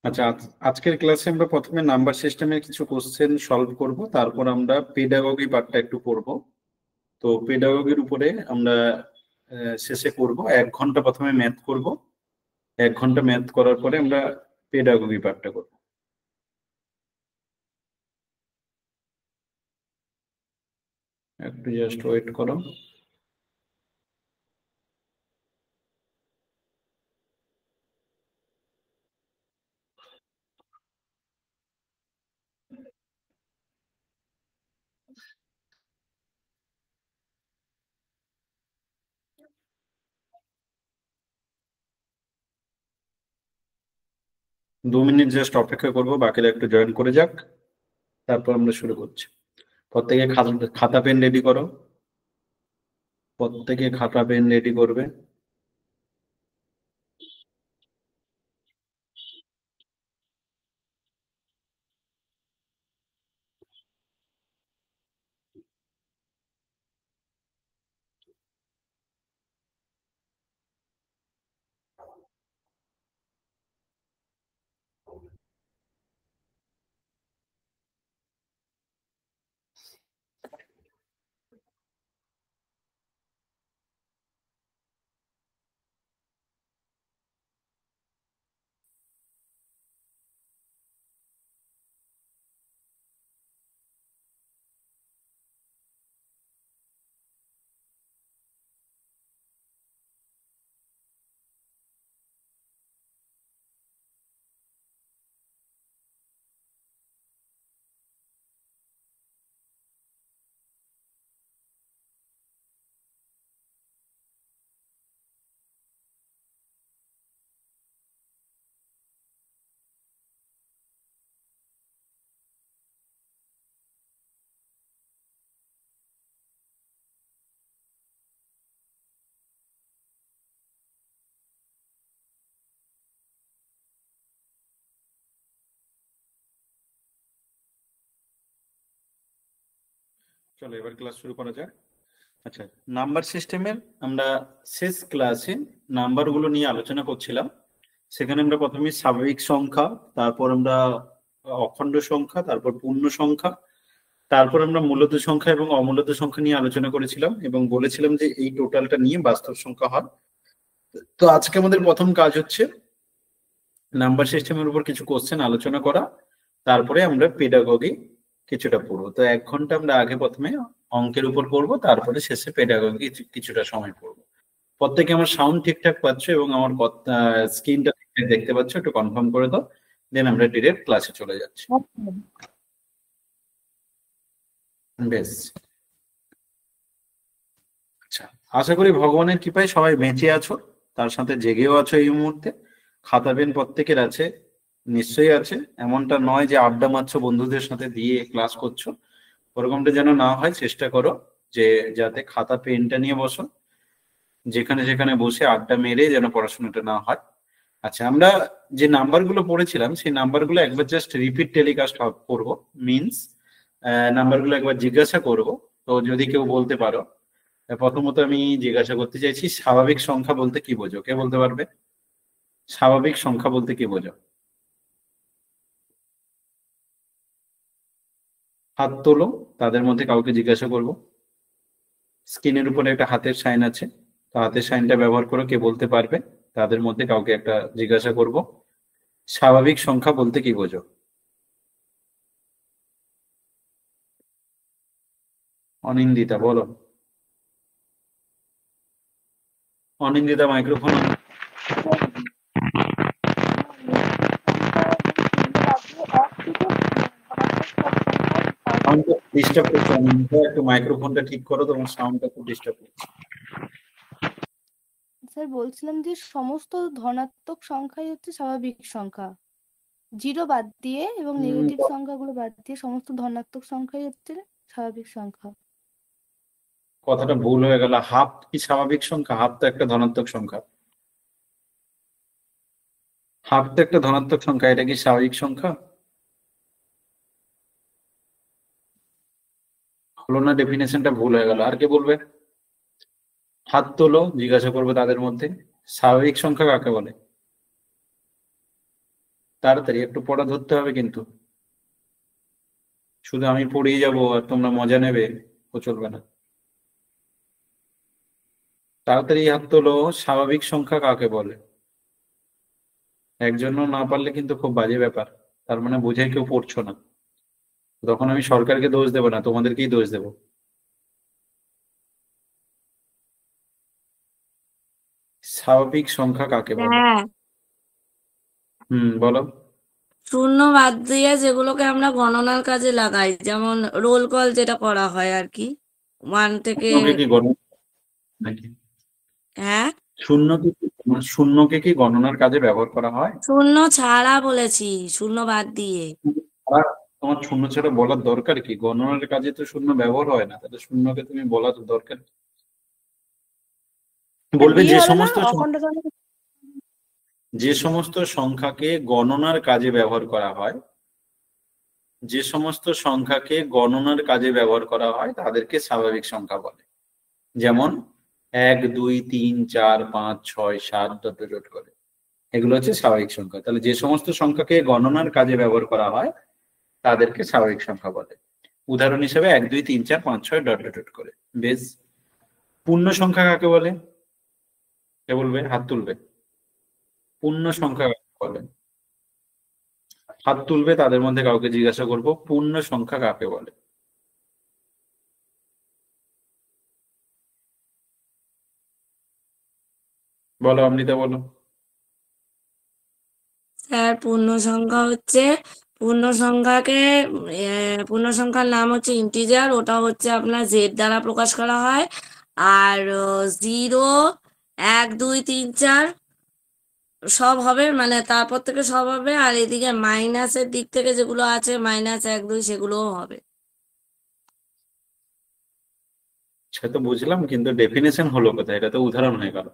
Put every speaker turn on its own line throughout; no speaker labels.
আচ্ছা, আজকের ক্লাসে আমরা প্রথমে নাম্বার সিস্টেমের কিছু কোশ্চেন সলভ করব, তারপর আমরা পেডাগোগি পার্টটা একটু পড়ব। তো পেডাগোগির উপরে আমরা শেষে করব 1 ঘন্টা, প্রথমে ম্যাথ করব। 1 ঘন্টা ম্যাথ করার পরে আমরা পেডাগোগি পার্টটা করব। একটু জাস্ট ওয়েট করো। দু মিনিট জাস্ট অপেক্ষা করব, বাকিরা একটু জয়েন করে যাক, তারপর আমরা শুরু করছি। প্রত্যেকে খাতা পেন রেডি করো। প্রত্যেকে খাতা পেন রেডি করবে। চলো এবার ক্লাস শুরু করা যাক। আচ্ছা, নাম্বার সিস্টেমের আমরা শেষ ক্লাসে নাম্বারগুলো নিয়ে আলোচনা করছিলাম। সেখানে আমরা প্রথমে স্বাভাবিক সংখ্যা, তারপর আমরা অখণ্ড সংখ্যা, তারপর পূর্ণ সংখ্যা, তারপর আমরা মূলত সংখ্যা এবং অমূলত সংখ্যা নিয়ে আলোচনা করেছিলাম এবং বলেছিলাম যে এই টোটালটা নিয়ে বাস্তব সংখ্যা হয়। তো আজকে আমাদের প্রথম কাজ হচ্ছে নাম্বার সিস্টেমের উপর কিছু কোশ্চেন আলোচনা করা, তারপরে আমরা পেডাগগি কিছুটা পড়বো। তো 1 ঘন্টা আমরা আগে প্রথমে অঙ্কের উপর পড়বো, তারপরে শেষে পেডাগগি কিছুটা সময় পড়বো। প্রত্যেকে আমার সাউন্ড ঠিকঠাক পাচ্ছ এবং আমার স্ক্রিনটা ঠিকঠাক দেখতে পাচ্ছ, একটু কনফার্ম করে দাও, দেন আমরা ডিরেক্ট ক্লাসে চলে যাচ্ছি। বেশ, আচ্ছা, আশা করি ভগবানের কৃপায় সবাই বেঁচে আছো, তার সাথে জেগেও আছো এই মুহূর্তে। খাতা পেন প্রত্যেকের আছে, নিশ্চয়ই আছে। এমনটা নয় যে আড্ডা মারছো বন্ধুদের সাথে দিয়ে ক্লাস করছো, ওরকমটা যেন না হয়। চেষ্টা করো যে যাতে খাতা পেনটা নিয়ে বসো, যেখানে যেখানে বসে আড্ডা মেরে যেন পড়াশোনাটা না হয়। আচ্ছা, আমরা যে নাম্বারগুলো পড়েছিলাম সেই নাম্বারগুলো একবার জাস্ট রিপিট টেলিকাস্ট করব। মিনস নাম্বারগুলো একবার জিজ্ঞাসা করব। তো যদি কেউ বলতে পারো, প্রথমত আমি জিজ্ঞাসা করতে চাইছি, স্বাভাবিক সংখ্যা বলতে কি বোঝো? কে বলতে পারবে? স্বাভাবিক সংখ্যা বলতে কি বোঝো? হাত তোলো, তাদের মধ্যে কাউকে জিজ্ঞাসা করব। স্ক্রিনের উপরে একটা হাতের সাইন আছে, তো হাতের সাইনটা ব্যবহার করে কে বলতে পারবে, তাদের মধ্যে কাউকে একটা জিজ্ঞাসা করব। স্বাভাবিক সংখ্যা বলতে কি বোঝো? অনিন্দিতা বলো। অনিন্দিতা মাইক্রোফোন। সাউন্ডটা ডিস্টার্ব করছে অনিন্দিতা, একটু মাইক্রোফোনটা ঠিক করো, তোমার সাউন্ডটা খুব ডিস্টার্ব করছে।
স্যার বলছিলাম যে সমস্ত ধনাত্মক সংখ্যাই হচ্ছে স্বাভাবিক সংখ্যা, জিরো বাদ দিয়ে এবং নেগেটিভ সংখ্যাগুলো বাদ দিয়ে সমস্ত ধনাত্মক সংখ্যাই হচ্ছে স্বাভাবিক সংখ্যা।
কথাটা ভুল হয়ে গেল। হাফ কি স্বাভাবিক সংখ্যা? হাফ তো একটা ধনাত্মক সংখ্যা। হাফ তো একটা ধনাত্মক সংখ্যা, এটা কি স্বাভাবিক সংখ্যা? হলো না, ডেফিনেশনটা ভুল হয়ে গেল। আর কে বলবে? হাত তোলো, জিজ্ঞাসা করবো তাদের মধ্যে, স্বাভাবিক সংখ্যা কাকে বলে? তাড়াতাড়ি একটু পড়া ধরতে হবে, কিন্তু শুধু আমি পড়িয়ে যাব আর তোমরা মজা নেবে ও চলবে না। তাড়াতাড়ি হাত তোলো। স্বাভাবিক সংখ্যা কাকে বলে? একজনও না পারলে কিন্তু খুব বাজে ব্যাপার, তার মানে বোঝাই কেউ পড়ছো না। তখন আমি সরকারকে দোষ দেবো না, তোমাদেরকেই দোষ দেবো। স্বাভাবিক সংখ্যা কাকে বলে?
হ্যাঁ,
বলো।
শূন্য বাদ দিয়ে যেগুলোকে আমরা গণনার কাজে লাগাই, যেমন রোল কল যেটা করা হয় আর কি, 1 থেকে।
শূন্যকে কি গণনা নাকি?
হ্যাঁ,
শূন্যকে কি গণনার কাজে ব্যবহার করা হয়?
শূন্য ছাড়া বলেছি, শূন্য বাদ দিয়ে।
আর তোমার শূন্য ছাড়া বলার দরকার কি? গণনার কাজে তো শূন্য ব্যবহার হয় না, তাহলে শূন্যকে তুমি বলার দরকার কি? বলবে
দিয়ে
যে
হবে না
সমস্ত
অখণ্ড সংখ্যা।
যে সমস্ত সংখ্যাকে গণনার কাজে ব্যবহার করা হয়, যে সমস্ত সংখ্যাকে গণনার কাজে ব্যবহার করা হয় তাদেরকে স্বাভাবিক সংখ্যা বলে। যেমন 1 2 3 4 5 6 7 ডট ডট ডট করে, এগুলো হচ্ছে স্বাভাবিক সংখ্যা। তাহলে যে সমস্ত সংখ্যাকে গণনার কাজে ব্যবহার করা হয় তাদেরকে স্বাভাবিক সংখ্যা বলে। উদাহরণ হিসেবে 1 2 3 4 5 6 ডট ডট ডট করে। বেশ। পূর্ণ সংখ্যা কাকে বলে? কে বলবে? হাত তুলবে। পূর্ণ সংখ্যা কাকে বলে? হাত তুলবে, তাদের মধ্যে কাউকে জিজ্ঞাসা করব পূর্ণ সংখ্যা কাকে বলে। বলো অমৃতা, বলো।
স্যার, পূর্ণ সংখ্যা হচ্ছে, পূর্ণ সংখ্যাকে পূর্ণ সংখ্যার নাম হচ্ছে ইন্টিজার, ওটা হচ্ছে আপনার জেড দ্বারা প্রকাশ করা হয়। আর 0 1 2 3 4 সব হবে, মানে তারপর থেকে সব হবে। আর এদিকে মাইনাসের দিক থেকে যেগুলো আছে, -1 2 সেগুলোও হবে।
সে তো বুঝলাম, কিন্তু ডেফিনেশন হলো কোথায়? এটা তো উদাহরণ হয়ে গেল।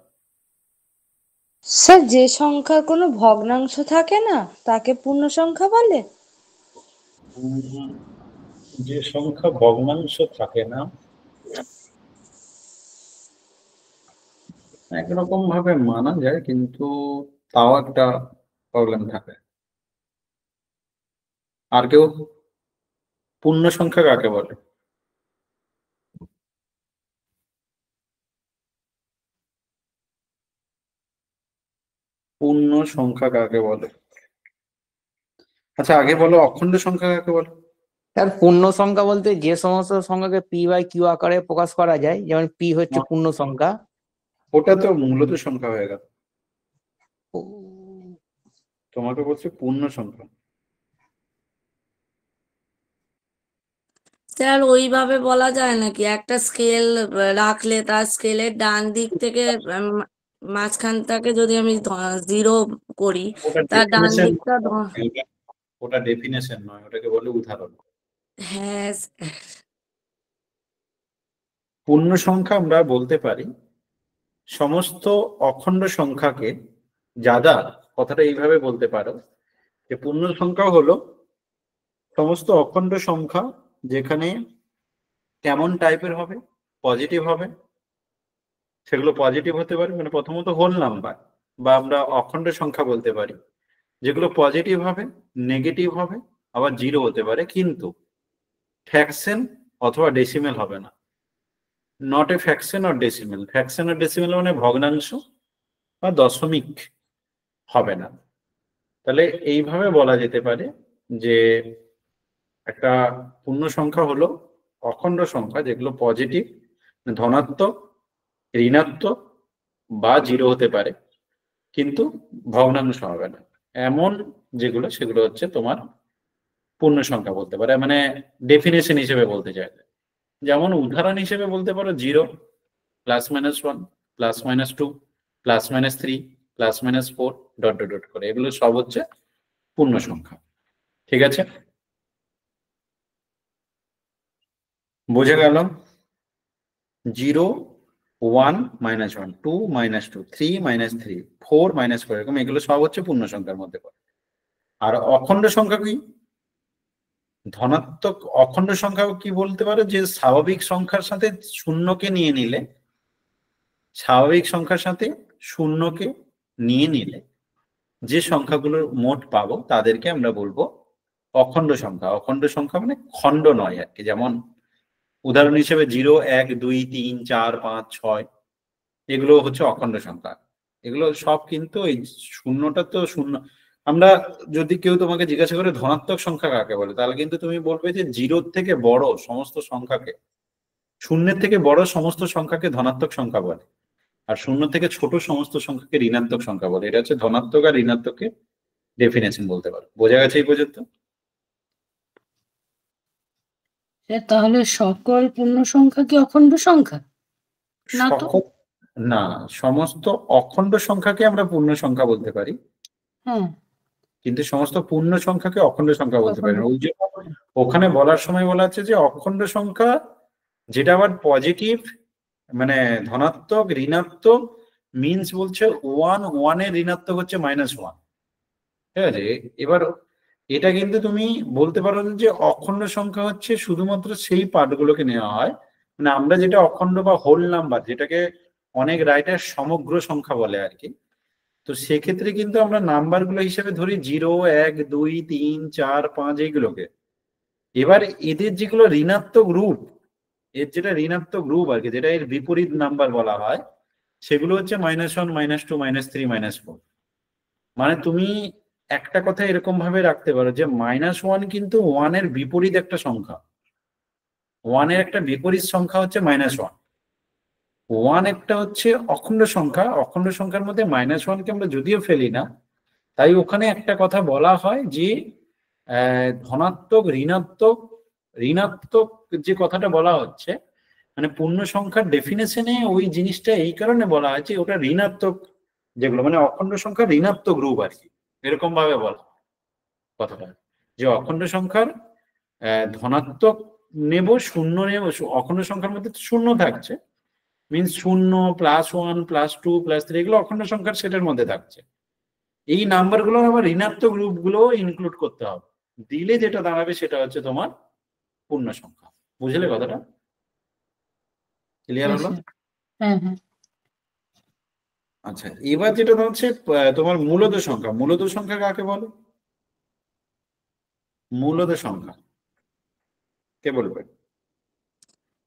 স্যার, যে সংখ্যার কোনো ভগ্নাংশ থাকে না তাকে পূর্ণ সংখ্যা বলে।
যে সংখ্যা ভগ্নাংশ থাকে না, একরকম ভাবে মানা যায়, কিন্তু তাও একটা প্রবলেম থাকে। আর কেউ? পূর্ণ সংখ্যা কাকে বলে? পূর্ণ সংখ্যা কাকে বলে? আচ্ছা আগে বলো, অখণ্ড সংখ্যা কাকে বলে?
স্যার, পূর্ণ সংখ্যা বলতে যে সমস্ত সংখ্যাকে পি বাই কিউ আকারে প্রকাশ করা যায়, যেমন পি হচ্ছে পূর্ণ সংখ্যা।
ওটা তো মূলত সংখ্যা হয়ে গেল, তোমাকে বলছে পূর্ণ সংখ্যা।
স্যার, ওইভাবে বলা যায় নাকি? একটা স্কেল রাখলে তার স্কেলের ডান দিক থেকে মাঝখানটাকে যদি আমি 0 করি,
ওটা
তার ডান
ডেফিনেশন,
দিকটা
ওটা ডেফিনেশন নয়, ওটাকে বলে উদাহরণ।
হ্যাঁ।
পূর্ণ সংখ্যা আমরা বলতে পারি সমস্ত অখণ্ড সংখ্যাকে, যাদা কথাটা এইভাবে বলতে পারো যে পূর্ণ সংখ্যা হলো সমস্ত অখণ্ড সংখ্যা যেখানে কেমন টাইপের হবে, পজিটিভ হবে। সেগুলো পজিটিভ হতে পারে, মানে প্রথমত হোল নাম্বার, বা আমরা অখণ্ড সংখ্যা বলতে পারি যেগুলো পজিটিভ হবে, নেগেটিভ হবে, আবার জিরো হতে পারে, কিন্তু ফ্র্যাকশন অথবা ডেসিমেল হবে না। Not a fraction or decimal. Fraction আর ডেসিমেল মানে ভগ্নাংশ বা দশমিক হবে না। তাহলে এইভাবে বলা যেতে পারে যে একটা পূর্ণ সংখ্যা হলো অখণ্ড সংখ্যা যেগুলো পজিটিভ, ধনাত্মক, ঋণাত্মক বা জিরো হতে পারে, কিন্তু ভগ্নাংশ হবে না। এমন যেগুলো, সেগুলো হচ্ছে তোমার পূর্ণ সংখ্যা বলতে পারে, মানে ডেফিনেশন হিসেবে বলতে চাই। যেমন উদাহরণ হিসেবে বলতে পারো 0 +-1 +-2 +-3 +-4 ডট ডট ডট করে, এগুলো সব হচ্ছে পূর্ণ সংখ্যা। ঠিক আছে, বোঝা গেল? 0 1 -1 2 -2 3 -3 4 -4, এরকম এগুলো সব হচ্ছে পূর্ণ সংখ্যার মধ্যে পড়ে। আর অখণ্ড সংখ্যা কি? ধনাত্মক অখণ্ড সংখ্যা কি বলতে পারো? যে স্বাভাবিক সংখ্যার সাথে শূন্যকে নিয়ে নিলে, স্বাভাবিক সংখ্যার সাথে শূন্যকে নিয়ে নিলে যে সংখ্যাগুলোর মোট পাবো তাদেরকে আমরা বলবো অখণ্ড সংখ্যা। অখণ্ড সংখ্যা মানে খণ্ড নয় আর কি। যেমন উদাহরণ হিসেবে 0, 1, 2, 3, 4, 5, 6 এগুলো হচ্ছে অখণ্ড সংখ্যা। এগুলো সব কিন্তু এই শূন্যটা তো শূন্য। আমরা যদি কেউ তোমাকে জিজ্ঞাসা করে ধনাত্মক সংখ্যা কাকে বলে, তাহলে কিন্তু তুমি বলবে যে 0 থেকে বড় সমস্ত সংখ্যাকে, শূন্যের থেকে বড় সমস্ত সংখ্যাকে ধনাত্মক সংখ্যা বলে, আর শূন্য থেকে ছোট সমস্ত সংখ্যাকে ঋণাত্মক সংখ্যা বলে। এটা হচ্ছে ধনাত্মক আর ঋণাত্মকের ডেফিনেশন বলতে পারো। বোঝা গেছে এই পর্যন্ত?
তাহলে সকল পূর্ণ সংখ্যা কি অখণ্ড সংখ্যা? না তো।
না, সমস্ত অখণ্ড সংখ্যাকে আমরা পূর্ণ সংখ্যা বলতে পারি,
হ্যাঁ,
কিন্তু সমস্ত পূর্ণ সংখ্যাকে অখণ্ড সংখ্যা বলতে পারি না। ওই জন্য ওখানে বলার সময় বলা হচ্ছে যে অখণ্ড সংখ্যা যেটা আবার পজিটিভ, মানে ধনাত্মক ঋণাত্মক, মিনস বলছে 1 এর ঋণাত্মক হচ্ছে -1। ঠিক আছে, এবার এটা কিন্তু তুমি বলতে পারো যে অখণ্ড সংখ্যা হচ্ছে শুধুমাত্র সেই পার্টগুলোকে নেওয়া হয়, মানে আমরা যেটা অখণ্ড বা হোল নাম্বার, যেটাকে অনেক রাইটার সমগ্র সংখ্যা বলে আর কি। তো সেক্ষেত্রে কিন্তু আমরা নাম্বার গুলো হিসেবে ধরি 0, 1, 2, 3, 4, 5 এইগুলোকে। এবার এদের যেগুলো ঋণাত্মক রূপ, এর যেটা ঋণাত্মক রূপ আর কি, যেটা এর বিপরীত নাম্বার বলা হয়, সেগুলো হচ্ছে -1, -2, -3, -4। মানে তুমি একটা কথা এরকম ভাবে রাখতে পারো যে -1 কিন্তু 1 এর বিপরীত একটা সংখ্যা। 1 এর একটা বিপরীত সংখ্যা হচ্ছে -1। 1 একটা হচ্ছে অখণ্ড সংখ্যা। অখণ্ড সংখ্যার মধ্যে -1 কে আমরা যদিও ফেলি না, তাই ওখানে একটা কথা বলা হয় যে ধনাত্মক ঋণাত্মক, ঋণাত্মক যে কথাটা বলা হচ্ছে, মানে পূর্ণ সংখ্যার ডেফিনেশনে ওই জিনিসটা এই কারণে বলা হয় যে ওটা ঋণাত্মক, যেগুলো মানে অখণ্ড সংখ্যার ঋণাত্মক রূপ আর কি, এরকম ভাবে বলা কথাটা। যে অখণ্ড সংখ্যার ধনাত্মক নেব, শূন্য নেব, অখণ্ড সংখ্যার মধ্যে তো শূন্য থাকছে, মিনস 0, +1, +2, +3 এগুলো অখণ্ড সংখ্যার সেটের মধ্যে থাকছে। এই নাম্বারগুলো আবার ঋণাত্মক রূপগুলো ইনক্লুড করতে হবে, দিলে যেটা দাঁড়াবে সেটা হচ্ছে তোমার পূর্ণ সংখ্যা। বুঝলে কথাটা? ক্লিয়ার হলো?
হ্যাঁ হ্যাঁ।
আচ্ছা, এবার যেটা হচ্ছে তোমার মূলদ সংখ্যা। মূলদ সংখ্যা কাকে বলে? মূলদ সংখ্যা কে বলবে?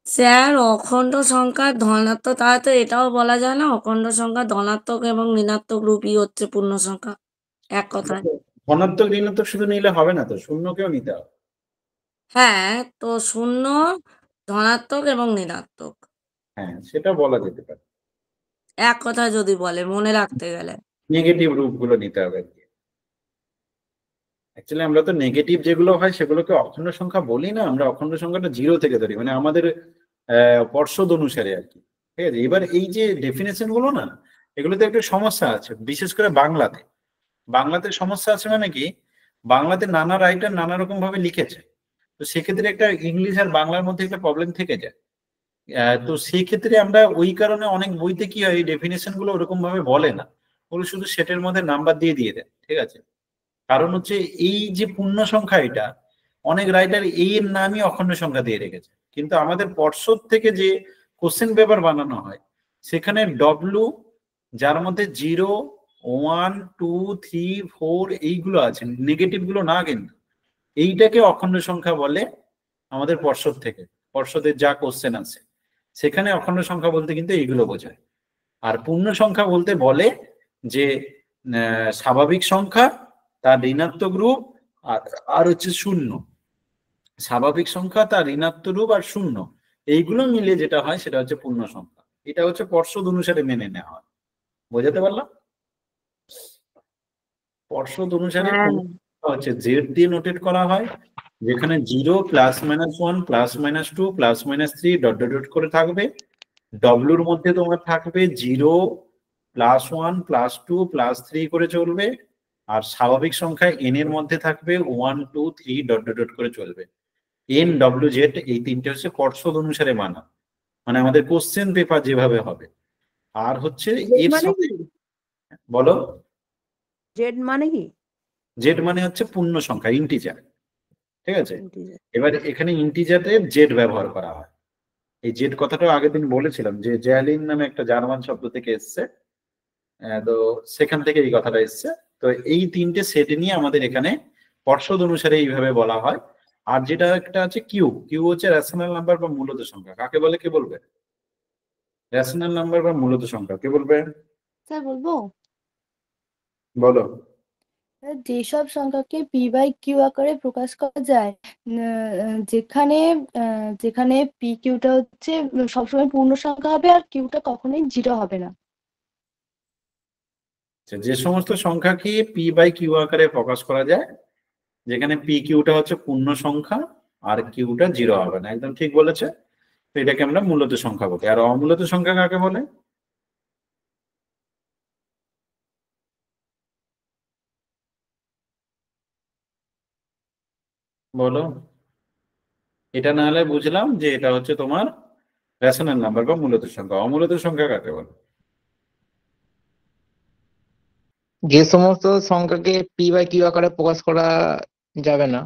স্যার, অখণ্ড সংখ্যার ধনাত্মক, তাহলে তো এটাও বলা যায় না অখণ্ড সংখ্যা ধনাত্মক এবং ঋণাত্মক রূপই হচ্ছে পূর্ণ সংখ্যা, এক কথায়।
ধনাত্মক ঋণাত্মক শুধু নিলে হবে না তো, শূন্যকেও নিতে হবে।
হ্যাঁ, তো শূন্য, ধনাত্মক এবং ঋণাত্মক,
হ্যাঁ, সেটা বলা যেতে পারে।
এক কথায় যদি বলে মনে রাখতে গেলে
নেগেটিভ রূপগুলো নিতে হবে আর কি। অ্যাকচুয়ালি আমরা তো নেগেটিভ যেগুলো হয় সেগুলোকে অখণ্ড সংখ্যা বলি না, আমরা অখণ্ড সংখ্যাটা 0 থেকে ধরি, মানে আমাদের পর্ষদ অনুসারে আর কি। ঠিক আছে, এবার এই যে ডেফিনেশন গুলো না, এগুলোতে একটা সমস্যা আছে, বিশেষ করে বাংলাতে। বাংলাতে সমস্যা আছে মানে কি, বাংলাতে নানা রাইটার নানা রকম ভাবে লিখেছে, তো সেক্ষেত্রে একটা ইংলিশ আর বাংলার মধ্যে একটা প্রবলেম থেকে যায়। তো সেই ক্ষেত্রে আমরা ওই কারণে অনেক বইতে কি হয়, এই ডেফিনেশন গুলো ওরকম ভাবে বলে না, ওগুলো শুধু সেটের মধ্যে নাম্বার দিয়ে দেয়। ঠিক আছে, কারণ হচ্ছে এই যে পূর্ণ সংখ্যা, এটা অনেক রাইটার এই এর নামই অখণ্ড সংখ্যা দিয়ে রেখেছে, কিন্তু আমাদের পর্ষদ থেকে যে কোশ্চেন পেপার বানানো হয় সেখানে ডব্লু, যার মধ্যে 0, 1, 2, 3, 4 এইগুলো আছে, নেগেটিভ গুলো না, কিন্তু এইটাকে অখণ্ড সংখ্যা বলে আমাদের পর্ষদ থেকে। পর্ষদের যা কোশ্চেন আছে সেখানে অখণ্ড সংখ্যা বলতে কিন্তু এইগুলো বোঝায়। আর পূর্ণ সংখ্যা বলতে বলে যে স্বাভাবিক সংখ্যা, তার ঋণাত্মক রূপ আর হচ্ছে শূন্য। স্বাভাবিক সংখ্যা, তার ঋণাত্মক রূপ আর শূন্য, এইগুলো মিলে যেটা হয় সেটা হচ্ছে পূর্ণ সংখ্যা। এটা হচ্ছে পর্ষদ অনুসারে মেনে নেওয়া হয়। বোঝাতে পারলাম? পর্ষদ অনুসারে হচ্ছে জেড দিয়ে নোটেট করা হয়, যেখানে 0, +-1, +-2, +-3 ডট ডট ডট করে থাকবে। ডব্লুর মধ্যে তোমার থাকবে 0, +1, +2, +3 করে চলবে। আর স্বাভাবিক সংখ্যা এন এর মধ্যে থাকবে 1, 2, 3 ডট ডট ডট করে চলবে। এন, ডব্লিউ, জেড এই তিনটে হচ্ছে পর্ষদ অনুসারে মানা, মানে আমাদের কোশ্চেন পেপার যেভাবে হবে। আর হচ্ছে এর সাথে বলো,
জেড মানে কি?
জেড মানে হচ্ছে পূর্ণ সংখ্যা, ইন্টিজার। ঠিক আছে, এবার এখানে ইন্টিজারের জেড ব্যবহার করা হয়। এই জেড কথাটা আগের দিন বলেছিলাম যে জ্যালিন নামে একটা জার্মান শব্দ থেকে এসছে, তো সেখান থেকে এই কথাটা এসছে। তো এই তিনটে সেট নিয়ে আমাদের এখানে পর্ষদ অনুসারে এইভাবে বলা হয়। আর যেটা একটা আছে কিউ, কিউ হচ্ছে রেশনাল নাম্বার বা মূলত সংখ্যা। কাকে বলে কে বলবে? রেশনাল নাম্বার বা মূলত সংখ্যা কে বলবে?
স্যার বলবো,
বলো।
যেসব সংখ্যাকে পি বাই কিউ আকারে প্রকাশ করা যায়, যেখানে যেখানে পি কিউটা হচ্ছে সবসময় পূর্ণ সংখ্যা হবে আর কিউটা কখনোই জিরো হবে না।
যে সমস্ত সংখ্যাকে পি বাই কিউ আকারে প্রকাশ করা যায়, যেখানে পি কিউটা হচ্ছে পূর্ণ সংখ্যা আর কিউটা জিরো হবে না, একদম ঠিক বলেছে। তো এটাকে আমরা মূলত সংখ্যা বলি। আর অমূলত সংখ্যা কাকে বলে? বলো। এটা না হলে বুঝলাম যে এটা হচ্ছে তোমার রেশনাল নাম্বার বা মূলত সংখ্যা। অমূলত সংখ্যা কাকে বলে?
যে সমস্ত সংখ্যাকে পি বাই কিউ আকারে প্রকাশ করা যাবে না।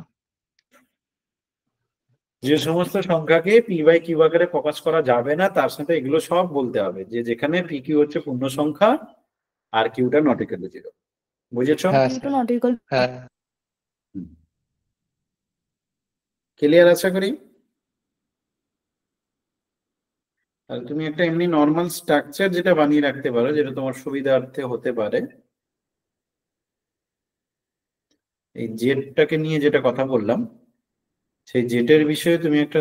যে সমস্ত সংখ্যাকে পি বাই কিউ আকারে প্রকাশ করা যাবে না, তার সাথে এগুলো সব বলতে হবে, যে যেখানে পি কিউ হচ্ছে পূর্ণ সংখ্যা আর কিউটা নট ইকুয়াল টু জিরো। বুঝেছো?
হ্যাঁ
কিউটা
স্যার,
নট ইকুয়াল।
হ্যাঁ।
ক্লিয়ার আশা করি। আর তুমি একটা এমনি নর্মাল স্ট্রাকচার যেটা বানিয়ে রাখতে পারো, যেটা তোমার সুবিধার্থে হতে পারে। এই জেডটাকে নিয়ে যেটা কথা বললাম, সেই জেটের বিষয়ে তুমি একটা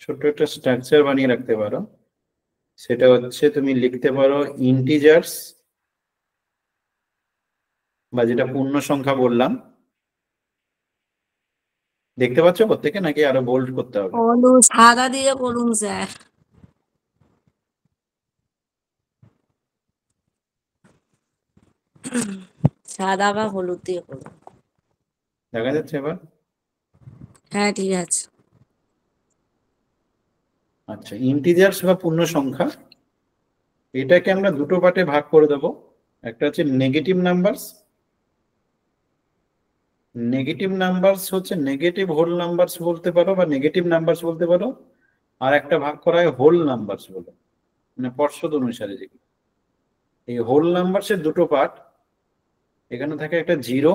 ছোট্ট একটা স্ট্রাকচার বানিয়ে রাখতে পারো। সেটা হচ্ছে তুমি লিখতে পারো ইন্টিজার্স, বা যেটা পূর্ণ সংখ্যা বললাম। দেখতে পাচ্ছ প্রত্যেকে, নাকি আরো বোল্ড করতে হবে?
হলুদ সাদা দিয়ে করুন স্যার। সাদা বা হলুদ দিয়ে করুন।
দেখা যাচ্ছে এবার?
হ্যাঁ ঠিক আছে।
আচ্ছা, ইন্টিজার্স বা পূর্ণ সংখ্যা, এটাকে আমরা দুটো পার্টে ভাগ করে দেবো। একটা হচ্ছে নেগেটিভ নাম্বারস। নেগেটিভ নাম্বারস হচ্ছে নেগেটিভ হোল নাম্বারস বলতে পারো, বা নেগেটিভ নাম্বারস বলতে পারো। আর একটা ভাগ করা হয় হোল নাম্বারস বলে, মানে পর্ষদ অনুসারে যেগুলো। এই হোল নাম্বারসের দুটো পার্ট, এখানে থাকে একটা জিরো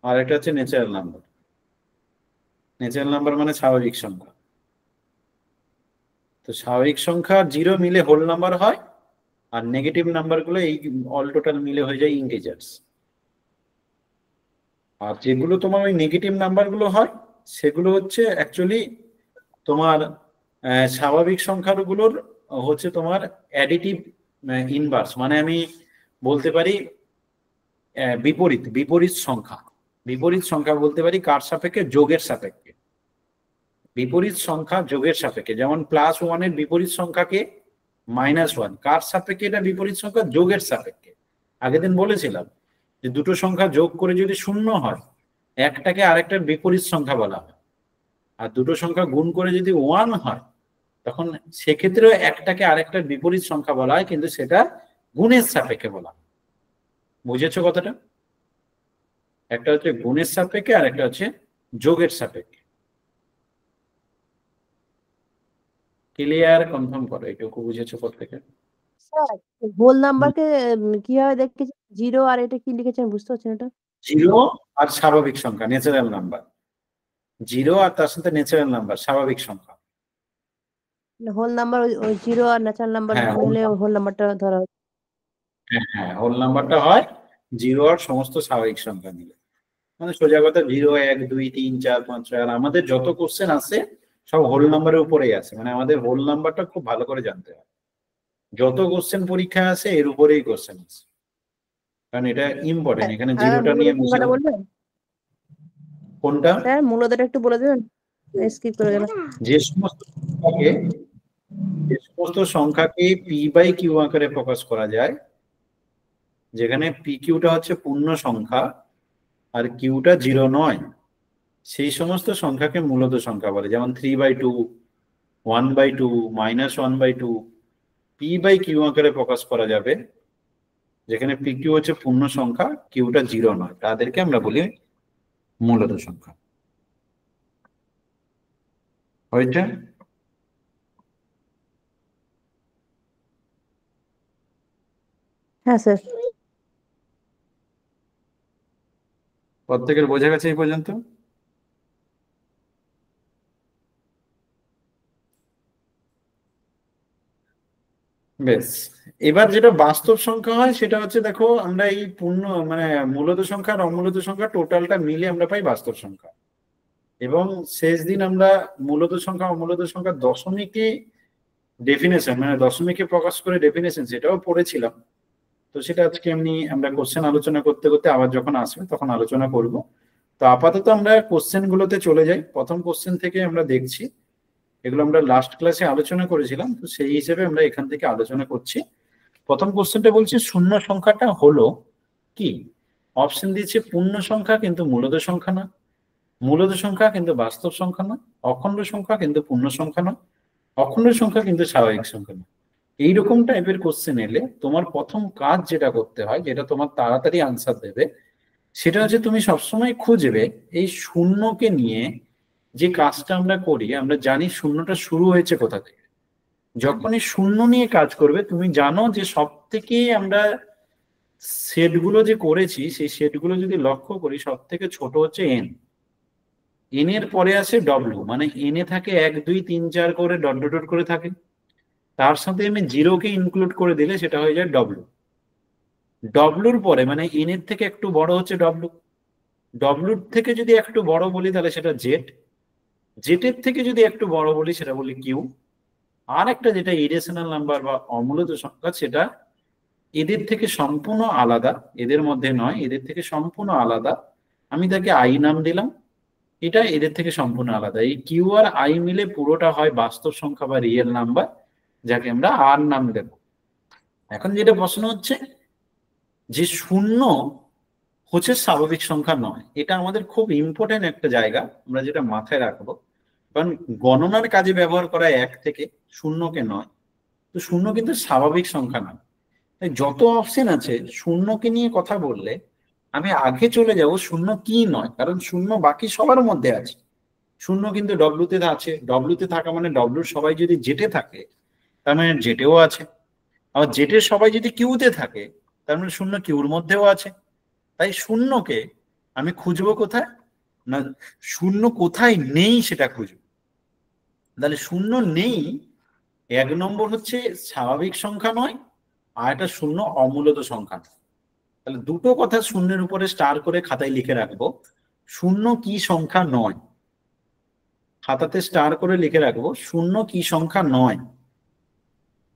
আর একটা হচ্ছে ন্যাচারাল নাম্বার। ন্যাচারাল নাম্বার মানে স্বাভাবিক সংখ্যা। তো স্বাভাবিক সংখ্যা জিরো মিলে হোল নাম্বার হয়, আর নেগেটিভ নাম্বার গুলো এই অল টোটাল মিলে হয়ে যায় ইন্টিজার্স। আর যেগুলো তোমার ওই নেগেটিভ নাম্বার গুলো হয়, সেগুলো হচ্ছে অ্যাকচুয়ালি তোমার স্বাভাবিক সংখ্যাগুলোর হচ্ছে তোমার অ্যাডিটিভ ইনভার্স, মানে আমি বলতে পারি বিপরীত বিপরীত সংখ্যা। বিপরীত সংখ্যা বলতে পারি কার সাপেক্ষে? যোগের সাপেক্ষে। বিপরীত সংখ্যা যোগের সাপেক্ষে, যেমন প্লাস ওয়ানের বিপরীত সংখ্যাকে মাইনাস ওয়ান, কার সাপেক্ষে? এটা বিপরীত সংখ্যা যোগের সাপেক্ষে। আগের দিন বলেছিলাম যে দুটো সংখ্যা যোগ করে যদি শূন্য হয়, একটাকে আরেকটার বিপরীত সংখ্যা বলা হয়। আর দুটো সংখ্যা গুণ করে যদি ওয়ান হয়, তখন সেক্ষেত্রেও একটাকে আরেকটার বিপরীত সংখ্যা বলা হয়, কিন্তু সেটা গুণের সাপেক্ষে বলা হয়। বুঝেছো কথাটা? একটা হচ্ছে গুণের সাপেক্ষে আর একটা হচ্ছে যোগের সাপেক্ষে। ক্লিয়ার? কনফার্ম করো এটুকু বুঝেছো প্রত্যেকে?
স্যার হোল নাম্বারকে কিভাবে দেখেছেন? জিরো আর এটা কি লিখেছেন বুঝতে পারছেন এটা?
জিরো আর স্বাভাবিক সংখ্যা ন্যাচারাল নাম্বার, জিরো আর তার সাথে ন্যাচারাল নাম্বার স্বাভাবিক সংখ্যা।
হোল নাম্বার ওই জিরো আর ন্যাচারাল নাম্বার
হ্যাঁ,
মিলে হোল নাম্বারটা ধরা হয়।
হ্যাঁ, হোল নাম্বারটা হয় জিরো আর সমস্ত স্বাভাবিক সংখ্যা মিলে। মানে সোজা কথা, 0, 1, 2, 3, 4, 5, 6, আর আমাদের যত কোশ্চেন আছে সব হোল নাম্বারের উপরেই আছে। মানে আমাদের হোল নাম্বারটা খুব ভালো করে জানতে হয়। যত কোশ্চেন পরীক্ষায় আছে এর উপরেই কোশ্চেন আছে, কারণ এটা ইম্পর্টেন্ট। এখানে
আর
জিরোটা
মূলত
নিয়ে
সংখ্যাটা বলবেন
কোনটা?
স্যার? মূলটা একটু বলে দেবেন, স্কিপ করে গেলাম।
যে সমস্ত সংখ্যাকে যে সমস্ত সংখ্যাকে পি বাই কিউ আকারে প্রকাশ করা যায়, যেখানে পি কিউটা হচ্ছে পূর্ণ সংখ্যা আর কিউটা জিরো নয়, সেই সমস্ত সংখ্যাকে মূলত সংখ্যা বলে। যেমন 3/2, 1/2, -1/2। পি বাই কিউ আকারে প্রকাশ করা যাবে যেখানে পি কিউ হচ্ছে পূর্ণ সংখ্যা, কিউটা জিরো নয়, তাদেরকে আমরা বলি মূলত সংখ্যা। হয়েছে?
হ্যাঁ স্যার।
প্রত্যেকের বোঝা গেছে এই পর্যন্ত? বেশ, এবার যেটা বাস্তব সংখ্যা হয় সেটা হচ্ছে, দেখো আমরা এই পূর্ণ মানে মূলদ সংখ্যা আর অমূলদ সংখ্যা টোটালটা মিলে আমরা পাই বাস্তব সংখ্যা। এবং শেষ দিন আমরা মূলদ সংখ্যা অমূলদ সংখ্যা দশমিকে ডেফিনেশন মানে দশমিকে প্রকাশ করে ডেফিনেশন সেটাও পড়েছিলাম। তো সেটা আজকে এমনি আমরা কোশ্চেন আলোচনা করতে করতে আবার যখন আসবে তখন আলোচনা করব। তো আপাতত আমরা কোশ্চেন গুলোতে চলে যাই। প্রথম কোশ্চেন থেকে আমরা দেখছি, এগুলো আমরা লাস্ট ক্লাসে আলোচনা করেছিলাম, তো সেই হিসেবে আমরা এখান থেকে আলোচনা করছি। প্রথম কোশ্চেনটা বলছি শূন্য সংখ্যাটা হলো কি? অপশন দিয়েছে পূর্ণ সংখ্যা কিন্তু মূলদ সংখ্যা না, মূলদ সংখ্যা কিন্তু বাস্তব সংখ্যা না, অখণ্ড সংখ্যা কিন্তু পূর্ণ সংখ্যা না, অখণ্ড সংখ্যা কিন্তু স্বাভাবিক সংখ্যা না। এইরকম টাইপের কোশ্চেন এলে তোমার প্রথম কাজ যেটা করতে হয়, যেটা তোমার তাড়াতাড়ি আনসার দেবে, সেটা হচ্ছে তুমি সবসময় খুঁজবে এই শূন্যকে নিয়ে যে কাজটা আমরা করি। আমরা জানি শূন্যটা শুরু হয়েছে কোথা থেকে। যখনই শূন্য নিয়ে কাজ করবে, তুমি জানো যে সব থেকে আমরা সেটগুলো যে করেছি সেই সেটগুলো যদি লক্ষ্য করি, সব থেকে ছোট হচ্ছে এন। এন এর পরে আসে ডব্লু, মানে এন এ থাকে 1 2 3 4 করে ডট ডট ডট করে থাকে। তার সাথে আমি জিরোকে ইনক্লুড করে দিলে সেটা হয়ে যায় ডব্লু। ডব্লুর পরে মানে এন এর থেকে একটু বড় হচ্ছে ডব্লু। ডব্লুর থেকে যদি একটু বড় বলি তাহলে সেটা জেড। জেটের থেকে যদি একটু বড় বলি সেটা বলি কিউ। আর একটা যেটা ইরেশনাল নাম্বার বা অমূলদ সংখ্যা, সেটা এদের থেকে সম্পূর্ণ আলাদা, এদের মধ্যে নয়, এদের থেকে সম্পূর্ণ আলাদা, আমি তাকে আই নাম দিলাম। এটা এদের থেকে সম্পূর্ণ আলাদা। এই কিউ আর আই মিলে পুরোটা হয় বাস্তব সংখ্যা বা রিয়েল নাম্বার, যাকে আমরা আর নাম দেব। এখন যেটা প্রশ্ন হচ্ছে যে শূন্য হচ্ছে স্বাভাবিক সংখ্যা নয়, এটা আমাদের খুব ইম্পর্টেন্ট একটা জায়গা, আমরা যেটা মাথায় রাখবো। কারণ গণনার কাজে ব্যবহার করা 1 থেকে, শূন্যকে নয়। তো শূন্য কিন্তু স্বাভাবিক সংখ্যা নয়। তাই যত অপশন আছে শূন্যকে নিয়ে কথা বললে আমি আগে চলে যাব শূন্য কি নয়, কারণ শূন্য বাকি সবার মধ্যে আছে। শূন্য কিন্তু ডব্লুতে আছে, ডব্লুতে থাকা মানে ডব্লুর সবাই যদি জেটে থাকে তার মানে জেটেও আছে। আবার জেটের সবাই যদি কিউতে থাকে তার মানে শূন্য কিউর মধ্যেও আছে। তাই শূন্যকে আমি খুঁজবো কোথায় না, শূন্য কোথায় নেই সেটা খুঁজবো। তাহলে শূন্য নেই, 1 নম্বর হচ্ছে স্বাভাবিক সংখ্যা নয়, আর এটা শূন্য অমূলদ সংখ্যা। তাহলে দুটো কথা শূন্যের উপরে স্টার করে খাতায় লিখে রাখবো। শূন্য কি সংখ্যা নয়, খাতাতে স্টার করে লিখে রাখবো শূন্য কি সংখ্যা নয়।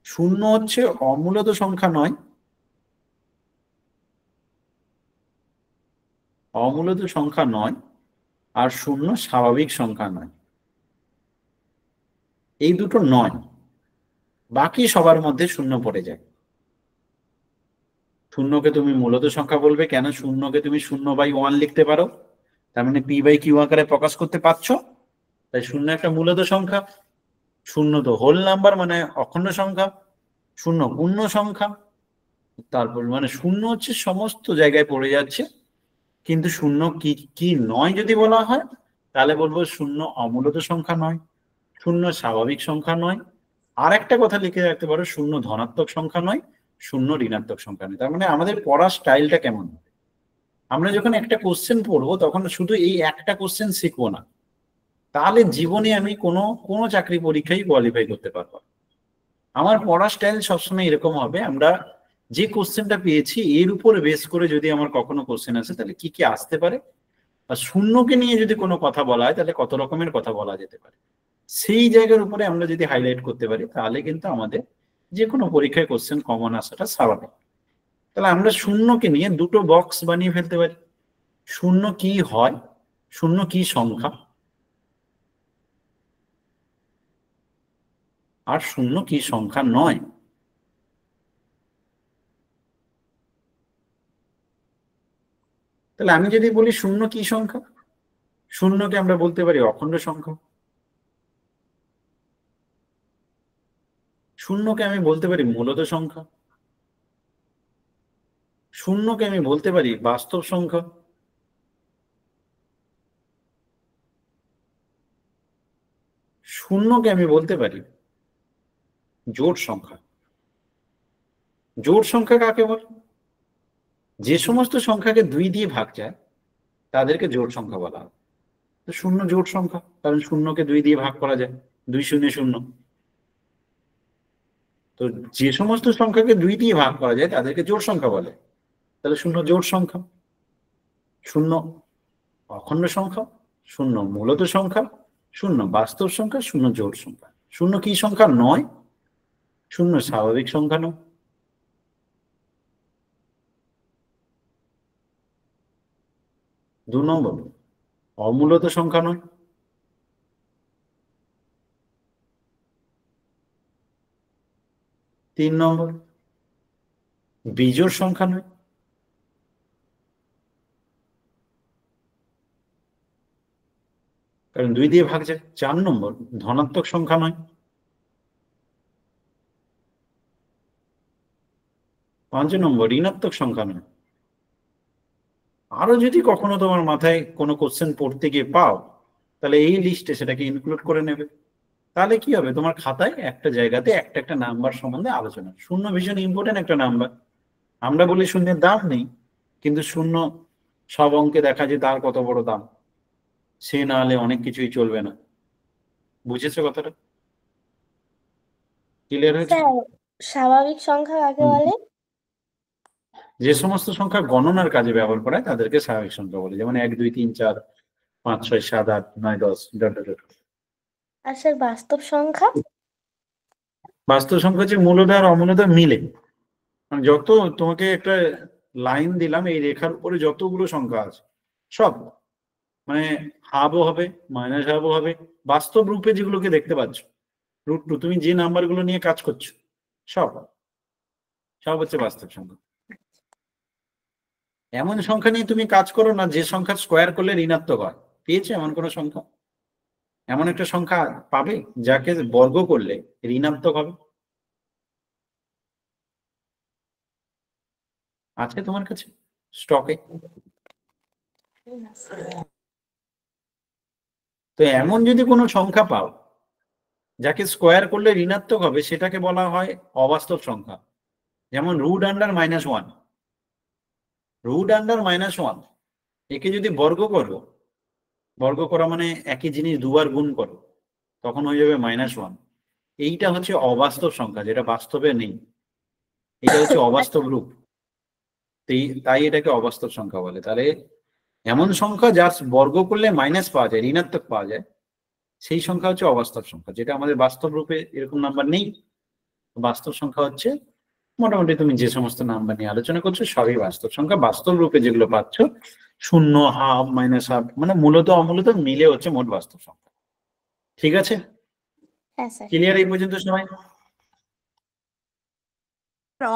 শূন্য হচ্ছে অমূলদ সংখ্যা নয়, অমূলদ সংখ্যা নয়, আর শূন্য স্বাভাবিক সংখ্যা নয়। এই দুটো নয়, বাকি সবার মধ্যে শূন্য পড়ে যায়। শূন্যকে তুমি মূলদ সংখ্যা বলবে কেন? শূন্যকে তুমি 0/1 লিখতে পারো, তার মানে p/q আকারে প্রকাশ করতে পারছো। তাই শূন্য একটা মূলদ সংখ্যা। শূন্য তো হোল নাম্বার মানে অখণ্ড সংখ্যা, শূন্য পূর্ণ সংখ্যা। তারপর মানে শূন্য হচ্ছে সমস্ত জায়গায় পড়ে যাচ্ছে। কিন্তু শূন্য কি কি নয় যদি বলা হয় তাহলে বলবো শূন্য অমূলদ সংখ্যা নয়, শূন্য স্বাভাবিক সংখ্যা নয়। আর একটা কথা লিখে রাখতে পারো, শূন্য ধনাত্মক সংখ্যা নয়, শূন্য ঋণাত্মক সংখ্যা নয়। তার মানে আমাদের পড়ার স্টাইলটা কেমন হবে? আমরা যখন একটা কোশ্চেন পড়বো তখন শুধু এই একটা কোশ্চেন শিখবো না, তাহলে জীবনে আমি কোনো চাকরি পরীক্ষায় কোয়ালিফাই করতে পারবো। আমার পড়ার স্টাইল সবসময় এরকম হবে, আমরা যে কোশ্চেনটা পেয়েছি এর উপর বেস করে যদি আমার কখনো কোশ্চেন আসে তাহলে কি কি আসতে পারে, আর শূন্যকে নিয়ে যদি কোনো কথা বলা হয় তাহলে কত রকমের কথা বলা যেতে পারে, সেই জায়গার উপরে আমরা যদি হাইলাইট করতে পারি তাহলে কিন্তু আমাদের যে কোনো পরীক্ষায় কোশ্চেন কমন আসাটা স্বাভাবিক। তাহলে আমরা শূন্যকে নিয়ে দুটো বক্স বানিয়ে ফেলতে পারি। শূন্য কি হয়, শূন্য কি সংখ্যা, আর শূন্য কি সংখ্যা নয়। তাহলে আমি যদি বলি শূন্য কি সংখ্যা, শূন্যকে আমরা বলতে পারি অখণ্ড সংখ্যা, শূন্যকে আমি বলতে পারি মূলদ সংখ্যা, শূন্যকে আমি বলতে পারি বাস্তব সংখ্যা, শূন্যকে আমি বলতে পারি জোড় সংখ্যা। জোড় সংখ্যা কাকে বলে? যে সমস্ত সংখ্যাকে 2 দিয়ে ভাগ যায় তাদেরকে জোড় সংখ্যা বলা হয়। তো শূন্য জোড় সংখ্যা, কারণ শূন্যকে 2 দিয়ে ভাগ করা যায়, 2 শূন্য 0। তো যে সমস্ত সংখ্যাকে 2 দিয়ে ভাগ করা যায় তাদেরকে জোড় সংখ্যা বলে। তাহলে শূন্য জোড় সংখ্যা, শূন্য অখণ্ড সংখ্যা, শূন্য মূলত সংখ্যা, শূন্য বাস্তব সংখ্যা, শূন্য জোড় সংখ্যা। শূন্য কি সংখ্যা নয়? শূন্য স্বাভাবিক সংখ্যা নয়। 2 নম্বর, অমূলত সংখ্যা নয়। 3 নম্বর, বিজোড় সংখ্যা নয়। কারণ 2 দিয়ে ভাগ যায়। 4 নম্বর, ধনাত্মক সংখ্যা নয়। 5 নম্বর, ঋণাত্মক সংখ্যা নয়। আরো যদি কখনো তোমার মাথায় কোনো কোশ্চেন পড়তে গিয়ে পাও, তাহলে এই লিস্টে সেটাকে ইনক্লুড করে নেবে। তাহলে কি হবে, তোমার খাতায় একটা জায়গাতে একটা একটা নাম্বার সম্বন্ধে আলোচনা। শূন্য ভীষণ ইম্পর্টেন্ট একটা নাম্বার। আমরা বলি শূন্যের দাম নেই, কিন্তু শূন্য সব অঙ্কে দেখা যায় তার কত বড় দাম। সে না হলে অনেক কিছুই চলবে না। বুঝেছো কথাটা? ক্লিয়ার হয়েছে?
স্যার স্বাভাবিক সংখ্যা কাকে বলে?
যে সমস্ত সংখ্যা গণনার কাজে ব্যবহার করা হয় তাদেরকে স্বাভাবিক সংখ্যা বলে। যেমন 1 2 3 4 5 6 7 8 9 10 ডট ডট ডট।
আর স্যার বাস্তব সংখ্যা?
বাস্তব সংখ্যা হচ্ছে মূলধন আর অমূলধন মিলে। মানে যত তোমাকে একটা লাইন দিলাম, এই রেখার উপরে যতগুলো সংখ্যা আছে সব, মানে হাফও হবে, মাইনাস হাফও হবে, বাস্তব রূপে যেগুলোকে দেখতে পাচ্ছ, √2, তুমি যে নাম্বারগুলো নিয়ে কাজ করছো সব সব হচ্ছে বাস্তব সংখ্যা। এমন সংখ্যা নিয়ে তুমি কাজ করো না যে সংখ্যা স্কোয়ার করলে ঋণাত্মক হয়। পেয়েছো এমন কোন সংখ্যা? এমন একটা সংখ্যা পাবে যাকে বর্গ করলে ঋণাত্মক হবে? আছে তোমার কাছে স্টকে? তো এমন যদি কোনো সংখ্যা পাও যাকে স্কোয়ার করলে ঋণাত্মক হবে, সেটাকে বলা হয় অবাস্তব সংখ্যা। যেমন √1 √1 একে যদি বর্গ করো, বর্গ করা মানে একই জিনিস দুবার গুণ করো, তখন হয়ে যাবে -1। এইটা হচ্ছে অবাস্তব সংখ্যা, যেটা বাস্তবে নেই। এটা হচ্ছে অবাস্তব রূপ, তাই এটাকে অবাস্তব সংখ্যা বলে। তাহলে এমন সংখ্যা যার বর্গ করলে মাইনাস পাওয়া যায়, ঋণাত্মক পাওয়া যায়, সেই সংখ্যা হচ্ছে অবাস্তব সংখ্যা। যেটা আমাদের বাস্তব রূপে এরকম নাম্বার নেই। বাস্তব সংখ্যা হচ্ছে মোটামুটি তুমি যে সমস্ত নাম্বার নিয়ে আলোচনা করছো সবই বাস্তব সংখ্যা। বাস্তব রূপে যেগুলো পাচ্ছ, শূন্য, হাফ, মাইনাস হাফ, মানে মূলত অমূলত মিলে হচ্ছে মোট বাস্তব সংখ্যা। ঠিক আছে?
হ্যাঁ স্যার।
ক্লিয়ার এই পর্যন্ত সবাই?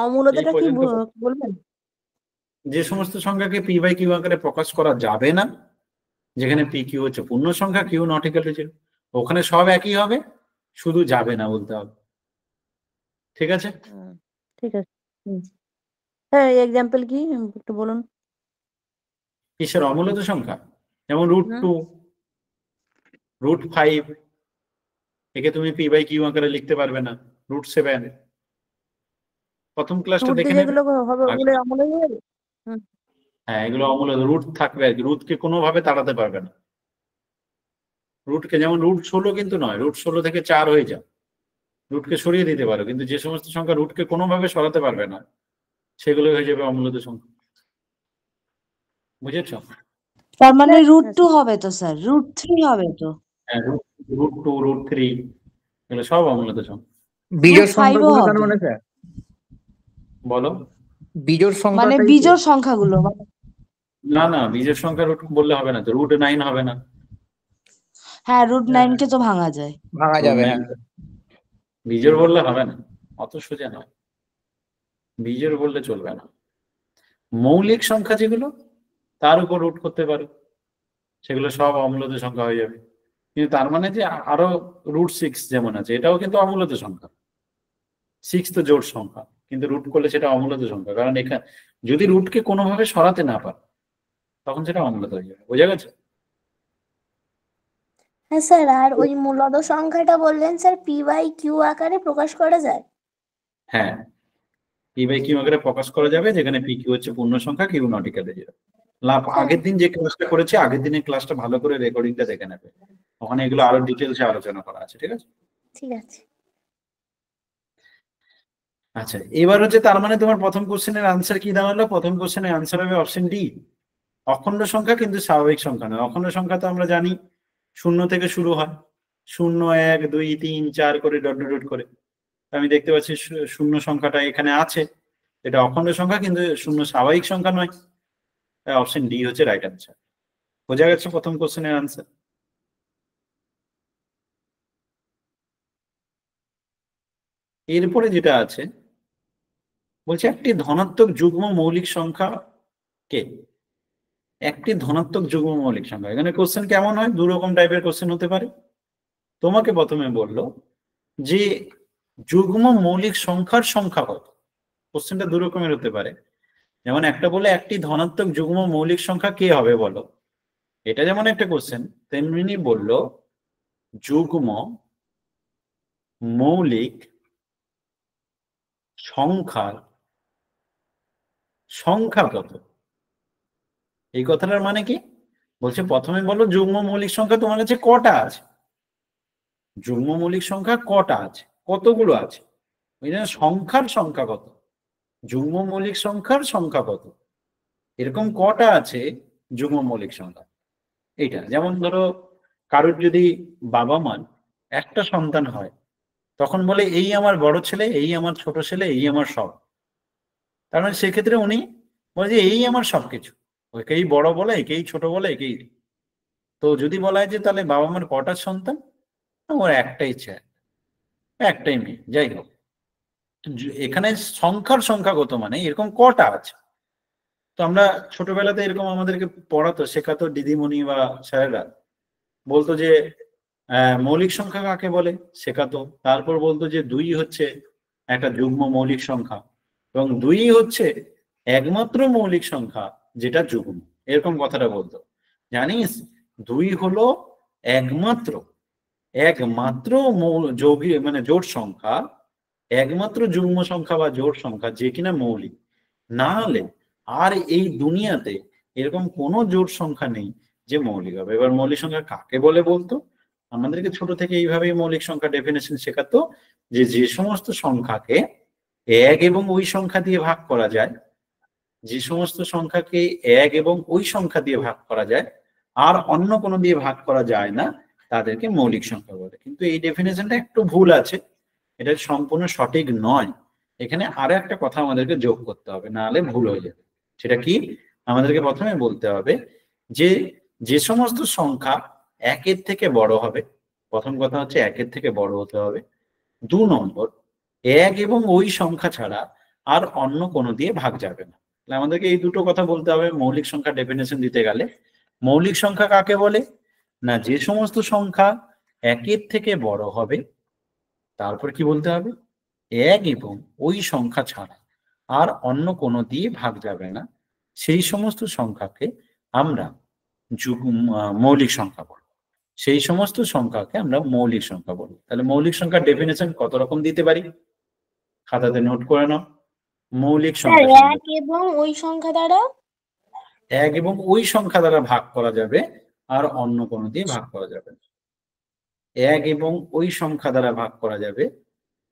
অমূলতাটা কি
এই পর্যন্ত
বলবেন?
যে সমস্ত সংখ্যাকে p/q আকারে প্রকাশ করা যাবে না, যেখানে p/q হচ্ছে পূর্ণ সংখ্যা, q not equal to 0, ওখানে সব একই হবে, শুধু যাবে না বলতে হবে। ঠিক আছে?
ঠিক আছে। হ্যাঁ, এক্সাম্পল কি একটু বলুন।
কিসের অমূলত সংখ্যা? যেমন √2, √5, একে তুমি p/q আকারে লিখতে পারবে না। √7, প্রথম ক্লাসটা দেখে নেবে।
যেগুলো হবে ওগুলো অমূলই হবে।
হ্যাঁ, এগুলো অমূলত, রুট থাকবে আর কি, রুটকে কোনোভাবে তাড়াতে পারবে না। রুটকে যেমন √16 কিন্তু নয়, √16 থেকে 4 হয়ে যায়, রুটকে সরিয়ে দিতে পারো, কিন্তু যে সমস্ত সংখ্যা রুটকে কোনোভাবে সরাতে পারবে না সেগুলো হয়ে যাবে অমূলত সংখ্যা। বুঝেছ?
তার মানে √2 হবে তো স্যার, √3 হবে তো?
হ্যাঁ, √2, √3 এগুলো সব অমূলত সংখ্যা।
বিজোড়
√5 ও
সংখ্যাগুলো তার
হবে।
মানে স্যার,
বলো।
বিজোড় সংখ্যা
মানে বিজোড় সংখ্যাগুলো
না না, বীজের সংখ্যা রুট বললে হবে না তো, √9 হবে না।
হ্যাঁ, √9 কে তো ভাঙা যায়।
ভাঙা যাবে, হ্যাঁ।
বীজের বললে হবে না, অত সোজা নয়, বীজের বললে চলবে না। মৌলিক সংখ্যা যেগুলো তার উপর রুট করতে পারো, সেগুলো সব অমূলত সংখ্যা হয়ে যাবে। কিন্তু তার মানে যে আরো √6 যেমন আছে, এটাও কিন্তু অমূলত সংখ্যা। 6 তো জোড় সংখ্যা, কিন্তু রুট করলে সেটা অমূলত সংখ্যা, কারণ এখানে যদি রুটকে কোনোভাবে সরাতে না পারে তখন সেটা অমূলত হয়ে যাবে। বোঝা গেছে?
হ্যাঁ স্যার, আর ওই মূলদ সংখ্যাটা বললেন স্যার p/q আকারে প্রকাশ করা যায়?
হ্যাঁ, p/q আকারে প্রকাশ করা যাবে, যেখানে p/q হচ্ছে পূর্ণ সংখ্যা, q not equal to 0। আগের দিন যে ক্লাসটা করেছে আগের দিনের ক্লাসটা ভালো করে রেকর্ডিংটা দেখে নেবে, ওখানে এগুলো আরো ডিটেলসে আলোচনা করা আছে, ঠিক আছে?
ঠিক আছে।
আচ্ছা, এবার হচ্ছে তার মানে তোমার প্রথম কোশ্চেনের আনসার কি দাঁড়ালো? প্রথম কোশ্চেনের আনসার হবে অপশন ডি, অখণ্ড সংখ্যা কিন্তু স্বাভাবিক সংখ্যা নয়। অখণ্ড সংখ্যা তো আমরা জানি 0 থেকে শুরু হয়, 0 1 2 3 4 করে ডট ডট ডট করে। আমি দেখতে পাচ্ছি 0 সংখ্যাটা এখানে আছে, এটা অখণ্ড সংখ্যা কিন্তু 0 স্বাভাবিক সংখ্যা নয়। অপশন ডি হচ্ছে রাইট আনসার। বোঝা গেছে প্রথম কোশ্চেনের আনসার? এরপরে যেটা আছে বলছে একটি ধনাত্মক যুগ্ম মৌলিক সংখ্যা কে? একটি ধনাত্মক যুগ্ম মৌলিক সংখ্যা, এখানে কোশ্চেন কেমন হয়? দু রকম টাইপের কোশ্চেন হতে পারে। তোমাকে প্রথমে বললো যে যুগ্ম মৌলিক সংখ্যার সংখ্যা কত। কোশ্চেনটা দু রকমের হতে পারে, যেমন একটা বলে একটি ধনাত্মক যুগ্ম মৌলিক সংখ্যা কে হবে বলো, এটা যেমন একটা কোশ্চেন, তেমনি বললো যুগ্ম মৌলিক সংখ্যার সংখ্যা কত। এই কথাটার মানে কি? বলছে প্রথমে বলো যুগ্ম মৌলিক সংখ্যা তোমার কাছে কটা আছে, যুগ্ম মৌলিক সংখ্যা কটা আছে, কতগুলো আছে, ওই জন্য সংখ্যার সংখ্যা কত, যুগ্ম মৌলিক সংখ্যার সংখ্যা কত, এরকম কটা আছে যুগ্ম মৌলিক সংখ্যা। এইটা যেমন ধরো কারোর যদি বাবা মার একটা সন্তান হয়, তখন বলে এই আমার বড় ছেলে, এই আমার ছোট ছেলে, এই আমার সব। তার মানে সেক্ষেত্রে উনি বলে যে এই আমার সবকিছু, একেই বড় বলে, একেই ছোট বলে, একেই। তো যদি বলা হয় যে তাহলে বাবা মার কটা সন্তান, ওর একটাই ছেলে, একটাই মেয়ে, যাই হোক। এখানে সংখ্যার সংখ্যা কত মানে এরকম কটা আছে। তো আমরা ছোটবেলাতে এরকম আমাদেরকে পড়াতো, শেখাতো দিদিমণি বা স্যারেরা, বলতো যে মৌলিক সংখ্যা কাকে বলে শেখাতো। তারপর বলতো যে 2 হচ্ছে একটা যুগ্ম মৌলিক সংখ্যা, এবং 2 হচ্ছে একমাত্র মৌলিক সংখ্যা যেটা যুগ্ম, এরকম কথাটা বলতো। জানিস 2 হলো একমাত্র যৌগিক মানে জোড় সংখ্যা, একমাত্র যুগ্ম সংখ্যা বা জোড় সংখ্যা যে কিনা মৌলিক, না হলে আর এই দুনিয়াতে এরকম কোনো জোড় সংখ্যা নেই যে মৌলিক হবে। এবার মৌলিক সংখ্যা কাকে বলে বলতো, আমাদেরকে ছোট থেকে এইভাবেই মৌলিক সংখ্যা ডেফিনেশন শেখাতো, যে যে সমস্ত সংখ্যাকে 1 এবং ওই সংখ্যা দিয়ে ভাগ করা যায়, যে সমস্ত সংখ্যাকে 1 এবং ওই সংখ্যা দিয়ে ভাগ করা যায় আর অন্য কোনো দিয়ে ভাগ করা যায় না, তাদেরকে মৌলিক সংখ্যা বলে। কিন্তু এই ডেফিনেশনটা একটু ভুল আছে, এটা সম্পূর্ণ সঠিক নয়। এখানে আরো একটা কথা আমাদেরকে যোগ করতে হবে, না হলে ভুল হয়ে যাবে। সেটা কি? আমাদেরকে প্রথমে বলতে হবে যে যে সমস্ত সংখ্যা 1 থেকে বড় হবে, প্রথম কথা হচ্ছে 1 থেকে বড় হতে হবে। 2 নম্বর, 1 এবং ওই সংখ্যা ছাড়া আর অন্য কোনো দিয়ে ভাগ যাবে না। তাহলে আমাদেরকে এই দুটো কথা বলতে হবে মৌলিক সংখ্যা ডেফিনেশন দিতে গেলে। মৌলিক সংখ্যা কাকে বলে? না যে সমস্ত সংখ্যা 1 থেকে বড় হবে, তারপর কি বলতে হবে? 1 এবং ওই সংখ্যা ছাড়া আর অন্য কোনো দিয়ে ভাগ যাবে না, সেই সমস্ত সংখ্যাকে আমরা মৌলিক সংখ্যা বলবো। সেই সমস্ত সংখ্যাকে আমরা মৌলিক সংখ্যা বলবো। তাহলে মৌলিক সংখ্যার ডেফিনেশন কত রকম দিতে পারি, খাতাতে নোট করে নাও। মৌলিক সংখ্যা
1 এবং ওই সংখ্যা দ্বারা
1 এবং ওই সংখ্যা দ্বারা ভাগ করা যাবে আর অন্য কোনো দিয়ে ভাগ করা যাবে না। 1 এবং ওই সংখ্যা দ্বারা ভাগ করা যাবে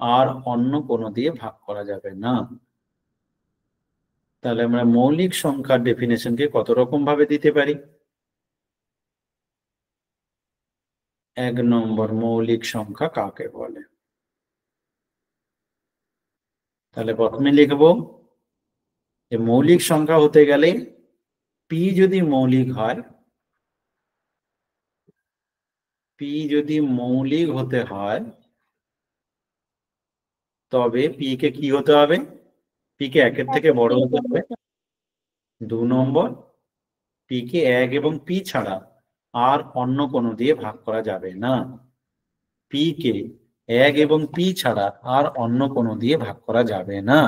আর অন্য কোনো দিয়ে ভাগ করা যাবে না। তাহলে আমরা মৌলিক সংখ্যার ডেফিনেশনকে কত রকম ভাবে দিতে পারি? 1 নম্বর, মৌলিক সংখ্যা কাকে বলে? তাহলে প্রথমে লিখবো যে মৌলিক সংখ্যা হতে গেলে পি যদি মৌলিক হয়, পি যদি মৌলিক হতে হয় তবে পি কে কি হতে হবে? পি কে 1 থেকে বড় হতে হবে। 2 নম্বর, পি কে 1 এবং পি ছাড়া আর অন্য কোনো দিয়ে ভাগ করা যাবে না। পি কে 1 এবং পি ছাড়া আর অন্য কোনো দিয়ে ভাগ করা যাবে না।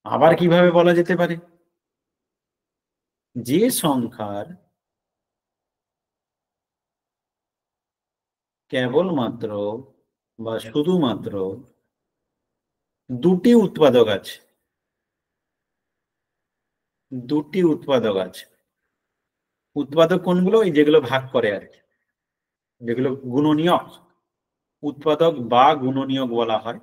আবার কিভাবে বলা যেতে পারে? যে সংখ্যার কেবলমাত্র বা শুধুমাত্র 2টি উৎপাদক আছে, দুটি উৎপাদক আছে। উৎপাদক কোনগুলো? এই যেগুলো ভাগ করে আর কি, যেগুলো গুণনীয়ক, উৎপাদক বা গুণনীয়ক বলা হয়।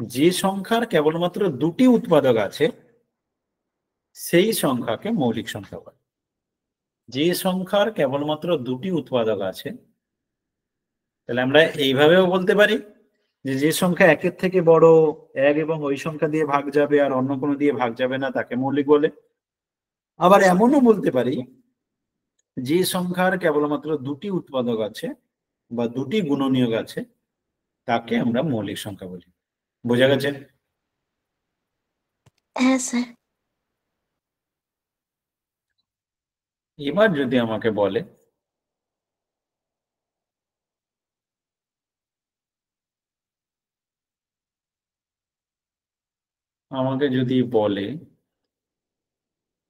যে সংখ্যার কেবলমাত্র দুটি উৎপাদক আছে সেই সংখ্যাকে মৌলিক সংখ্যা বলে। যে সংখ্যার কেবলমাত্র দুটি উৎপাদক আছে, তাহলে আমরা এইভাবেও বলতে পারি যে যে সংখ্যা একের থেকে বড়, এক এবং ওই সংখ্যা দিয়ে ভাগ যাবে আর অন্য কোনো দিয়ে ভাগ যাবে না, তাকে মৌলিক বলে। আবার এমনও বলতে পারি যে সংখ্যার কেবলমাত্র দুটি উৎপাদক আছে বা দুটি গুণনীয়ক আছে, তাকে আমরা মৌলিক সংখ্যা বলি। বোঝা গেছে?
হ্যাঁ স্যার।
এবার যদি আমাকে বলে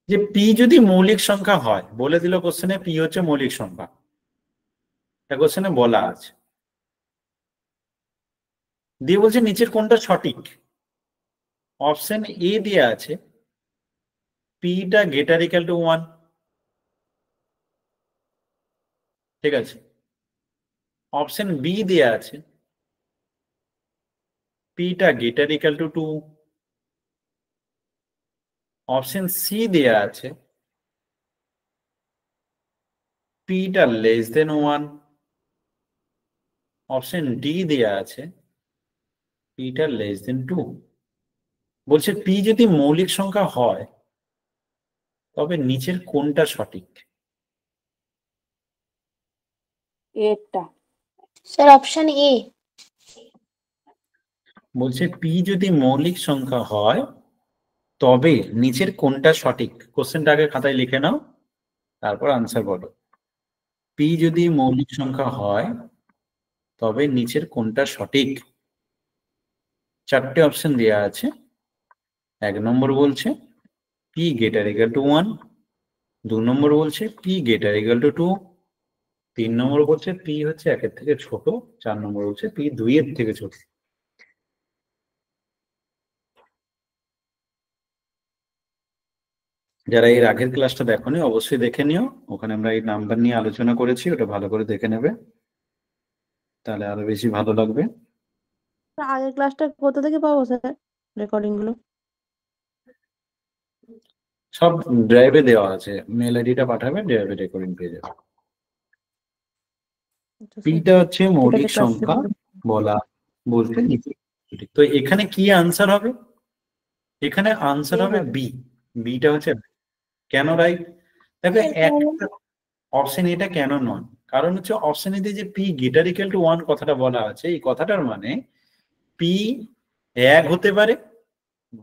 যে পি যদি মৌলিক সংখ্যা হয়, বলে দিল কোশ্চেনে পি হচ্ছে মৌলিক সংখ্যা, কোশ্চেনে বলা আছে, দিয়ে বলছে নিচের কোনটা সঠিক। অপশন এ দিয়ে আছে পিটা গ্রেটার ইকুয়াল টু 1, ঠিক আছে। অপশন বি দিয়ে আছে পিটা greater equal to 2। Option C দেয়া আছে পিটা লেস দেন 1। অপশন ডি দেয়া আছে পিটা লেস দেন 2। বলছে পি যদি মৌলিক সংখ্যা হয় তবে নিচের কোনটা সঠিক?
এটা
স্যার অপশন এ।
বলছে পি যদি মৌলিক সংখ্যা হয় তবে নিচের কোনটা সঠিক? কোশ্চেনটা আগে খাতায় লিখে নাও, তারপর আনসার বলো। পি যদি মৌলিক সংখ্যা হয় তবে নিচের কোনটা সঠিক? চারটে অপশন দেওয়া আছে। 1 নম্বর বলছে পি গ্রেটার ইকুয়াল টু 1, 2 নম্বর বলছে পি গ্রেটার ইকুয়াল টু 2, 3 নম্বর বলছে পি হচ্ছে 1 থেকে ছোট, 4 নম্বর বলছে পি 2 থেকে ছোট। যারা এর আগের ক্লাসটা দেখোনি অবশ্যই দেখে নিও, ওখানে আমরা এই নাম্বার নিয়ে আলোচনা করেছি, ওটা ভালো করে দেখে নেবে, তাহলে আরো বেশি ভালো লাগবে।
আগের ক্লাসটা কোথা থেকে পাবো স্যার রেকর্ডিং গুলো?
সব ড্রাইভে দেওয়া আছে, মেল আইডিটা পাঠাবে, ড্রাইভে রেকর্ডিং পেয়ে যাবে। পিটা হচ্ছে মৌলিক সংখ্যা বলা বলতে নিচে। তো এখানে কি আনসার হবে? এখানে আনসার হবে বি। বিটা হচ্ছে কেন রাইট? দেখো একটা অপশন এটা কেন নয়, কারণ হচ্ছে অপশন এ যে পি গ্রেটার ইকুয়াল টু 1 কথাটা বলা আছে, এই কথাটার মানে পি 1 হতে পারে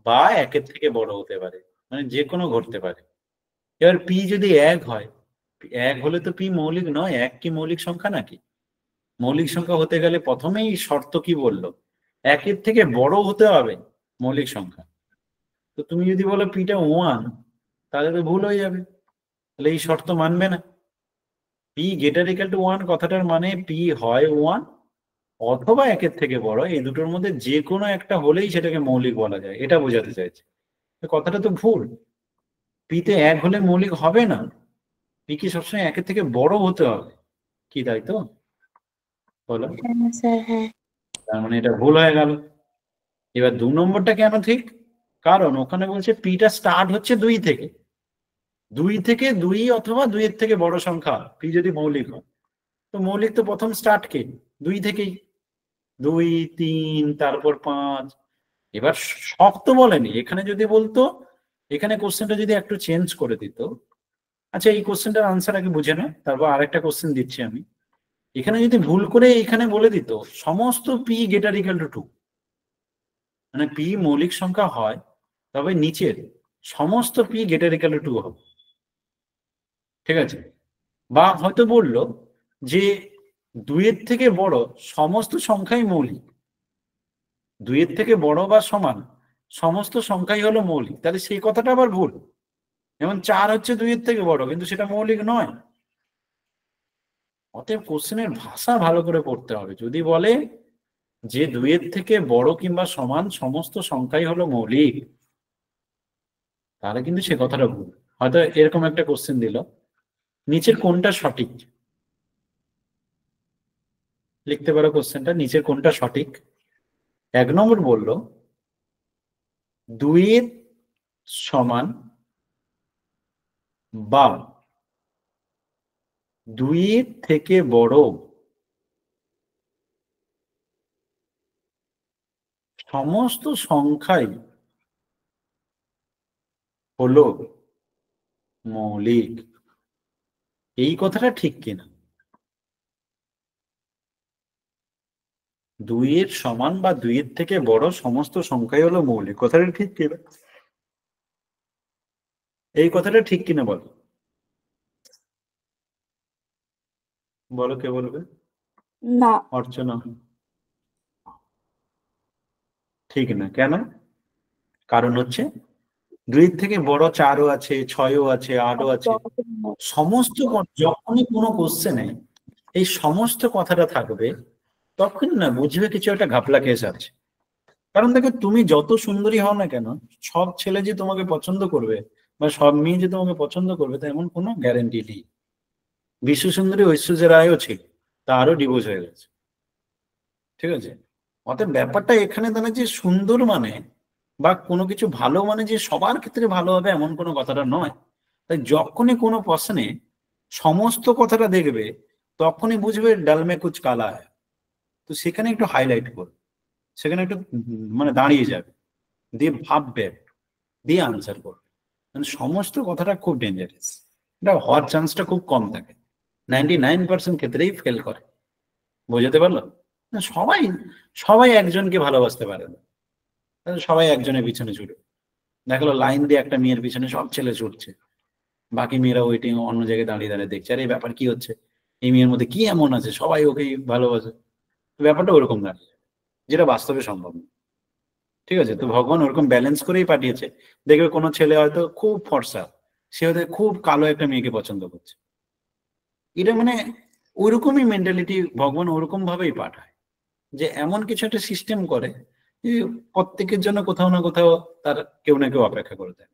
বা 1 থেকে বড় হতে পারে, মানে যে কোনো ঘটতে পারে। এবার পি যদি 1 হয়, 1 হলে তো পি মৌলিক নয়। 1 কি মৌলিক সংখ্যা নাকি? মৌলিক সংখ্যা হতে গেলে প্রথমেই শর্ত কি বললো? 1 থেকে বড় হতে হবে মৌলিক সংখ্যা। তো তুমি যদি বলো পিটা 1, তাহলে তো ভুল হয়ে যাবে, তাহলে এই শর্ত মানবে না। পি গ্রেটার ইকুয়াল টু 1 কথাটার মানে পি হয় 1 অথবা 1 থেকে বড়, এই দুটোর মধ্যে যে কোনো একটা হলেই সেটাকে মৌলিক বলা যায়, এটা বোঝাতে চাইছে। কথাটা তো ভুল। পিতে 1 হলে মৌলিক হবে না, পি কি সবসময় 1 থেকে বড় হতে হবে, কি তাই তো? বলো।
হ্যাঁ স্যার। হ্যাঁ।
তার মানে এটা ভুল হয়ে গেল। এবার 2 নম্বরটা কেন ঠিক? কারণ ওখানে বলছে পিটা স্টার্ট হচ্ছে 2 থেকে, 2 থেকে 2 অথবা 2 থেকে বড় সংখ্যা পি যদি মৌলিক হয়, তো মৌলিক তো প্রথম স্টার্ট কে 2 থেকেই, 2, 3 তারপর 5। এবার সব তো বলেনি, এখানে যদি বলতো, এখানে কোশ্চেনটা যদি একটু চেঞ্জ করে দিত। আচ্ছা এই কোশ্চেনটার আনসার আগে বুঝে না, তারপর আরেকটা কোশ্চেন দিচ্ছি আমি। এখানে যদি ভুল করে এখানে বলে দিত সমস্ত পি গ্রেটার ইকুয়াল টু 2, মানে পি মৌলিক সংখ্যা হয় তবে নিচের সমস্ত পি গ্রেটার ইকুয়াল টু 2 হবে, ঠিক আছে। বা হয়তো বললো যে 2 থেকে বড় সমস্ত সংখ্যাই মৌলিক, 2 থেকে বড় বা সমান সমস্ত সংখ্যাই হলো মৌলিক, তাহলে সেই কথাটা আবার ভুল। যেমন 4 হচ্ছে 2 থেকে বড়, কিন্তু সেটা মৌলিক নয়। অতএব কোশ্চেনের ভাষা ভালো করে পড়তে হবে। যদি বলে যে 2-এর থেকে বড় কিংবা সমান সমস্ত সংখ্যাই হলো মৌলিক, তাহলে কিন্তু সে কথাটা ভুল। হয়তো এরকম একটা কোশ্চেন দিল, নিচের কোনটা সঠিক? লিখতে পারো কোশ্চেনটা, নিচের কোনটা সঠিক? 1 নম্বর বলল 2-এর সমান বা 2-এর থেকে বড় সমস্ত সংখ্যাই হলো মৌলিক। এই কথাটা ঠিক কিনা? 2-এর সমান বা 2-এর থেকে বড় সমস্ত সংখ্যাই হলো মৌলিক, কথাটা ঠিক কিনা? এই কথাটা ঠিক কিনা বলো, বলো কে বলবে?
না।
অর্চনা। ঠিক না, কেন? কারণ হচ্ছে 2-এর থেকে বড় 4ও আছে, 6ও আছে, 8ও আছে। সমস্ত যখনই কোনো কোশ্চেনে এই সমস্ত কথাটা থাকবে, তখন না বুঝবে কিছু একটা ঘাপলা কেস আছে। কারণ দেখো, তুমি যত সুন্দরী হও না কেন, সব ছেলে যে তোমাকে পছন্দ করবে বা সব মেয়ে যে তোমাকে পছন্দ করবে তা এমন কোনো গ্যারেন্টি নেই। বিশ্ব সুন্দরী ঐশ্বর্যা রায়ও ছিল, তারও ডিভোর্স হয়ে গেছে। ঠিক আছে? অতএব ব্যাপারটা এখানে দাঁড়ায় যে সুন্দর মানে বা কোনো কিছু ভালো মানে যে সবার ক্ষেত্রে ভালো হবে এমন কোনো কথাটা নয়। তাই যখনই কোনো প্রশ্নে সমস্ত কথাটা দেখবে, তখনই বুঝবে ডালমে কুচ কালা হয়। তো সেখানে একটু হাইলাইট করবে, সেখানে একটু মানে দাঁড়িয়ে যাবে, দিয়ে ভাববে, দিয়ে আনসার করবে। মানে সমস্ত কথাটা খুব ডেঞ্জারাস, এটা হওয়ার চান্সটা খুব কম থাকে। 99% ক্ষেত্রেই ফেল করে। বোঝাতে পারলো? না, সবাই সবাই একজনকে ভালোবাসতে পারে না, সবাই একজনের পিছনে ছুটে। দেখলো লাইন দিয়ে একটা মেয়ের পিছনে সব ছেলে ছুটছে, বাকি মেয়েরা ওয়েটিং অন্য জায়গায় দাঁড়িয়ে দাঁড়িয়ে দেখছে, আর এই ব্যাপার কি হচ্ছে, এই মেয়ের মধ্যে কি এমন আছে সবাই ওকেই ভালোবাসে। ব্যাপারটা ওরকম দাঁড়িয়ে, যেটা বাস্তবে সম্ভব না। ঠিক আছে? তো ভগবান ওরকম ব্যালেন্স করেই পাঠিয়েছে। দেখবে কোনো ছেলে হয়তো খুব ফর্সা, সে হয়তো খুব কালো একটা মেয়েকে পছন্দ করছে। এটা মানে ওইরকমই মেন্টালিটি ভগবান ওরকম ভাবেই পাঠায়, যে এমন কিছু একটা সিস্টেম করে যে প্রত্যেকের জন্য কোথাও না কোথাও তার কেউ না কেউ অপেক্ষা করে দেয়।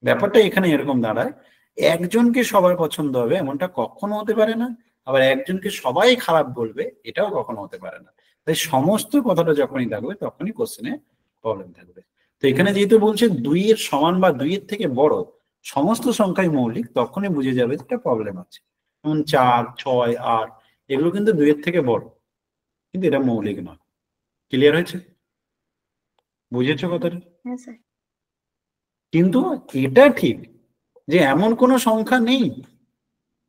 ব্যাপারটা এখানে এরকম দাঁড়ায়, একজনকে সবার পছন্দ হবে এমনটা কখনো হতে পারে না, আবার একজনকে সবাই খারাপ বলবে এটাও কখনো হতে পারে না। তাই সমস্ত কথাটা যখনই থাকবে তখনই কোশ্চেনে প্রবলেম থাকবে। তো এখানে যেহেতু বলছে 2-এর সমান বা 2-এর থেকে বড় সমস্ত সংখ্যাই মৌলিক, তখনই বুঝে যাবে যে একটা প্রবলেম আছে। যেমন 4, 6, 8 এগুলো কিন্তু 2-এর থেকে বড়, কিন্তু এটা মৌলিক নয়। ক্লিয়ার হয়েছে? বুঝেছো কথাটা?
হ্যাঁ স্যার।
কিন্তু এটা ঠিক যে এমন কোনো সংখ্যা নেই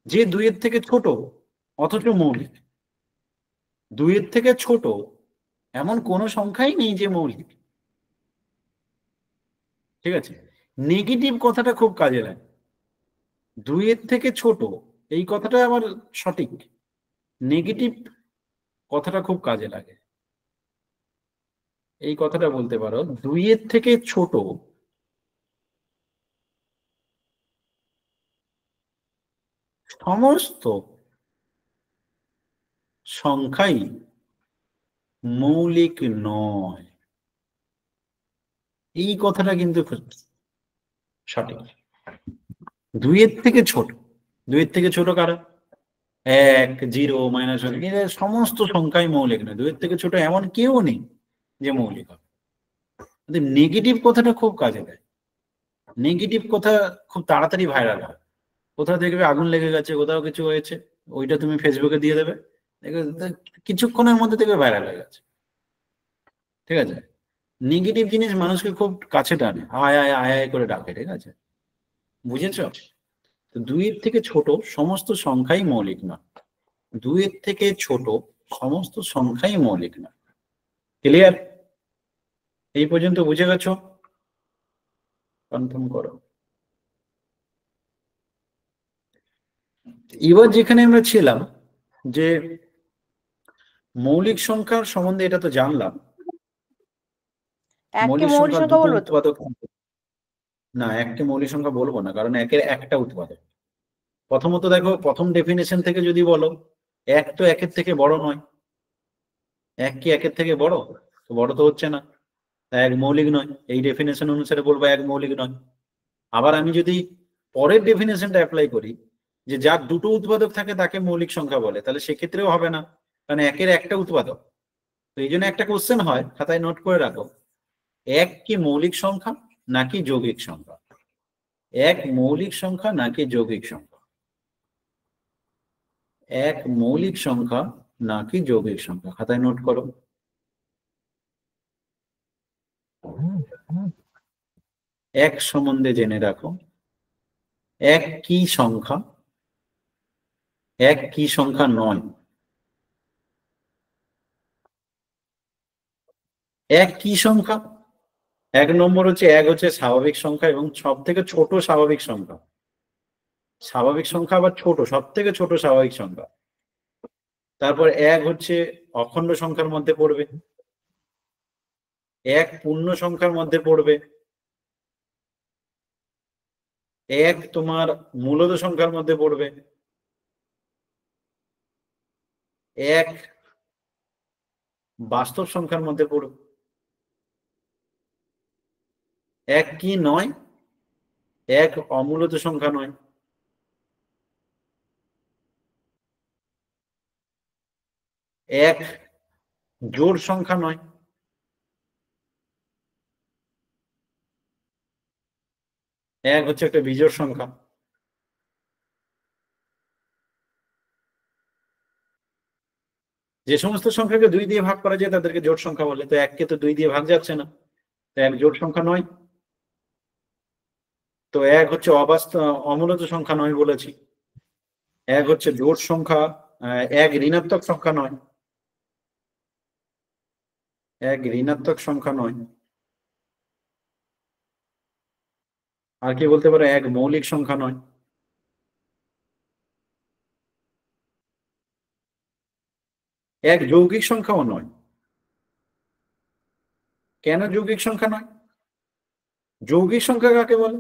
যে 2-এর থেকে ছোট অথচ মৌলিক। 2-এর থেকে ছোট এমন কোনো সংখ্যাই নেই যে মৌলিক। ঠিক আছে? নেগেটিভ কথাটা খুব কাজে লাগে। 2-এর থেকে ছোট এই কথাটা আমার সঠিক, নেগেটিভ কথাটা খুব কাজে লাগে। এই কথাটা বলতে পারো, 2-এর থেকে ছোট সমস্ত সংখ্যাই মৌলিক নয়। এই কথাটা কিন্তু সঠিক। 2-এর থেকে ছোট, 2-এর থেকে ছোট কারা? 1, 0, -1 এরা সমস্ত সংখ্যাই মৌলিক নয়। 2-এর থেকে ছোট এমন কেউ নেই যে মৌলিক হবে। নেগেটিভ কথাটা খুব কাজে দেয়। নেগেটিভ কথা খুব তাড়াতাড়ি ভাইরাল হয়। কোথাও দেখবে আগুন লেগে গেছে, কোথাও কিছু হয়েছে, ওইটা তুমি ফেসবুকে দিয়ে দেবে, দেখবে কিছুক্ষণের মধ্যে দেখবে ভাইরাল হয়ে গেছে। ঠিক আছে? নেগেটিভ জিনিস মানুষকে খুব কাছে টানে, আয় আয় আয় আয় করে ডাকে। ঠিক আছে? বুঝেছ? তো 2-এর থেকে ছোট সমস্ত সংখ্যাই মৌলিক নয়। 2-এর থেকে ছোট সমস্ত সংখ্যাই মৌলিক নয়। ক্লিয়ার? এই পর্যন্ত বুঝে গেছো? কনফার্ম করো। এবার যেখানে আমরা ছিলাম যে মৌলিক সংখ্যার সম্বন্ধে, এটা তো জানলাম।
এককে
মৌলিক
মৌলিক
সংখ্যা
সংখ্যা
দুটো
বলবো তো?
উৎপাদক না, একটি মৌলিক সংখ্যা বলবো না, কারণ একের একটা উৎপাদক। প্রথমত দেখো, প্রথম ডেফিনেশন থেকে যদি বলো, 1 তো 1-এর থেকে বড় নয়। এক কি একের থেকে বড়? তো বড় তো হচ্ছে না, তাই এক মৌলিক নয়। এই ডেফিনেশন অনুসারে বলবো এক মৌলিক নয়। আবার আমি যদি পরের ডেফিনেশনটা অ্যাপ্লাই করি যে যার দুটো উৎপাদক থাকে তাকে মৌলিক সংখ্যা বলে, তাহলে সেক্ষেত্রেও হবে না, কারণ একের একটা উৎপাদক। তো এই জন্য একটা কোশ্চেন হয়, খাতায় নোট করে রাখো, এক কি মৌলিক সংখ্যা নাকি যৌগিক সংখ্যা? এক মৌলিক সংখ্যা নাকি যৌগিক সংখ্যা? এক মৌলিক সংখ্যা নাকি যৌগিক সংখ্যা? খাতায় নোট করো। এক সম্বন্ধে জেনে রাখো, এক কি সংখ্যা, এক কি সংখ্যা নয়। এক কি সংখ্যা? এক নম্বর হচ্ছে এক হচ্ছে স্বাভাবিক সংখ্যা এবং সব থেকে ছোট স্বাভাবিক সংখ্যা। স্বাভাবিক সংখ্যা আবার ছোট, সব থেকে ছোট স্বাভাবিক সংখ্যা। তারপর এক হচ্ছে অখণ্ড সংখ্যার মধ্যে পড়বে, এক পূর্ণ সংখ্যার মধ্যে পড়বে, এক তোমার মূলদ সংখ্যার মধ্যে পড়বে, এক বাস্তব সংখ্যার মধ্যে পড়বে। এক কি নয়? এক অমূলদ সংখ্যা নয়। এক জোড় সংখ্যা নয়। এক হচ্ছে একটা বিজোড় সংখ্যা। যে সমস্ত সংখ্যাকে 2 দিয়ে ভাগ করা যায় তাদেরকে জোড় সংখ্যা বলে, তো এককে তো 2 দিয়ে ভাগ যাচ্ছে না, তো এক জোড় সংখ্যা নয়। তো এক হচ্ছে অমূলদ সংখ্যা নয় বলেছি। এক হচ্ছে জোড় সংখ্যা, এক ঋণাত্মক সংখ্যা নয়, এক ঋণাত্মক সংখ্যা নয়। আর কি বলতে পারো? এক মৌলিক সংখ্যা নয়। এক যৌগিক সংখ্যাও নয়। কেন যৌগিক সংখ্যা নয়? যৌগিক সংখ্যা কাকে বলে?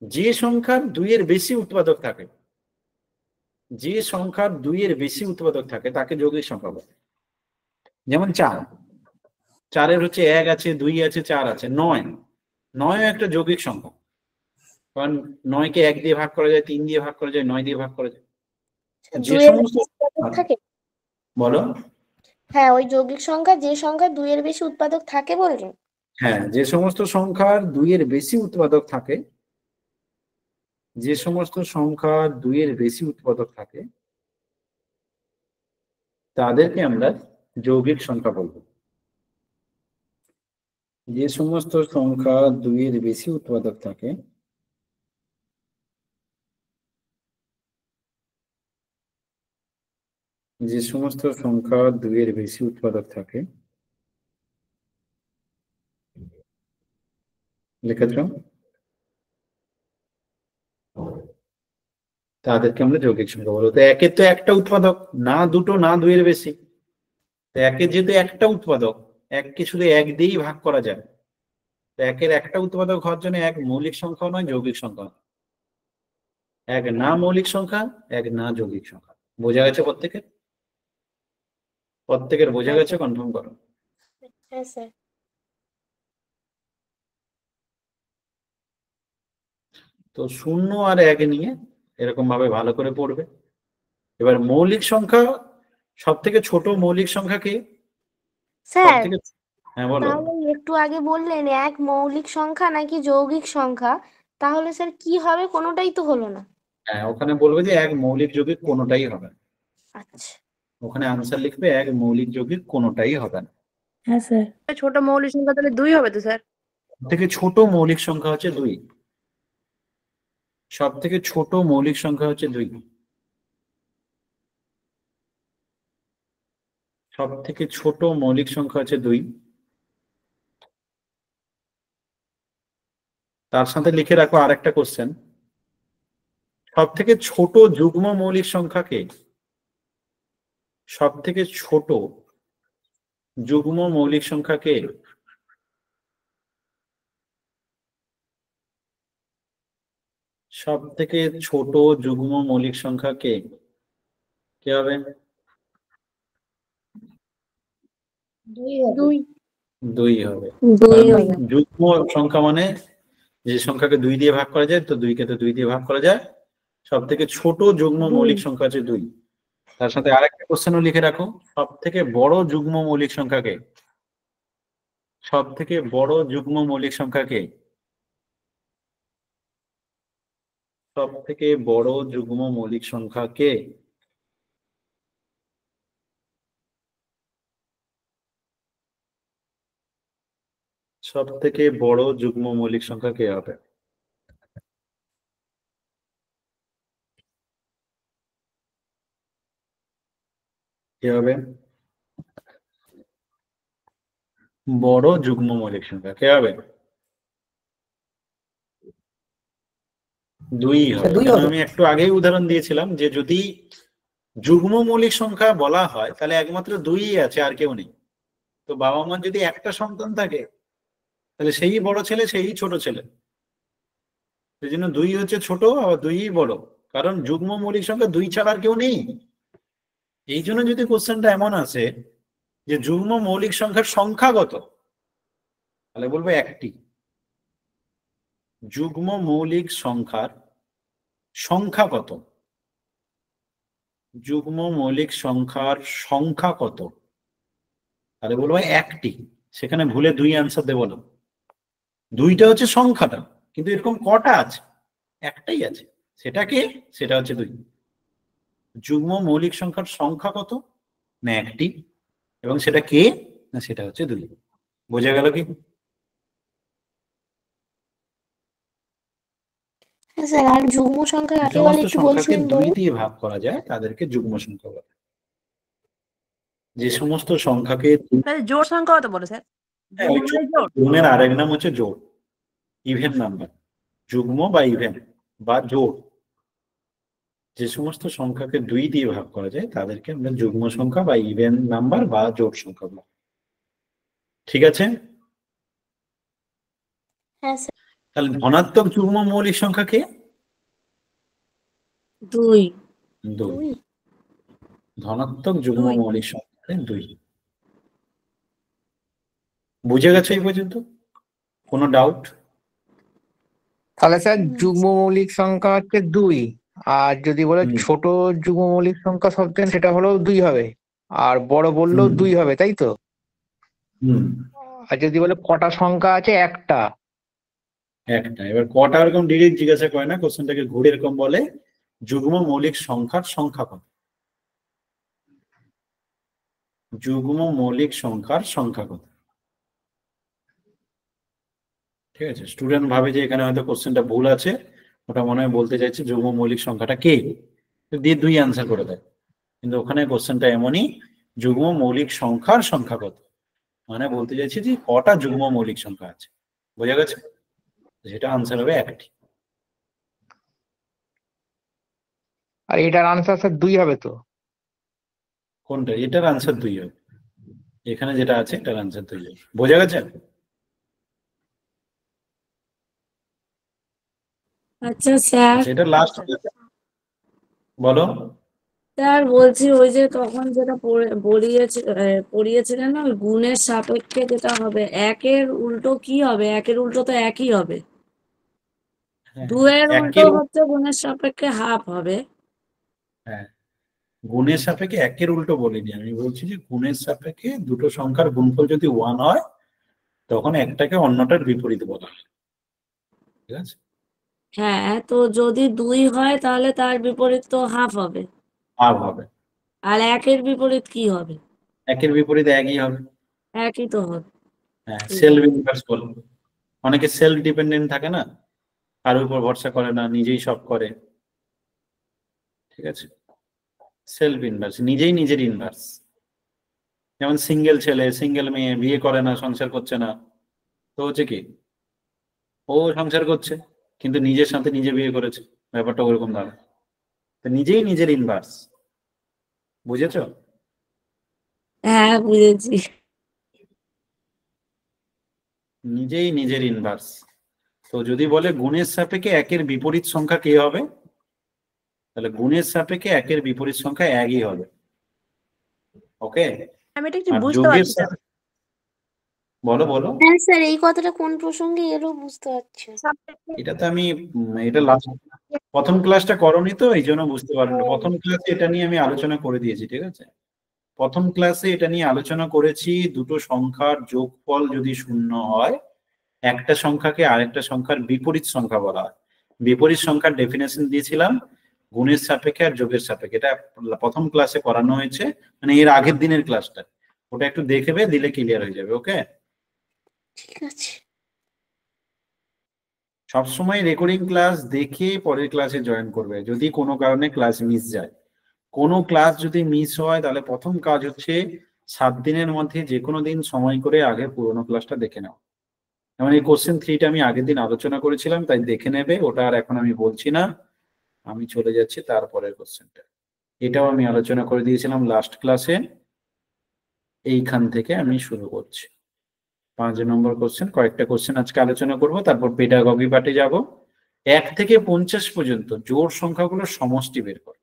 যে সংখ্যার 2 এর বেশি উৎপাদক থাকে, যে সংখ্যার 2 এর বেশি উৎপাদক থাকে তাকে যৌগিক সংখ্যা বলে। যেমন 4, 4-এর হচ্ছে 1 আছে, 2 আছে, 4 আছে। 9 একটা যৌগিক সংখ্যা, কারণ 9-কে 1 দিয়ে ভাগ করা যায়, 3 দিয়ে ভাগ করা যায়, 9 দিয়ে ভাগ করা যায়। যে
দুইয়ের
সমস্ত
বেশি উৎপাদক থাকে?
বলো।
হ্যাঁ, ওই যৌগিক সংখ্যা যে সংখ্যা 2-এর বেশি উৎপাদক থাকে বললেন।
হ্যাঁ, যে সমস্ত সংখ্যার 2 এর বেশি উৎপাদক থাকে, যে সমস্ত সংখ্যার 2 এর বেশি উৎপাদক থাকে তাদেরকে আমরা যৌগিক সংখ্যা বলবো। যে সমস্ত সংখ্যা 2 এর বেশি উৎপাদক থাকে যে সমস্ত সংখ্যা 2 এর বেশি উৎপাদক থাকে লিখেছ, তাদেরকে আমরা যৌগিক সংখ্যা বলবো। তো একের তো একটা উৎপাদক, না দুটো না 2 এর বেশি। তো একের যেহেতু একটা উৎপাদক, এককে শুধু 1 দিয়েই ভাগ করা যায়, তো একের একটা উৎপাদক হওয়ার জন্য এক মৌলিক সংখ্যা নয়, যৌগিক সংখ্যা নয়। এক না মৌলিক সংখ্যা, এক না যৌগিক সংখ্যা। বোঝা গেছে প্রত্যেকের? প্রত্যেকের বোঝা গেছে? কনফার্ম করো।
হ্যাঁ স্যার।
তো 0 আর 1 নিয়ে এরকম ভাবে ভালো করে পড়বে। এবার মৌলিক সংখ্যা, সব থেকে ছোট মৌলিক সংখ্যা কি?
স্যার,
সবথেকে, হ্যাঁ বলো।
তাহলে একটু আগে বললেন এক মৌলিক সংখ্যা নাকি যৌগিক সংখ্যা, তাহলে স্যার কি হবে? কোনোটাই তো হলো না।
হ্যাঁ, ওখানে বলবে যে এক মৌলিক যৌগিক কোনোটাই হবে না।
আচ্ছা।
ওখানে আনসার লিখবে এক মৌলিক যৌগিক কোনোটাই হবে না।
হ্যাঁ স্যার।
ছোট মৌলিক সংখ্যা তাহলে 2 হবে তো স্যার?
সব থেকে ছোট মৌলিক সংখ্যা হচ্ছে 2। সব থেকে ছোট মৌলিক সংখ্যা হচ্ছে 2। সব থেকে ছোট মৌলিক সংখ্যা হচ্ছে 2। তার সাথে লিখে রাখো আরেকটা কোশ্চেন, সব থেকে ছোট যুগ্ম মৌলিক সংখ্যা কে? সব থেকে ছোট যুগ্ম মৌলিক সংখ্যা কে? সব থেকে ছোট যুগ্ম মৌলিক সংখ্যা কে? কে হবে?
দুই।
2 হবে।
দুই
কারণ
হবে।
যুগ্ম সংখ্যা মানে যে সংখ্যাকে 2 দিয়ে ভাগ করা যায়, তো 2 কে তো 2 দিয়ে ভাগ করা যায়। সব থেকে ছোট যুগ্ম মৌলিক সংখ্যা হচ্ছে 2। তার সাথে আরেকটা কোশ্চেনও লিখে রাখো, সব থেকে বড় যুগ্ম মৌলিক সংখ্যাকে, সব থেকে বড় যুগ্ম মৌলিক সংখ্যাকে, সব থেকে বড় যুগ্ম মৌলিক সংখ্যাকে সব থেকে বড় যুগ্ম মৌলিক সংখ্যা কে হবে? কে হবে বড় যুগ্ম মৌলিক সংখ্যা? কে হবে? 2 হবে।
দুই
কারণ
হবে।
আমি একটু আগেই উদাহরণ দিয়েছিলাম যে যদি যুগ্ম মৌলিক সংখ্যা বলা হয় তাহলে একমাত্র 2ই আছে, আর কেউ নেই। তো বাবা মার যদি একটা সন্তান থাকে তাহলে সেই বড় ছেলে, সেই ছোট ছেলে। সেই জন্য 2 হচ্ছে ছোট, আবার 2ই বড়। কারণ যুগ্ম মৌলিক সংখ্যা 2 ছাড়া আর কেউ নেই। এই জন্য যদি কোশ্চেনটা এমন আসে যে যুগ্ম মৌলিক সংখ্যার সংখ্যা কত, তাহলে বলবো 1টি। যুগ্ম মৌলিক সংখ্যার সংখ্যা কত? যুগ্ম মৌলিক সংখ্যার সংখ্যা কত? তাহলে বলবো 1টি। সেখানে ভুলে 2 আনসার দেবো না। 2টা হচ্ছে সংখ্যাটা, কিন্তু এরকম কটা আছে? একটাই আছে। সেটা কি? সেটা হচ্ছে 2। যুগ্ম মৌলিক সংখ্যার সংখ্যা কত? না 1টি। এবং সেটা কে? না সেটা হচ্ছে 2। বোঝা গেল কি?
হ্যাঁ স্যার, আর যুগ্ম সংখ্যা
যে
কাকে বলে
সমস্ত
একটু
সংখ্যাকে
বলছিলেন
2
তো?
দিয়ে ভাগ করা যায় তাদেরকে যুগ্ম সংখ্যা বলে। যে সমস্ত সংখ্যাকে
স্যার জোড় সংখ্যা কত বলো স্যার?
হ্যাঁ, ওই
জোড়।
গুণের আরেক নাম হচ্ছে জোড়, ইভেন নাম্বার। যুগ্ম বা ইভেন বা জোড়, যে সমস্ত সংখ্যাকে 2 দিয়ে ভাগ করা যায় তাদেরকে আমরা যুগ্ম সংখ্যা বা ইভেন নাম্বার বা জোড় সংখ্যা বলি। ঠিক আছে?
হ্যাঁ স্যার।
তাহলে ধনাত্মক যুগ্ম মৌলিক সংখ্যা কে?
2।
2। ধনাত্মক যুগ্ম মৌলিক সংখ্যা 2। বুঝে গেছে এই পর্যন্ত? কোনো ডাউট?
তাহলে স্যার যুগ্ম মৌলিক সংখ্যা হচ্ছে 2, আর যদি বলে ছোট যুগ্ম মৌলিক সংখ্যা সবচেয়ে সেটা হলো 2 হবে, আর বড় বললেও 2 হবে, তাই তো? আর যদি বলে কটা সংখ্যা আছে? একটা।
এবার কটা এরকম ডিরেক্ট জিজ্ঞাসা করে না, কোশ্চেনটাকে ঘুরে এরকম বলে যুগ্ম মৌলিক সংখ্যার সংখ্যা কত? যুগ্ম মৌলিক সংখ্যার সংখ্যা কত? ঠিক আছে, স্টুডেন্ট ভাবে যে এখানে হয়তো কোশ্চেনটা ভুল আছে, ওটা মনে হয় বলতে চাইছে যুগ্ম মৌলিক সংখ্যাটা কে, দিয়ে 2 আনসার করে দেয়। কিন্তু ওখানে কোশ্চেনটা এমনই, যুগ্ম মৌলিক সংখ্যার সংখ্যা কত, মানে বলতে চাইছে যে কটা যুগ্ম মৌলিক সংখ্যা আছে। বোঝা গেছে? যেটা আনসার হবে 1টি।
আর এটার আনসার স্যার 2 হবে তো?
কোনটা? এটার আনসার 2 হবে। এখানে যেটা আছে এটার আনসার 2 হবে। বোঝা গেছে?
আচ্ছা স্যার,
এটা লাস্ট বলো।
স্যার বলছি ওই যে তখন যেটা পড়িয়েছিলেন না, ওই গুণের সাপেক্ষে যেটা হবে, 1-এর উল্টো কি হবে? 1-এর উল্টো তো 1ই হবে। 2-এর উল্টো হচ্ছে গুণের সাপেক্ষে হাফ হবে।
হ্যাঁ, গুণের সাপেক্ষে 1-এর উল্টো বলিনি, আমি বলছি যে গুণের সাপেক্ষে দুটো সংখ্যার গুণফল যদি 1 হয় তখন একটাকে অন্যটার বিপরীত বলা হয়। ঠিক আছে?
হ্যাঁ, তো যদি 2 হয় তাহলে তার বিপরীত তো হাফ হবে।
হাফ হবে।
আর 1-এর বিপরীত কি হবে?
1-এর বিপরীত 1ই হবে।
একই তো হবে।
হ্যাঁ, সেলফ ইনভার্স বলে। অনেকে সেলফ ডিপেন্ডেন্ট থাকে না, কারোর উপর ভরসা করে না, নিজেই সব করে। ঠিক আছে, সেলফ ইনভার্স, নিজেই নিজের ইনভার্স। যেমন সিঙ্গেল ছেলে, সিঙ্গেল মেয়ে, বিয়ে করে না, সংসার করছে না, তো হচ্ছে কি ও সংসার করছে কিন্তু নিজের সাথে নিজে বিয়ে করেছে, ব্যাপারটা ওরকম দাঁড়ায়। তো নিজেই নিজের ইনভার্স। বুঝেছো?
হ্যাঁ, বুঝেছি।
নিজেই নিজের ইনভার্স। তো যদি বলে গুণের সাপেক্ষে 1-এর বিপরীত সংখ্যা কে হবে, তাহলে গুণের সাপেক্ষে 1-এর বিপরীত সংখ্যা 1ই হবে। ওকে?
আমি এটা একটু
আর
বুঝতে
যোগের
পারছি স্যার।
বলো বলো।
হ্যাঁ স্যার, এই কথাটা কোন প্রসঙ্গে এলো বুঝতে পারছি না।
এটা তো আমি এটা লাস্ট প্রথম ক্লাসটা করনি তো এই জন্য বুঝতে পারবে না। প্রথম ক্লাসে এটা নিয়ে আমি আলোচনা করে দিয়েছি, ঠিক আছে? প্রথম ক্লাসে এটা নিয়ে আলোচনা করেছি, দুটো সংখ্যার যোগফল যদি শূন্য হয় একটা সংখ্যাকে আরেকটা সংখ্যার বিপরীত সংখ্যা বলা হয়। বিপরীত সংখ্যার ডেফিনেশন দিয়েছিলাম গুণের সাপেক্ষে আর যোগের সাপেক্ষে। এটা প্রথম ক্লাসে করানো হয়েছে, মানে এর আগের দিনের ক্লাসটা। ওটা একটু দেখবে, দিলে ক্লিয়ার হয়ে যাবে। ওকে,
ঠিক আছে।
সবসময় রেকর্ডিং ক্লাস দেখে পরের ক্লাসে জয়েন করবে। যদি কোনো কারণে ক্লাস মিস যায়, কোনো ক্লাস যদি মিস হয়, তাহলে প্রথম কাজ হচ্ছে 7 দিনের মধ্যে যে কোনো দিন সময় করে আগে পুরোনো ক্লাসটা দেখে নাও। যেমন এই কোশ্চেন 3টা আমি আগের দিন আলোচনা করেছিলাম, তাই দেখে নেবে। ওটা আর এখন আমি বলছি না, আমি চলে যাচ্ছি তারপরের কোশ্চেনটা। এটাও আমি আলোচনা করে দিয়েছিলাম লাস্ট ক্লাসে। এইখান থেকে আমি শুরু করছি। 5 নম্বর কোশ্চেন, কয়েকটা কোশ্চেন আজকে আলোচনা করব, তারপর পেডাগগি পার্টে যাব। 1 থেকে 50 পর্যন্ত জোড় সংখ্যাগুলোর সমষ্টি বের কর।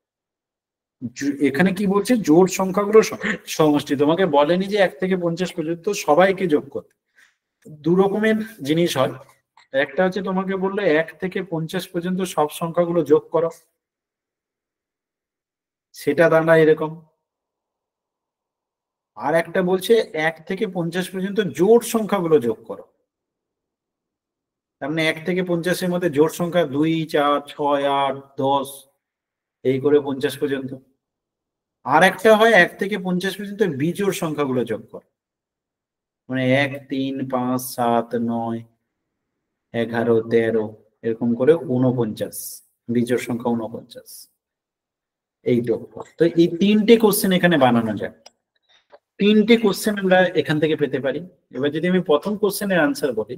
এখানে কি বলছে? জোড় সংখ্যাগুলোর সমষ্টি। তোমাকে বলেনি যে 1 থেকে 50 পর্যন্ত সবাইকে যোগ করতে। দু রকমের জিনিস হয়। একটা হচ্ছে তোমাকে বললো 1 থেকে 50 পর্যন্ত সব সংখ্যাগুলো যোগ করো, সেটা দাঁড়ায় এরকম। আর একটা বলছে 1 থেকে 50 পর্যন্ত জোড় সংখ্যাগুলো যোগ করো। তার মানে 1 থেকে 50-এর মধ্যে জোড় সংখ্যা 2, 4, 6, 8, 10 এই করে 50 পর্যন্ত। আর একটা হয় 1 থেকে 50 পর্যন্ত বিজোড় সংখ্যাগুলো যোগ করো, মানে 1, 3, 5, 7, 9, 11, 13 এরকম করে 49, বিজোড় সংখ্যা 49। এই তো এই 3টে কোশ্চেন এখানে বানানো যায়। 3টে কোশ্চেন আমরা এখান থেকে পেতে পারি। এবার যদি আমি প্রথম কোশ্চেনের আনসার বলি,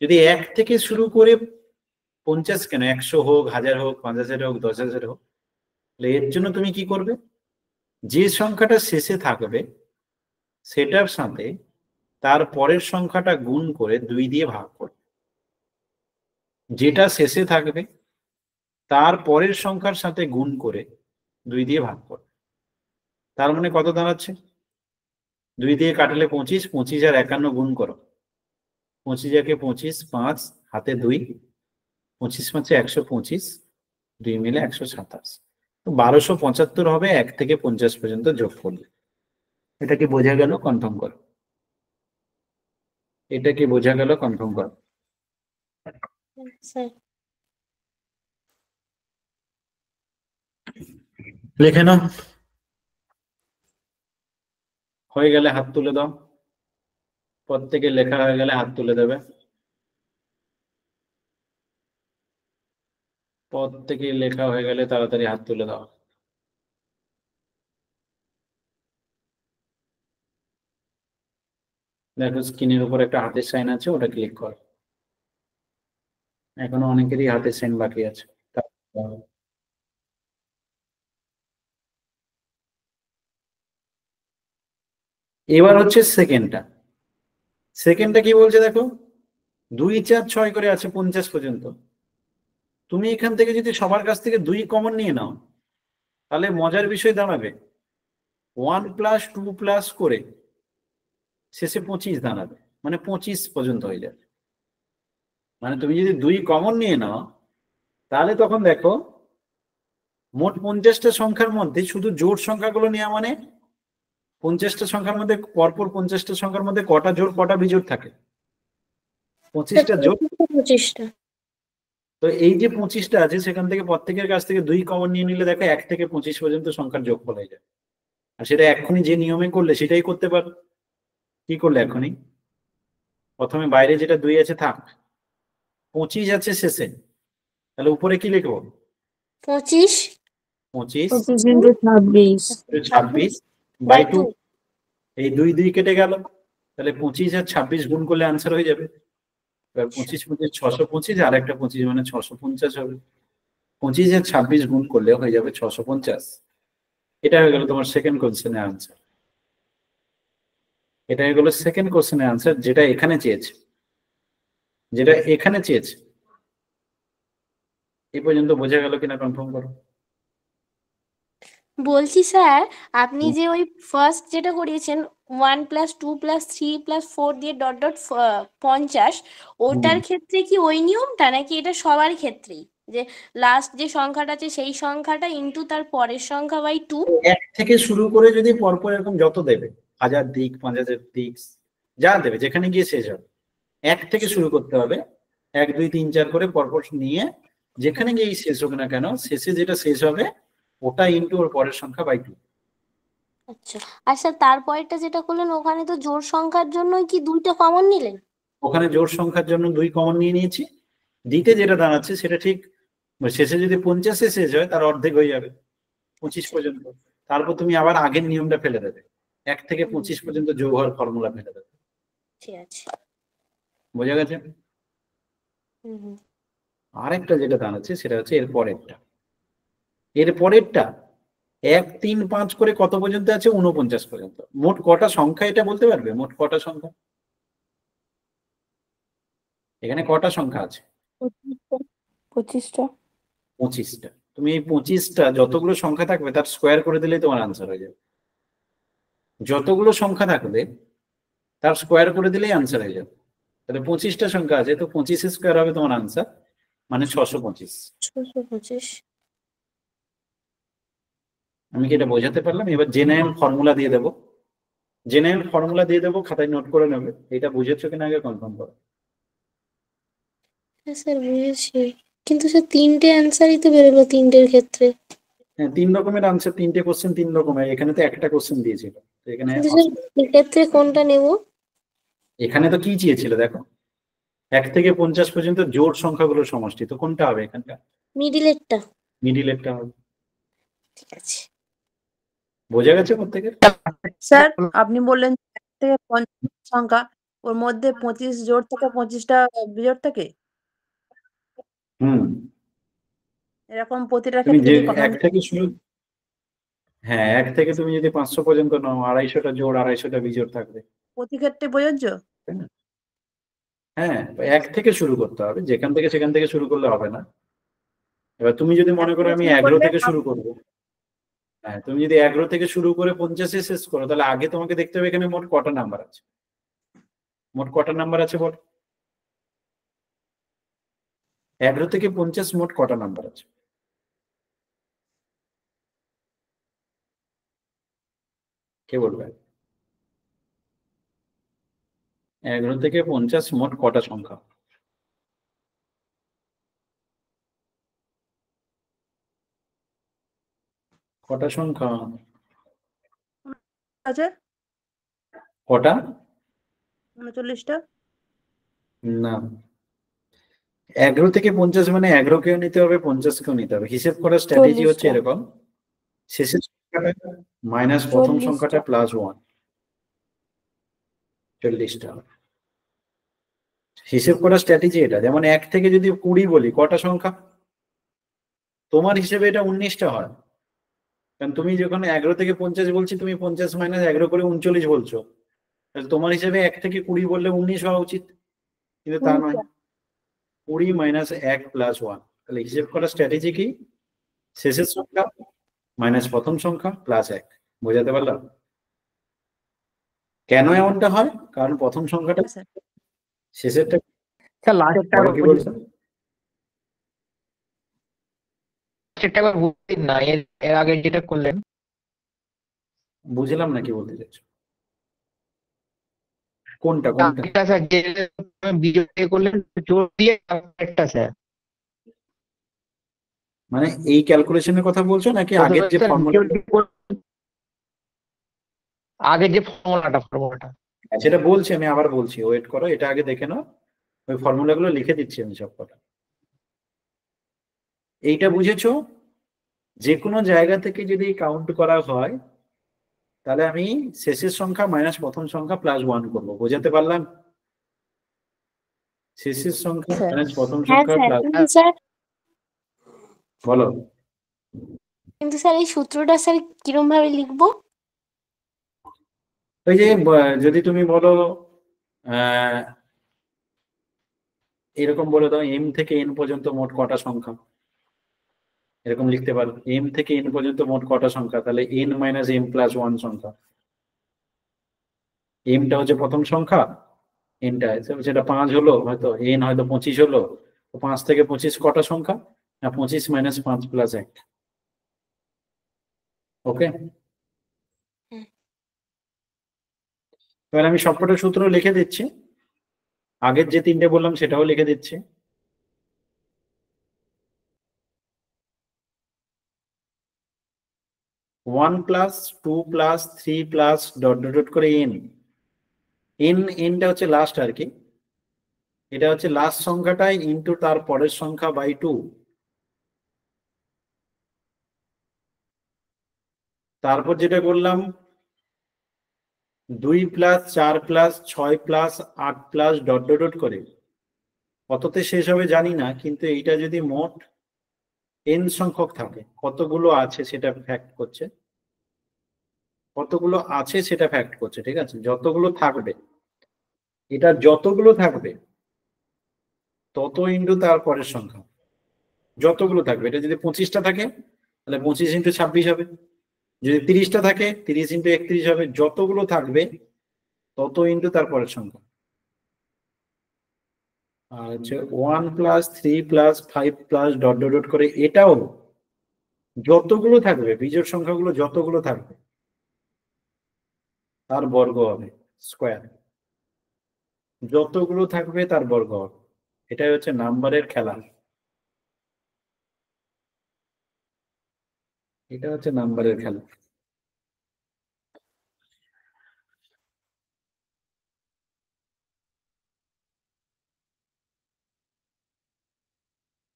যদি 1 থেকে শুরু করে 50 কেন 100 হোক, 1000 হোক, 5000 হোক, 10,000 হোক, এর জন্য তুমি কি করবে? যে সংখ্যাটা শেষে থাকবে সেটার সাথে তার পরের সংখ্যাটা গুণ করে 2 দিয়ে ভাগ করবে। যেটা শেষে থাকবে তার পরের সংখ্যার সাথে গুণ করে 2 দিয়ে ভাগ করবে। তার মানে কত দাঁড়াচ্ছে? 2 দিয়ে কাটলে 25, 25 আর 51 গুণ করো। 25 একে 25, 5 হাতে 2, 25 5 125, 2 মিলে 127। তো 1275 হবে 1 থেকে 50 পর্যন্ত যোগ করলে। এটা কি বোঝা গেল? কনফার্ম করো। এটা কি বোঝা গেল? কনফার্ম করো।
স্যার
লিখে নাও। হয়ে গেলে হাত তুলে দাও। প্রত্যেকে লেখা হয়ে গেলে হাত তুলে দেবে। প্রত্যেকে লেখা হয়ে গেলে তাড়াতাড়ি হাত তুলে দাও। দেখো স্ক্রিনের উপর একটা হাতের সাইন আছে, ওটা ক্লিক কর। এখনো অনেকেরই হাতের সাইন বাকি আছে। এবার হচ্ছে সেকেন্ডটা। সেকেন্ডটা কি বলছে দেখো, 2, 4, 6 করে আছে 50 পর্যন্ত। তুমি এখান থেকে যদি সবার কাছ থেকে 2 কমন নিয়ে নাও, তাহলে মজার বিষয় দাঁড়াবে 1 + 2 করে শেষে 25 দাঁড়াবে, মানে 25 পর্যন্ত হয়ে যাবে। মানে তুমি যদি 2 কমন নিয়ে নাও, তাহলে তখন দেখো মোট 50টা সংখ্যার মধ্যে শুধু জোড় সংখ্যাগুলো নেওয়া, মানে 50টা সংখ্যার মধ্যে পরপর 50টা সংখ্যার মধ্যে কটা জোড় কটা বিজোড় থাকে? 25টা জোড়।
25টা।
তো এই যে 25টা আছে সেখান থেকে প্রত্যেকের কাছ থেকে 2 কমন নিয়ে নিলে দেখো 1 থেকে 25 পর্যন্ত সংখ্যার যোগফল হয়ে যায়। আর সেটা এখনই যে নিয়মে করলে সেটাই করতে পারো। কি করলে এখনই? প্রথমে বাইরে যেটা 2 আছে থাক, 25 আছে শেষে, তাহলে উপরে কি লিখবো?
25
25
26
বাই 2। এই 2 2 কেটে গেল, তাহলে 25 আর 26 গুণ করলে আনসার হয়ে যাবে। এবার 25 25 625 আর একটা 25 মানে 650 হবে। 25 আর 26 গুণ করলে হয়ে যাবে 650। এটা হয়ে গেল তোমার সেকেন্ড কোশ্চেনের আনসার। এটা হয়ে গেল সেকেন্ড কোশ্চেনের আনসার, যেটা এখানে চেয়েছে, যেটা এখানে চেয়েছে। এই পর্যন্ত বোঝা গেল কিনা কনফার্ম করো।
বলছি স্যার, আপনি যে ওই ফার্স্ট যেটা করিয়েছেন 1 + 2 + 3 + 4 দিয়ে ডট ডট 50, ওটার ক্ষেত্রে কি ওই নিয়মটা নাকি এটা সবার ক্ষেত্রেই, যে লাস্ট যে সংখ্যাটা আছে সেই সংখ্যাটা ইনটু তার পরের সংখ্যা বাই 2?
এক থেকে শুরু করে যদি পরপর এরকম যত দেবে, 1000 দিক 5000 দিক যা দেবে, যেখানে গিয়ে শেষ হবে এক থেকে শুরু করতে হবে। 1 2 3 4 করে পরপর নিয়ে যেখানে গিয়ে শেষ হোক না কেন, শেষে যেটা শেষ হবে ওটা ইনটু ওর পরের সংখ্যা বাই 2।
আচ্ছা, আর স্যার তারপরেরটা যেটা করলেন ওখানে তো জোড় সংখ্যার জন্য কি 2টা কমন নিলেন?
ওখানে জোড় সংখ্যার জন্য 2 কমন নিয়ে নিয়েছি। দিতে যেটা দাঁড়াচ্ছে সেটা ঠিক শেষে যদি 50-এ শেষ হয় তার অর্ধেক হয়ে যাবে 25 পর্যন্ত। তারপর তুমি আবার আগের নিয়মটা ফেলে দেবে, 1 থেকে 25 পর্যন্ত যোগ হওয়ার ফর্মুলা ফেলে দেবে।
ঠিক আছে।
বোঝা গেছে?
হুম।
আরেকটা যেটা দাঁড়াচ্ছে সেটা হচ্ছে এর পরেরটা। 1 3 5 করে কত পর্যন্ত আছে? 49 পর্যন্ত। মোট কটা সংখ্যা এটা বলতে পারবে? মোট কটা সংখ্যা এখানে কটা সংখ্যা আছে?
25টা।
25টা। তুমি এই 25টা যতগুলো সংখ্যা থাকবে তার স্কোয়ার করে দিলেই তোমার আনসার হয়ে যাবে। যতগুলো সংখ্যা থাকবে তার স্কোয়ার করে দিলেই আনসার হয়ে যাবে। তাহলে 25টা সংখ্যা আছে, তো 25 স্কোয়ার হবে তোমার আনসার, মানে 625।
625।
আমি কি এটা বোঝাতে পারলাম? এবার জেনারেল ফর্মুলা দিয়ে দেবো। জেনারেল ফর্মুলা দিয়ে দেবো, খাতায় নোট করে নেবে। এটা বুঝেছো কিনা আগে কনফার্ম করো।
হ্যাঁ স্যার বুঝেছি, কিন্তু স্যার 3টে অ্যান্সারই তো বেরোলো 3টের ক্ষেত্রে।
হ্যাঁ, 3 রকমের আনসার, 3টে কোশ্চেন 3 রকমের। এখানে তো একটা কোশ্চেন দিয়েছিল, তো এখানে
কিন্তু স্যার এক্ষেত্রে কোনটা নেব?
এখানে তো কি চেয়েছিল দেখো, 1 থেকে 50 পর্যন্ত জোড় সংখ্যাগুলোর সমষ্টি, তো কোনটা হবে এখানটা?
মিডিলেরটা।
মিডিলেরটা হবে।
ঠিক আছে।
বোঝা গেছে প্রত্যেকের?
স্যার আপনি বললেন 1 থেকে 50 সংখ্যা, ওর মধ্যে 25 জোড় থাকে 25টা বিজোড় থাকে,
হুম।
এরকম প্রতিটা
তুমি
ক্ষেত্রে
যে
যদি কখনো
1 থেকে শুরু, হ্যাঁ 1 থেকে তুমি যদি 500 পর্যন্ত নাও, 250টা জোড় 250টা বিজোড় থাকবে,
প্রতি ক্ষেত্রে প্রযোজ্য?
তাই না? হ্যাঁ, 1 থেকে শুরু করতে হবে, যেখান থেকে সেখান থেকে শুরু করলে হবে না। এবার তুমি যদি মনে করো আমি 11 থেকে শুরু করবো, হ্যাঁ তুমি যদি 11 থেকে শুরু করে 50-এ শেষ করো, তাহলে আগে তোমাকে দেখতে হবে এখানে মোট কটা নাম্বার আছে। মোট কটা নাম্বার আছে বল? 11 থেকে 50 মোট কটা নাম্বার আছে? কে বলবে? 11 থেকে 50 মোট কটা সংখ্যা? কটা সংখ্যা
আছে?
কটা?
39টা।
না, 11 থেকে 50 মানে 11 কেও নিতে হবে 50 কেও নিতে হবে। হিসেব করার স্ট্র্যাটেজি হচ্ছে
40টা।
এরকম, শেষের সংখ্যাটা মাইনাস প্রথম
40টা।
সংখ্যাটা প্লাস 1, 40টা। হিসেব করার স্ট্র্যাটেজি এটা। যেমন 1 থেকে যদি 20 বলি, কটা সংখ্যা? তোমার হিসেবে এটা 19টা হয়, কারণ তুমি যখন 11 থেকে 50 বলছি, তুমি 50 মাইনাস 11 করে 39 বলছো। তাহলে তোমার হিসেবে 1 থেকে 20 বললে 19 হওয়া উচিত, কিন্তু তা নয়। 20 মাইনাস 1 প্লাস 1। তাহলে হিসেব করার স্ট্র্যাটেজি কি? শেষের সংখ্যা মাইনাস প্রথম সংখ্যা প্লাস 1। বোঝাতে পারলাম? কেন এমনটা হয়? কারণ প্রথম সংখ্যাটা
স্যার
শেষেরটা।
স্যার লাস্টেরটা
বলো কি বলছো?
একবার বুঝলেন না, এর আগে যেটা করলেন।
বুঝলাম না কি বলতে চাইছো। কোনটা কোনটা?
এটা স্যার যে বিজয় দিয়ে করলেন জোর দিয়ে একটা স্যার,
মানে এই ক্যালকুলেশনের কথা বলছো নাকি আগের যে ফর্মুলা?
আগের যে ফর্মুলাটা
সেটা বলছি, আমি আবার বলছি, ওয়েট করো, এটা আগে দেখে নাও। ওই ফর্মুলাগুলো লিখে দিচ্ছি আমি সব কটা। এইটা বুঝেছো? যে কোনো জায়গা থেকে যদি কাউন্ট করা হয়, তাহলে আমি শেষের সংখ্যা মাইনাস প্রথম সংখ্যা প্লাস 1 করবো। বোঝাতে পারলাম? শেষের সংখ্যা মাইনাস প্রথম
হ্যাঁ
সংখ্যা
স্যার,
প্লাস।
কিন্তু স্যার
বলো।
কিন্তু স্যার এই সূত্রটা স্যার কিরম ভাবে লিখবো?
ওই যে যদি তুমি বলো এরকম বলে দাও, m থেকে n পর্যন্ত মোট কটা সংখ্যা, এরকম লিখতে পারো। m থেকে n পর্যন্ত মোট কটা সংখ্যা, তাহলে n মাইনাস m প্লাস 1 সংখ্যা। এমটা হচ্ছে প্রথম সংখ্যা, এনটা সেটা 5 হলো, হয়তো এন হয়তো 25 হলো। তো 5 থেকে 25 কটা সংখ্যা? না, 25 - 5 + 1। ওকে, এবার আমি সবকটা সূত্র লিখে দিচ্ছি, আগের যে 3টে বললাম সেটাও লিখে দিচ্ছি। One plus 2 plus 3 plus dot dot dot করে এন। এনটা হচ্ছে লাস্ট আর কি, এটা হচ্ছে লাস্ট সংখ্যাটাই ইনটু তার পরের সংখ্যা বাই 2। তারপর যেটা করলাম 2 plus 4 plus 6 plus 8 plus dot dot dot করে, কততে শেষ হবে জানি না, কিন্তু এইটা যদি মোট এন সংখ্যক থাকে, কতগুলো আছে সেটা ফ্যাক্ট করছে, কতগুলো আছে সেটা ফ্যাক্ট করছে, ঠিক আছে? যতগুলো থাকবে, এটা যতগুলো থাকবে তত ইন্টু তার পরের সংখ্যা, যতগুলো থাকবে। এটা যদি 25টা থাকে তাহলে 25 × 26 হবে, যদি 30টা থাকে 30 × 31 হবে, যতগুলো থাকবে তত ইন্টু তার পরের সংখ্যা। আর হচ্ছে 1 plus 3 plus 5 plus dot dot dot করে, এটাও যতগুলো থাকবে, বিজোড় সংখ্যাগুলো যতগুলো থাকবে তার বর্গ হবে, স্কোয়ার। যতগুলো থাকবে তার বর্গ হবে। এটাই হচ্ছে নাম্বারের খেলা, এটা হচ্ছে নাম্বারের খেলা।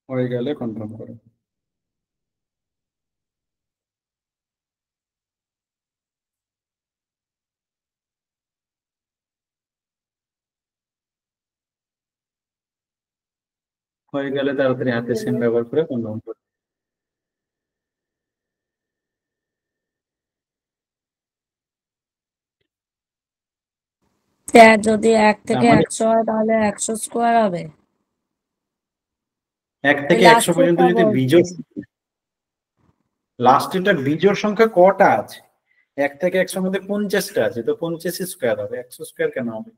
হয়ে গেলে কনফার্ম করো। হয়ে গেলে তাড়াতাড়ি হাতে সেম ব্যবহার করে কনফার্ম করো।
স্যার যদি 1 থেকে
আমার
100 হয় তাহলে 100 স্কোয়ার হবে।
1 থেকে 100 পর্যন্ত যদি বিজোড়, লাস্টেরটা বিজোড় সংখ্যা কটা আছে? 1 থেকে 100 মধ্যে 50টা আছে, তো 50 স্কোয়ার হবে, 100 স্কোয়ার কেন হবে?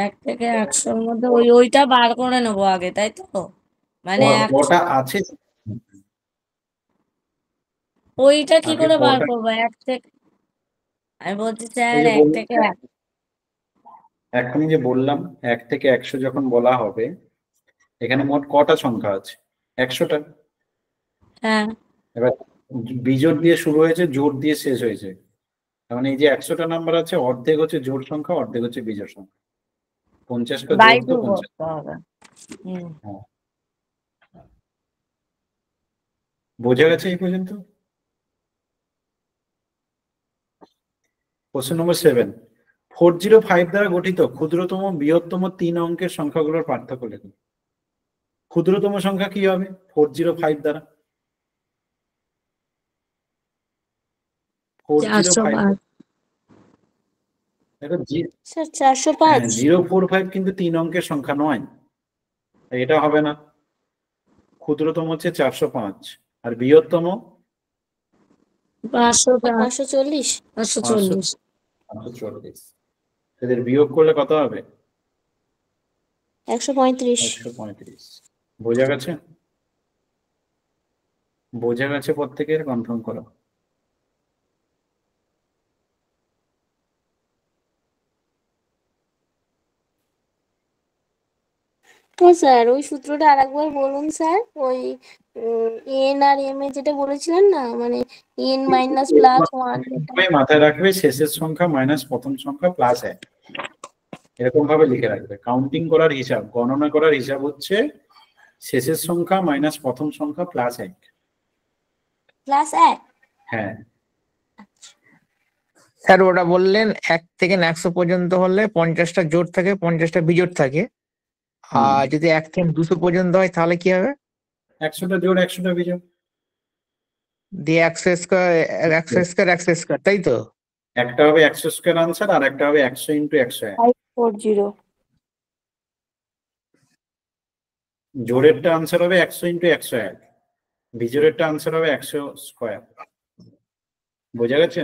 1 থেকে 100-র মধ্যে ওইটা বার করে নেবো আগে, তাই তো? মানে
কটা আছে
ওইটা কি
আগে,
করে বার
কটা?
করবো? 1 থেকে, আমি বলছি স্যার
ওই যে
1 থেকে
এখনই যে বললাম 1 থেকে 100 যখন বলা হবে, এখানে মোট কটা সংখ্যা আছে? 100টা।
হ্যাঁ,
এবার বিজোড় দিয়ে শুরু হয়েছে, জোড় দিয়ে শেষ হয়েছে, তার মানে এই যে 100টা নাম্বার আছে, অর্ধেক হচ্ছে জোড় সংখ্যা, অর্ধেক হচ্ছে বিজোড় সংখ্যা। 50টা
বাই
জোড় তো
2
50।
করতে হবে।
হ্যাঁ, বোঝা গেছে এই পর্যন্ত? কোশ্চেন নম্বর 7, 405 দ্বারা গঠিত ক্ষুদ্রতম বৃহত্তম 3 অঙ্কের সংখ্যাগুলোর পার্থক্য লিখুন। ক্ষুদ্রতম সংখ্যা কি হবে 405 দ্বারা? 405 দেখো
স্যার 405।
045 কিন্তু 3 অঙ্কের সংখ্যা নয়, এটা হবে না। ক্ষুদ্রতম হচ্ছে 405, আর বৃহত্তম
540।
540।
এদের বিয়োগ করলে কত হবে?
135।
135। বোঝা গেছে? বোঝা গেছে প্রত্যেকের? কনফার্ম করো।
ও স্যার, ওই সূত্রটা আরেকবার বলুন স্যার। ওই এন আর এম এ যেটা বলেছিলেন না, মানে এন মাইনাস প্লাস 1।
মাথায় রাখবে শেষের সংখ্যা মাইনাস প্রথম সংখ্যা প্লাস 1, এরকম ভাবে লিখে রাখবে। কাউন্টিং করার হিসাব, গণনা করার হিসাব হচ্ছে শেষের সংখ্যা মাইনাস প্রথম সংখ্যা প্লাস 1।
প্লাস 1?
হ্যাঁ
স্যার ওটা বললেন 1 থেকে 100 পর্যন্ত হলে 50টা জোড় থাকে, 50টা বিজোড় থাকে। আর যদি 1 থেকে 200 পর্যন্ত হয় তাহলে কি হবে?
100টা জোড় 100টা বিজোড়
দিয়ে 100 স্কোয়ার 100 স্কোয়ার 100 স্কোয়ার, তাই তো?
একটা হবে 100 স্কোয়ার আনসার, আর একটা হবে 100 × 101।
540।
জোড়েরটা আনসার হবে 100 × 101, বিজোড়েরটা আনসার হবে 100 স্কোয়ার। বোঝা গেছে?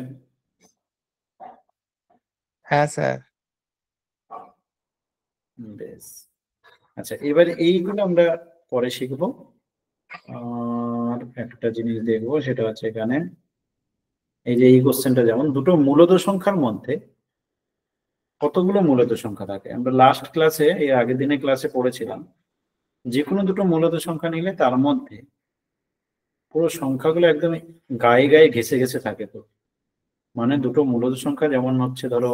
হ্যাঁ স্যার।
বেশ, আচ্ছা এবারে এইগুলো আমরা পরে শিখবো। আর একটা জিনিস দেখবো, সেটা হচ্ছে এখানে এই যে এই কোশ্চেনটা, যেমন দুটো মূলদ সংখ্যার মধ্যে কতগুলো মূলদ সংখ্যা থাকে। আমরা লাস্ট ক্লাসে, এর আগের দিনের ক্লাসে পড়েছিলাম, যে কোনো দুটো মূলদ সংখ্যা নিলে তার মধ্যে পুরো সংখ্যাগুলো একদম গায়ে গায়ে ঘেসে ঘেসে থাকে। তো মানে দুটো মূলদ সংখ্যা যেমন হচ্ছে ধরো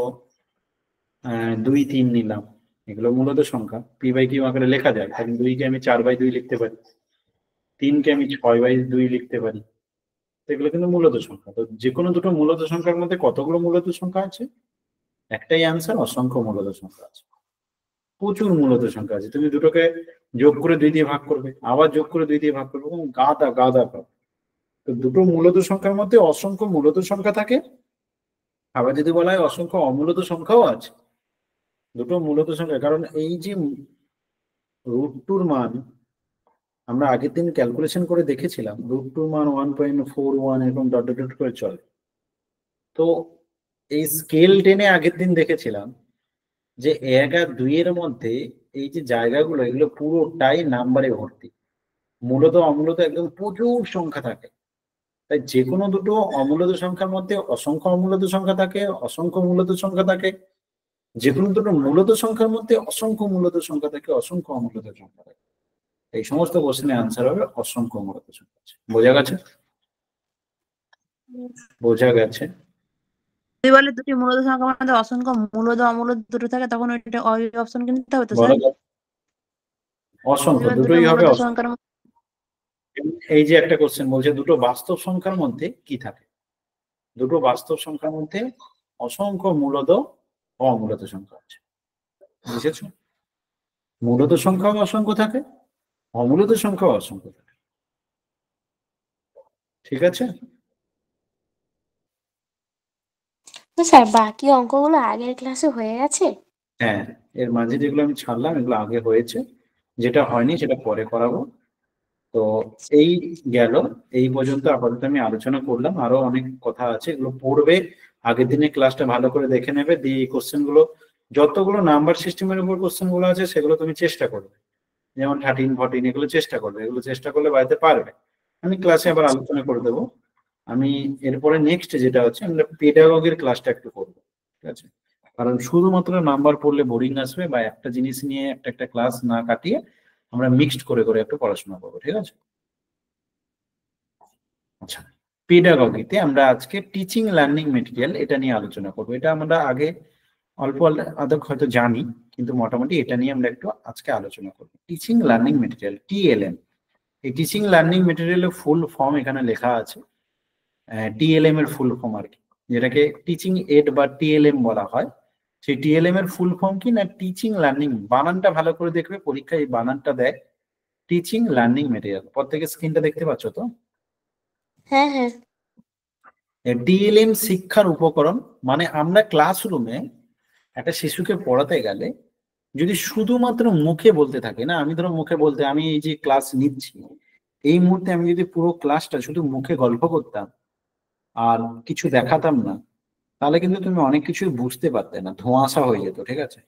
2, 3 নিলাম, এগুলো মূলদ সংখ্যা, পি বাই কিউ আকারে লেখা যায়। কারণ 2 কে আমি 4/2 লিখতে পারি, 3 কে আমি 6/2 লিখতে পারি, তো এগুলো কিন্তু মূলদ সংখ্যা। তো যে কোনো দুটো মূলদ সংখ্যার মধ্যে কতগুলো মূলদ সংখ্যা আছে? একটাই আনসার, অসংখ্য মূলদ সংখ্যা আছে, প্রচুর মূলদ সংখ্যা আছে। তুমি দুটোকে যোগ করে 2 দিয়ে ভাগ করবে, আবার যোগ করে 2 দিয়ে ভাগ করবে, এবং গাদা গাদা পাবে। তো দুটো মূলদ সংখ্যার মধ্যে অসংখ্য মূলদ সংখ্যা থাকে। আবার যদি বলা হয় অসংখ্য অমূলদ সংখ্যাও আছে। দুটো মূলদ সংখ্যা, কারণ এই যে √2 মান আমরা আগের দিন ক্যালকুলেশন করে দেখেছিলাম, √2 মান 1.41 এরকম ডট ডট ডট করে চলে। তো এই স্কেল টেনে আগের দিন দেখেছিলাম যে 1 আর 2 এর মধ্যে এই যে জায়গাগুলো, এগুলো পুরোটাই নাম্বারে ভর্তি, মূলত অমূলত একদম প্রচুর সংখ্যা থাকে। তাই যে কোনো দুটো অমূলদ সংখ্যার মধ্যে অসংখ্য অমূলদ সংখ্যা থাকে, অসংখ্য মূলদ সংখ্যা থাকে। যে কোনো দুটো মূলদ সংখ্যার মধ্যে অসংখ্য মূলদ সংখ্যা থাকে, অসংখ্য অমূলদ সংখ্যা থাকে। এই সমস্ত কোশ্চেনের আনসার হবে অসংখ্য মূলদ সংখ্যা আছে। বোঝা গেছে? বোঝা গেছে?
যদি বলে দুটি মূলদ সংখ্যার মধ্যে অসংখ্য মূলদ অমূলদ দুটো থাকে, তখন ওইটা ওই অপশন কিনতে হবে তো স্যার?
বলা যায় অসংখ্য,
যদি বলে দুটো
দুটোই হবে
মূলদ
অসংখ্য।
সংখ্যার মধ্যে
এই যে একটা কোশ্চেন বলছে দুটো বাস্তব সংখ্যার মধ্যে কি থাকে। দুটো বাস্তব সংখ্যার মধ্যে অসংখ্য মূলদ ও অমূলদ সংখ্যা আছে। বুঝেছো? মূলদ সংখ্যাও অসংখ্য থাকে, অমূলদ সংখ্যাও অসংখ্য থাকে। ঠিক আছে?
তো স্যার বাকি অঙ্কগুলো আগের ক্লাসে হয়ে গেছে?
হ্যাঁ, এর মাঝে যেগুলো আমি ছাড়লাম এগুলো আগে হয়েছে, যেটা হয়নি সেটা পরে করাবো। তো এই গেল, এই পর্যন্ত আপাতত আমি আলোচনা করলাম। আরো অনেক কথা আছে, এগুলো পড়বে, আগের দিনে ক্লাসটা ভালো করে দেখে নেবে, দিয়ে এই কোশ্চেন গুলো, যতগুলো নাম্বার সিস্টেমের উপর কোশ্চেন গুলো আছে সেগুলো তুমি চেষ্টা করবে, যেমন 13, 14 এগুলো চেষ্টা করবে। এগুলো চেষ্টা করলে বাড়িতে পারবে। আমি ক্লাসে আবার আলোচনা করে দেবো। আমি এরপরে নেক্সট যেটা হচ্ছে, আমরা পেডাগগির ক্লাসটা একটু করবো, ঠিক আছে? কারণ শুধুমাত্র নাম্বার পড়লে বোরিং আসবে, বা একটা জিনিস নিয়ে একটা একটা ক্লাস না কাটিয়ে আমরা মিক্সড করে করে একটু পড়াশোনা করবো, ঠিক আছে? আচ্ছা, পেডাগগিতে আমরা আজকে টিচিং লার্নিং মেটেরিয়াল এটা নিয়ে আলোচনা করবো। এটা আমরা আগে অল্প আদক হয়তো জানি, কিন্তু মোটামুটি এটা নিয়ে আমরা একটু আজকে আলোচনা করবো। Teaching learning material, TLM। এই টিচিং লার্নিং মেটেরিয়ালের ফুল ফর্ম এখানে লেখা আছে। TLM এর ফুল ফর্ম আর কি, যেটাকে টিচিং এড বা TLM বলা হয়। সেই TLM এর ফুল ফর্ম কি না, টিচিং লার্নিং। বানানটা ভালো করে দেখবে, পরীক্ষায় এই বানানটা দেয়, টিচিং লার্নিং মেটেরিয়াল। প্রত্যেকের স্ক্রিনটা দেখতে পাচ্ছ তো?
হ্যাঁ হ্যাঁ।
TLM শিক্ষার উপকরণ। মানে আমরা ক্লাসরুমে একটা শিশুকে পড়াতে গেলে যদি শুধুমাত্র মুখে বলতে থাকে না, আমি ধরো মুখে বলতে, আমি এই যে ক্লাস নিচ্ছি এই মুহূর্তে, আমি যদি পুরো ক্লাসটা শুধু মুখে গল্প করতাম আর কিছু দেখাতাম না, তাহলে কিন্তু তুমি অনেক কিছুই বুঝতে পারতে না, ধোঁয়াশা হয়ে যেত, ঠিক আছে?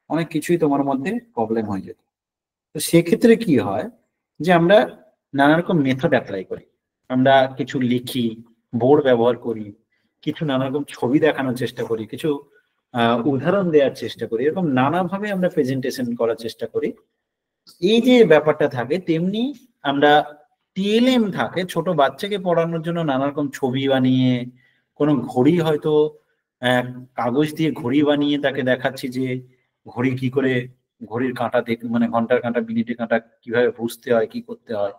অনেক কিছুই তোমার মধ্যে প্রবলেম হয়ে যেত। তো সেক্ষেত্রে কি হয়, যে আমরা নানা রকম মেথড অ্যাপ্লাই করি। আমরা কিছু লিখি, বোর্ড ব্যবহার করি, কিছু নানা রকম ছবি দেখানোর চেষ্টা করি, কিছু উদাহরণ দেওয়ার চেষ্টা করি, এরকম নানাভাবে আমরা প্রেজেন্টেশন করার চেষ্টা করি। এই যে ব্যাপারটা থাকে, তেমনি আমরা TLM থাকে ছোট বাচ্চাকে পড়ানোর জন্য নানা রকম ছবি বানিয়ে, কোনো ঘড়ি হয়তো কাগজ দিয়ে ঘড়ি বানিয়ে তাকে দেখাচ্ছি যে ঘড়ি কি করে, ঘড়ির কাঁটা মানে ঘন্টার কাঁটা, মিনিটের কাঁটা কিভাবে বুঝতে হয়, কি করতে হয়,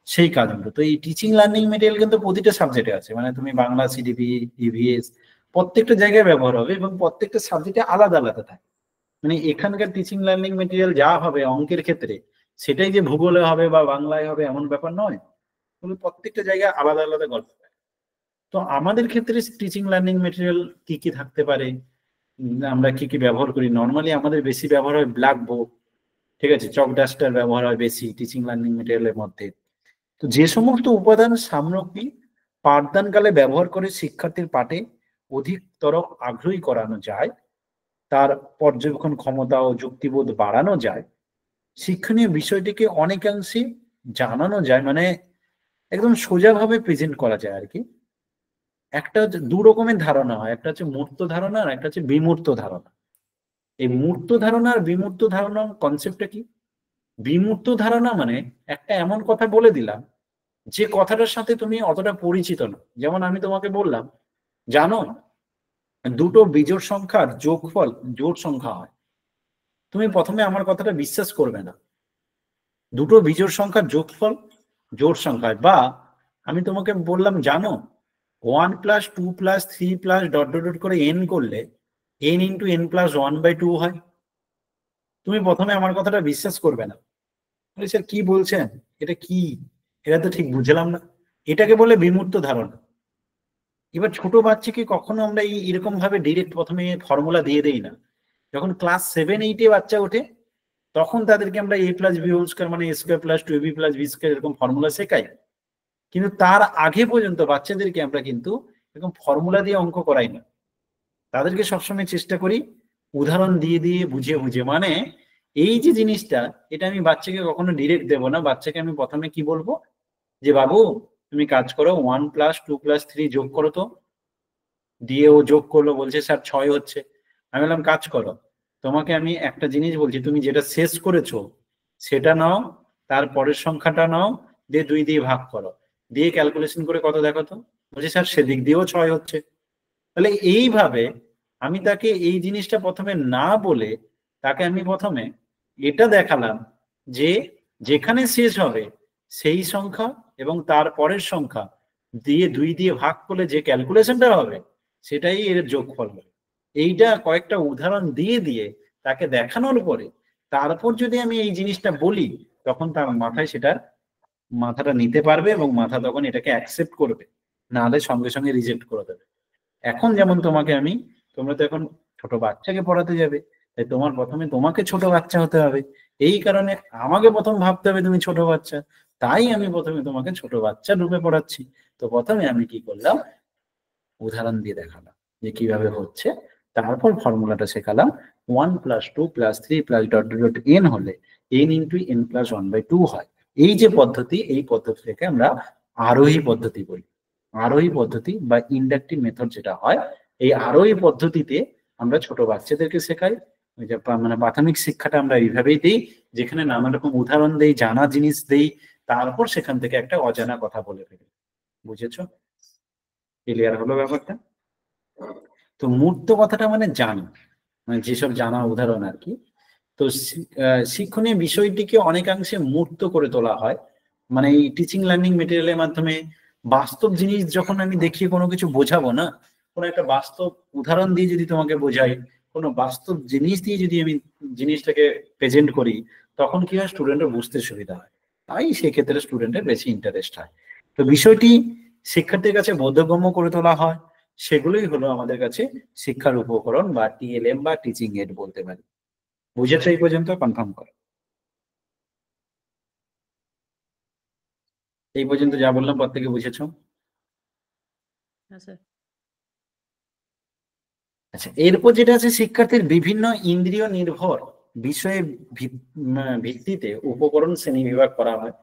সেই কাজগুলো। তো এই টিচিং লার্নিং মেটেরিয়াল কিন্তু প্রতিটা সাবজেক্টে আছে। মানে তুমি বাংলা, CDP, EVS প্রত্যেকটা জায়গায় ব্যবহার হবে, এবং প্রত্যেকটা সাবজেক্টে আলাদা আলাদা থাকে। মানে এখানকার টিচিং লার্নিং মেটেরিয়াল যা হবে অঙ্কের ক্ষেত্রে, সেটাই যে ভূগোলে হবে বা বাংলায় হবে এমন ব্যাপার নয়। প্রত্যেকটা জায়গায় আলাদা আলাদা গল্প। তো আমাদের ক্ষেত্রে টিচিং লার্নিং মেটেরিয়াল কি কি থাকতে পারে, আমরা কি কি ব্যবহার করি? নর্মালি আমাদের বেশি ব্যবহার হয় ব্ল্যাকবোর্ড, ঠিক আছে? চক ডাস্টার ব্যবহার হয় বেশি টিচিং লার্নিং মেটেরিয়ালের মধ্যে। তো যে সমস্ত উপাদান সামগ্রী পাঠদানকালে ব্যবহার করে শিক্ষার্থীর পাঠে অধিকতর আগ্রহী করানো যায়, তার পর্যবেক্ষণ ক্ষমতা ও যুক্তিবোধ বাড়ানো যায়, শিক্ষণীয় বিষয়টিকে অনেকাংশে জানানো যায়, মানে একদম সোজাভাবে প্রেজেন্ট করা যায় আর কি। একটা হচ্ছে দু রকমের ধারণা হয়, একটা হচ্ছে মূর্ত ধারণা আর একটা হচ্ছে বিমূর্ত ধারণা। এই মূর্ত ধারণা আর বিমূর্ত ধারণা কনসেপ্টটা কি? বিমূর্ত ধারণা মানে একটা এমন কথা বলে দিলাম যে কথাটার সাথে তুমি অতটা পরিচিত না। যেমন আমি তোমাকে বললাম, জানো দুটো বিজোড় সংখ্যার যোগফল জোড় সংখ্যা হয়। তুমি প্রথমে আমার কথাটা বিশ্বাস করবে না। দুটো বিজোড় সংখ্যার যোগফল জোড় সংখ্যা হয়। বা আমি তোমাকে বললাম, জানো 1 + 2 + 3 + ডট ডট ডট করে n করলে n × n + 1/2 হয়। তুমি প্রথমে আমার কথাটা বিশ্বাস করবে না, স্যার কি বলছেন, এটা কি, এটা তো ঠিক বুঝলাম না। এটাকে বলে বিমূর্ত ধারণা। এবার ছোট বাচ্চাকে কখনো আমরা এরকম ভাবে ডিরেক্ট প্রথমে ফর্মুলা দিয়ে দেই না। যখন ক্লাস 7-8 বাচ্চা ওঠে তখন তাদেরকে আমরা a + b² মানে a² + 2ab + b² এরকম ফর্মুলা শেখাই। কিন্তু তার আগে পর্যন্ত বাচ্চাদেরকে আমরা কিন্তু এরকম ফর্মুলা দিয়ে অঙ্ক করাই না। তাদেরকে সবসময় চেষ্টা করি উদাহরণ দিয়ে দিয়ে বুঝিয়ে বুঝিয়ে। মানে এই যে জিনিসটা, এটা আমি বাচ্চাকে কখনো ডিরেক্ট দেবো না। বাচ্চাকে আমি প্রথমে কি বলবো, যে বাবু তুমি কাজ করো, 1 + 2 + 3 যোগ করো তো। দিয়ে ও যোগ করলো, বলছে স্যার 6 হচ্ছে। আমি বললাম কাজ করো, তোমাকে আমি একটা জিনিস বলছি, তুমি যেটা শেষ করেছো সেটা নাও, তার পরের সংখ্যাটা নাও, দিয়ে 2 দিয়ে ভাগ করো, দিয়ে ক্যালকুলেশন করে কত দেখো তো। বলছে স্যার সেদিক দিয়েও 6 হচ্ছে। তাহলে এইভাবে আমি তাকে এই জিনিসটা প্রথমে না বলে তাকে আমি প্রথমে এটা দেখালাম যে যেখানে শেষ হবে সেই সংখ্যা এবং তার পরের সংখ্যা দিয়ে 2 দিয়ে ভাগ করলে যে ক্যালকুলেশনটা হবে সেটাই এর যোগফল হবে। এইটা কয়েকটা উদাহরণ দিয়ে দিয়ে তাকে দেখানোর পরে তারপর যদি আমি এই জিনিসটা বলি, তখন তার মাথায় মাথাটা নিতে পারবে এবং মাথা তখন এটাকে অ্যাকসেপ্ট করবে, নাহলে সঙ্গে সঙ্গে রিজেক্ট করে দেবে। এখন যেমন তোমরা তো এখন ছোট বাচ্চাকে পড়াতে যাবে, তাই প্রথমে তোমাকে ছোট বাচ্চা হতে হবে। এই কারণে আমাকে প্রথম ভাবতে হবে তুমি ছোট বাচ্চা, তাই আমি প্রথমে তোমাকে ছোট বাচ্চা রূপে পড়াচ্ছি। তো প্রথমে আমি কি করলাম, উদাহরণ দিয়ে দেখালাম যে কিভাবে হচ্ছে, তারপর ফর্মুলাটা শেখালাম 1 + 2 + 3 + ডট ডট n হলে n × n + 1/2 হয়। এই যে পদ্ধতি, এই পদ্ধতিটাকে আমরা আরোহী পদ্ধতি বলি। আরোহী পদ্ধতি বা ইন্ডাকটিভ মেথড যেটা হয়, এই আরোহী পদ্ধতিতে আমরা ছোট বাচ্চাদেরকে শেখাই। ওই যে মানে প্রাথমিক শিক্ষাটা আমরা এইভাবেই দিই, যেখানে নানা রকম উদাহরণ দেই, জানা জিনিস দেই, তারপর সেখান থেকে একটা অজানা কথা বলে ফেলি। বুঝেছো? ক্লিয়ার হলো ব্যাপারটা? তো মূর্ত কথাটা মানে জানা, মানে যেসব জানা উদাহরণ আর কি। তো শিক্ষণীয় বিষয়টিকে অনেকাংশে মূর্ত করে তোলা হয়, মানে এই টিচিং লার্নিং মেটেরিয়ালের মাধ্যমে বাস্তব জিনিস যখন আমি দেখিয়ে কোনো কিছু বোঝাবো না, কোনো একটা বাস্তব উদাহরণ দিয়ে যদি তোমাকে বোঝাই, কোনো বাস্তব জিনিস দিয়ে যদি আমি জিনিসটাকে প্রেজেন্ট করি, তখন কি হয়, স্টুডেন্টের বুঝতে সুবিধা হয়। তাই সেক্ষেত্রে স্টুডেন্টের বেশি ইন্টারেস্ট হয়। তো বিষয়টি শিক্ষার্থীর কাছে বোধগম্য করে তোলা হয়, সেগুলোই হলো আমাদের কাছে শিক্ষার উপকরণ বা টিএলএম বা টিচিং এড বলতে পারি। বুঝেছো এই পর্যন্ত? কনফার্ম করো। এই পর্যন্ত যা বললাম প্রত্যেকে বুঝেছো? আচ্ছা, এরপর যেটা আছে, শিক্ষার্থীর বিভিন্ন ইন্দ্রিয় নির্ভর বিষয়ের ভিত্তিতে উপকরণ শ্রেণী বিভাগ করা হয়।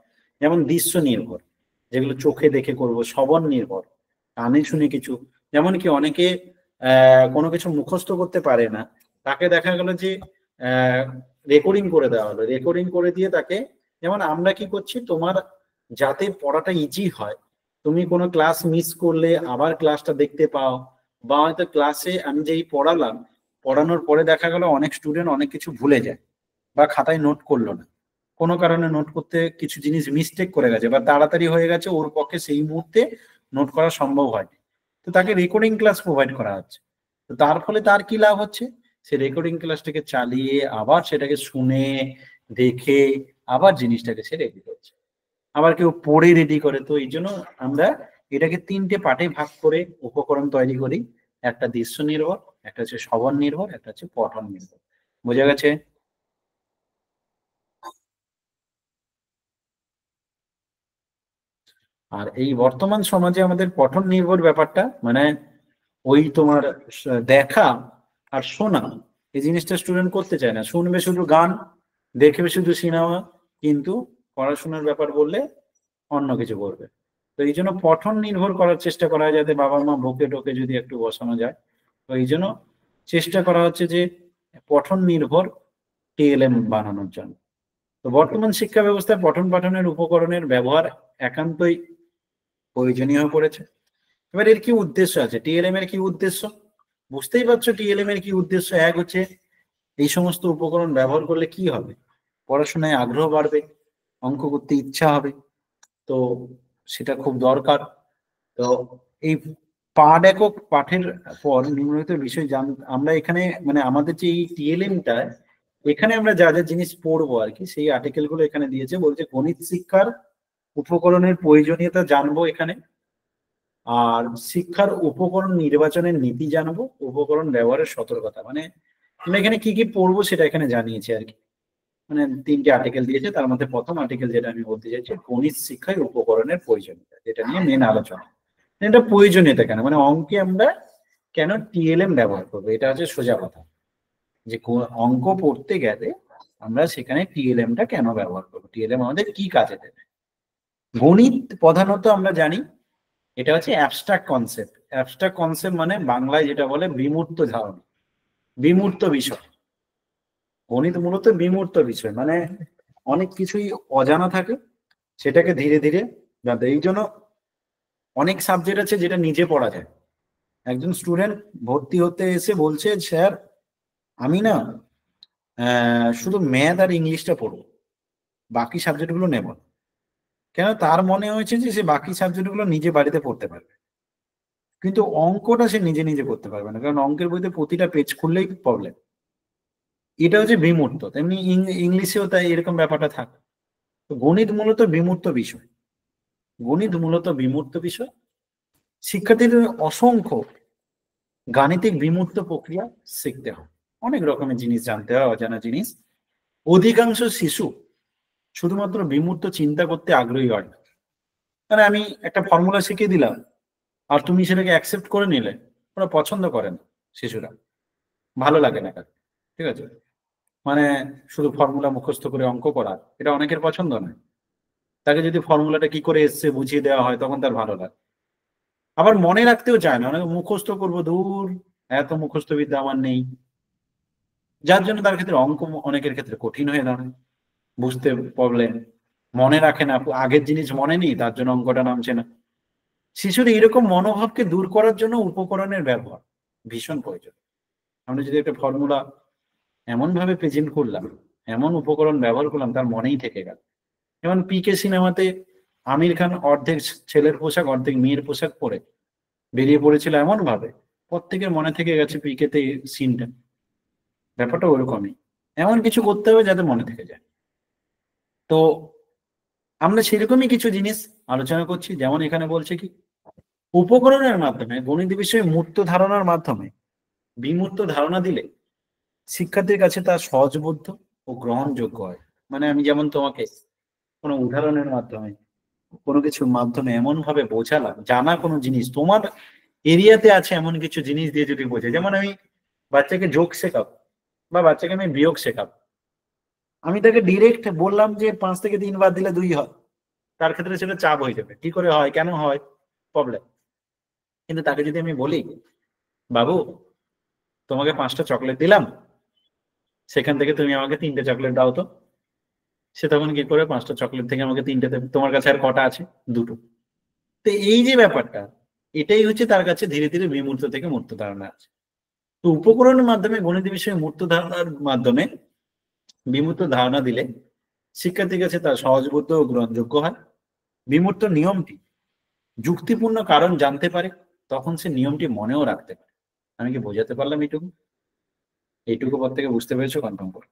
যেমন দৃশ্য নির্ভর, যেগুলো চোখে দেখে করব, শ্রবণ নির্ভর, কানে শুনে কিছু। যেমন কি অনেকে কোনো কিছু মুখস্থ করতে পারে না, তাকে দেখা গেল যে রেকর্ডিং করে দেওয়া হলো, রেকর্ডিং করে দিয়ে তাকে, যেমন আমরা কি করছি, তোমার যাতে পড়াটা ইজি হয়, তুমি কোনো ক্লাস মিস করলে আবার ক্লাসটা দেখতে পাও, বা হয়তো ক্লাসে আমি যেই পড়ালাম, পড়ানোর পরে দেখা গেল অনেক স্টুডেন্ট অনেক কিছু ভুলে যায় বা খাতায় নোট করলো না, কোনো কারণে নোট করতে কিছু জিনিস মিস্টেক করে গেছে বা তাড়াতাড়ি হয়ে গেছে, ওর পক্ষে সেই মুহূর্তে নোট করা সম্ভব হয়নি, তো তাকে রেকর্ডিং ক্লাস প্রোভাইড করা হচ্ছে। তো তার ফলে তার কি লাভ হচ্ছে, সে রেকর্ডিং ক্লাসটাকে চালিয়ে আবার সেটাকে শুনে দেখে আবার জিনিসটাকে সে রেডি করছে, আবার কেউ পড়ে রেডি করে। তো এই জন্য আমরা এটাকে 3টে পার্টে ভাগ করে উপকরণ তৈরি করি। একটা দৃশ্য নির্ভর, একটা হচ্ছে শ্রবণ নির্ভর, একটা হচ্ছে পঠন নির্ভর। বোঝা গেছে? আর এই বর্তমান সমাজে আমাদের পঠন নির্ভর ব্যাপারটা, মানে ওই তোমার দেখা আর শোনা, এই জিনিসটা স্টুডেন্ট করতে চায় না, শুনবে শুধু গান, দেখবে শুধু সিনেমা, কিন্তু পড়াশোনার ব্যাপার বললে অন্য কিছু করবে। তো এই জন্য পঠন নির্ভর করার চেষ্টা করা হয়, যাতে বাবা মা বকে টোকে যদি একটু বসানো যায়। তো এই জন্য চেষ্টা করা হচ্ছে যে পঠন নির্ভর টিএলএম বানানোর জন্য। তো বর্তমান শিক্ষা ব্যবস্থায় পঠন পাঠনের উপকরণের ব্যবহার একান্তই প্রয়োজনীয় হয়ে পড়েছে। এবার এর কি উদ্দেশ্য আছে, টিএলএম এর কি উদ্দেশ্য? বুঝতেই পারছো টিএলএম এর কি উদ্দেশ্য। এক হচ্ছে এই সমস্ত উপকরণ ব্যবহার করলে কি হবে, পড়াশোনায় আগ্রহ বাড়বে, অঙ্ক করতে ইচ্ছা হবে, তো সেটা খুব দরকার। তো এই পাঠ একক পাঠের পর নিম্নলিখিত বিষয় আমরা এখানে মানে আমাদের যে এই টিএলএমটা, এখানে আমরা যা যা জিনিস পড়বো আর কি, সেই আর্টিকেল গুলো এখানে দিয়েছে। বলছে গণিত শিক্ষার উপকরণের প্রয়োজনীয়তা জানবো এখানে, আর শিক্ষার উপকরণ নির্বাচনের নীতি জানবো, উপকরণ ব্যবহারের সতর্কতা। মানে আমরা এখানে কি কি পড়বো সেটা এখানে জানিয়েছে আর কি। মানে 3টে আর্টিকেল দিয়েছে, তার মধ্যে প্রথম আর্টিকেল যেটা আমি বলতে চাইছি, গণিত শিক্ষায় উপকরণের প্রয়োজনীয়তা, যেটা নিয়ে মেন আলোচনা। এটা প্রয়োজনীয়তা কেন, মানে অঙ্কে আমরা কেন টিএলএম ব্যবহার করবো, এটা হচ্ছে সোজা কথা। যে অঙ্ক পড়তে গেলে আমরা সেখানে টিএলএমটা কেন ব্যবহার করবো, টিএলএম আমাদের কি কাজে দেবে। গণিত প্রধানত আমরা জানি এটা হচ্ছে অ্যাবস্ট্রাক্ট কনসেপ্ট। অ্যাবস্ট্রাক্ট কনসেপ্ট মানে বাংলায় যেটা বলে বিমূর্ত ধারণা, বিমূর্ত বিষয়। গণিত মূলত বিমূর্ত বিষয়, মানে অনেক কিছুই অজানা থাকে, সেটাকে ধীরে ধীরে জানতে। এই জন্য অনেক সাবজেক্ট আছে যেটা নিজে পড়া যায়। একজন স্টুডেন্ট ভর্তি হতে এসে বলছে, স্যার আমি না শুধু ম্যাথ আর ইংলিশটা পড়বো, বাকি সাবজেক্টগুলো নেব না। কেন? তার মনে হয়েছে যে সে বাকি সাবজেক্টগুলো নিজে বাড়িতে পড়তে পারবে, কিন্তু অঙ্কটা সে নিজে নিজে করতে পারবে না, কারণ অঙ্কের বইতে প্রতিটা পেজ খুললেই প্রবলেম। এটা হচ্ছে বিমূর্ত। তেমনি ইংলিশেও তাই এরকম ব্যাপারটা থাকে। তো গণিত মূলত বিমূর্ত বিষয়, গণিত মূলত বিমূর্ত বিষয়। শিক্ষার্থীদের অসংখ্য গাণিতিক বিমূর্ত প্রক্রিয়া শিখতে হয়, অনেক রকমের জিনিস জানতে হয়, অজানা জিনিস। অধিকাংশ শিশু শুধুমাত্র বিমূর্ত চিন্তা করতে আগ্রহী হয় না। মানে আমি একটা ফর্মুলা শিখিয়ে দিলাম আর তুমি সেটাকে অ্যাকসেপ্ট করে নিলে, ওরা পছন্দ করে না, শিশুরা ভালো লাগে না। ঠিক আছে, মানে শুধু ফর্মুলা মুখস্থ করে অঙ্ক করা, এটা অনেকের পছন্দ নয়। তাকে যদি ফর্মুলাটা কি করে এসছে বুঝিয়ে দেওয়া হয়, তখন তার ভালো লাগে। আবার মনে রাখতেও চায় না, অনেকে মুখস্থ করবো, দূর এত মুখস্থ বিদ্যা আমার নেই, যার জন্য তার ক্ষেত্রে অঙ্ক অনেকের ক্ষেত্রে কঠিন হয়ে দাঁড়ায়, বুঝতে প্রবলেম, মনে রাখে না, আগের জিনিস মনে নেই, তার জন্য অঙ্কটা নামছে না। শিশুর এরকম মনোভাবকে দূর করার জন্য উপকরণের ব্যবহার ভীষণ প্রয়োজন। আমরা যদি একটা ফর্মুলা এমন ভাবে প্রেজেন্ট করলাম, এমন উপকরণ ব্যবহার করলাম, তার মনেই থেকে গেল। যেমন পিকে সিনেমাতে আমির খান অর্ধেক ছেলের পোশাক অর্ধেক মেয়ের পোশাক পরে বেরিয়ে পড়েছিল, এমন ভাবে প্রত্যেকের মনে থেকে গেছে পিকেতে সিনটা। ব্যাপারটা ওরকমই, এমন কিছু করতে হবে যাতে মনে থেকে যায়। তো আমরা সেরকমই কিছু জিনিস আলোচনা করছি। যেমন এখানে বলছে কি, উপকরণের মাধ্যমে গণিত বিষয়ে মূর্ত ধারণার মাধ্যমে বিমূর্ত ধারণা দিলে শিক্ষার্থীর কাছে তা সহজবোধ্য ও গ্রহণযোগ্য হয়। মানে আমি যেমন তোমাকে কোনো উদাহরণের মাধ্যমে, কোনো কিছুর মাধ্যমে এমন ভাবে বোঝালাম, জানা কোনো জিনিস তোমার এরিয়াতে আছে এমন কিছু জিনিস দিয়ে যদি বোঝে। যেমন আমি বাচ্চাকে যোগ শেখাবো বা বাচ্চাকে আমি বিয়োগ শেখাবো, আমি তাকে ডিরেক্ট বললাম যে 5 থেকে 3 বাদ দিলে 2 হয়, তার ক্ষেত্রে সেটা চাপ হয়ে যাবে। কি করে হয়, কেন হয়, প্রবলেম। কিন্তু তাকে যদি আমি বলি, বাবু তোমাকে 5টা চকলেট দিলাম, সেখান থেকে তুমি আমাকে 3টে চকলেট দাও তো, সে তখন কি করে 5টা চকলেট থেকে আমাকে 3টে দেবে। তোমার কাছে আর কটা আছে, 2টো। তো এই যে ব্যাপারটা, এটাই হচ্ছে তার কাছে ধীরে ধীরে বিমূর্ত থেকে মূর্ত ধারণা আছে। তো উপকরণের মাধ্যমে গণিত বিষয়ে মূর্ত ধারণার মাধ্যমে বিমূর্ত ধারণা দিলে শিক্ষার্থীর কাছে তার সহজবোধ্য ও গ্রহণযোগ্য হয়। বিমূর্ত নিয়মটি যুক্তিপূর্ণ কারণ জানতে পারে, তখন সে নিয়মটি মনেও রাখতে পারে। আমি কি বোঝাতে পারলাম এইটুকু? এইটুকু পর থেকে বুঝতে পেরেছো? কনফার্ম করো,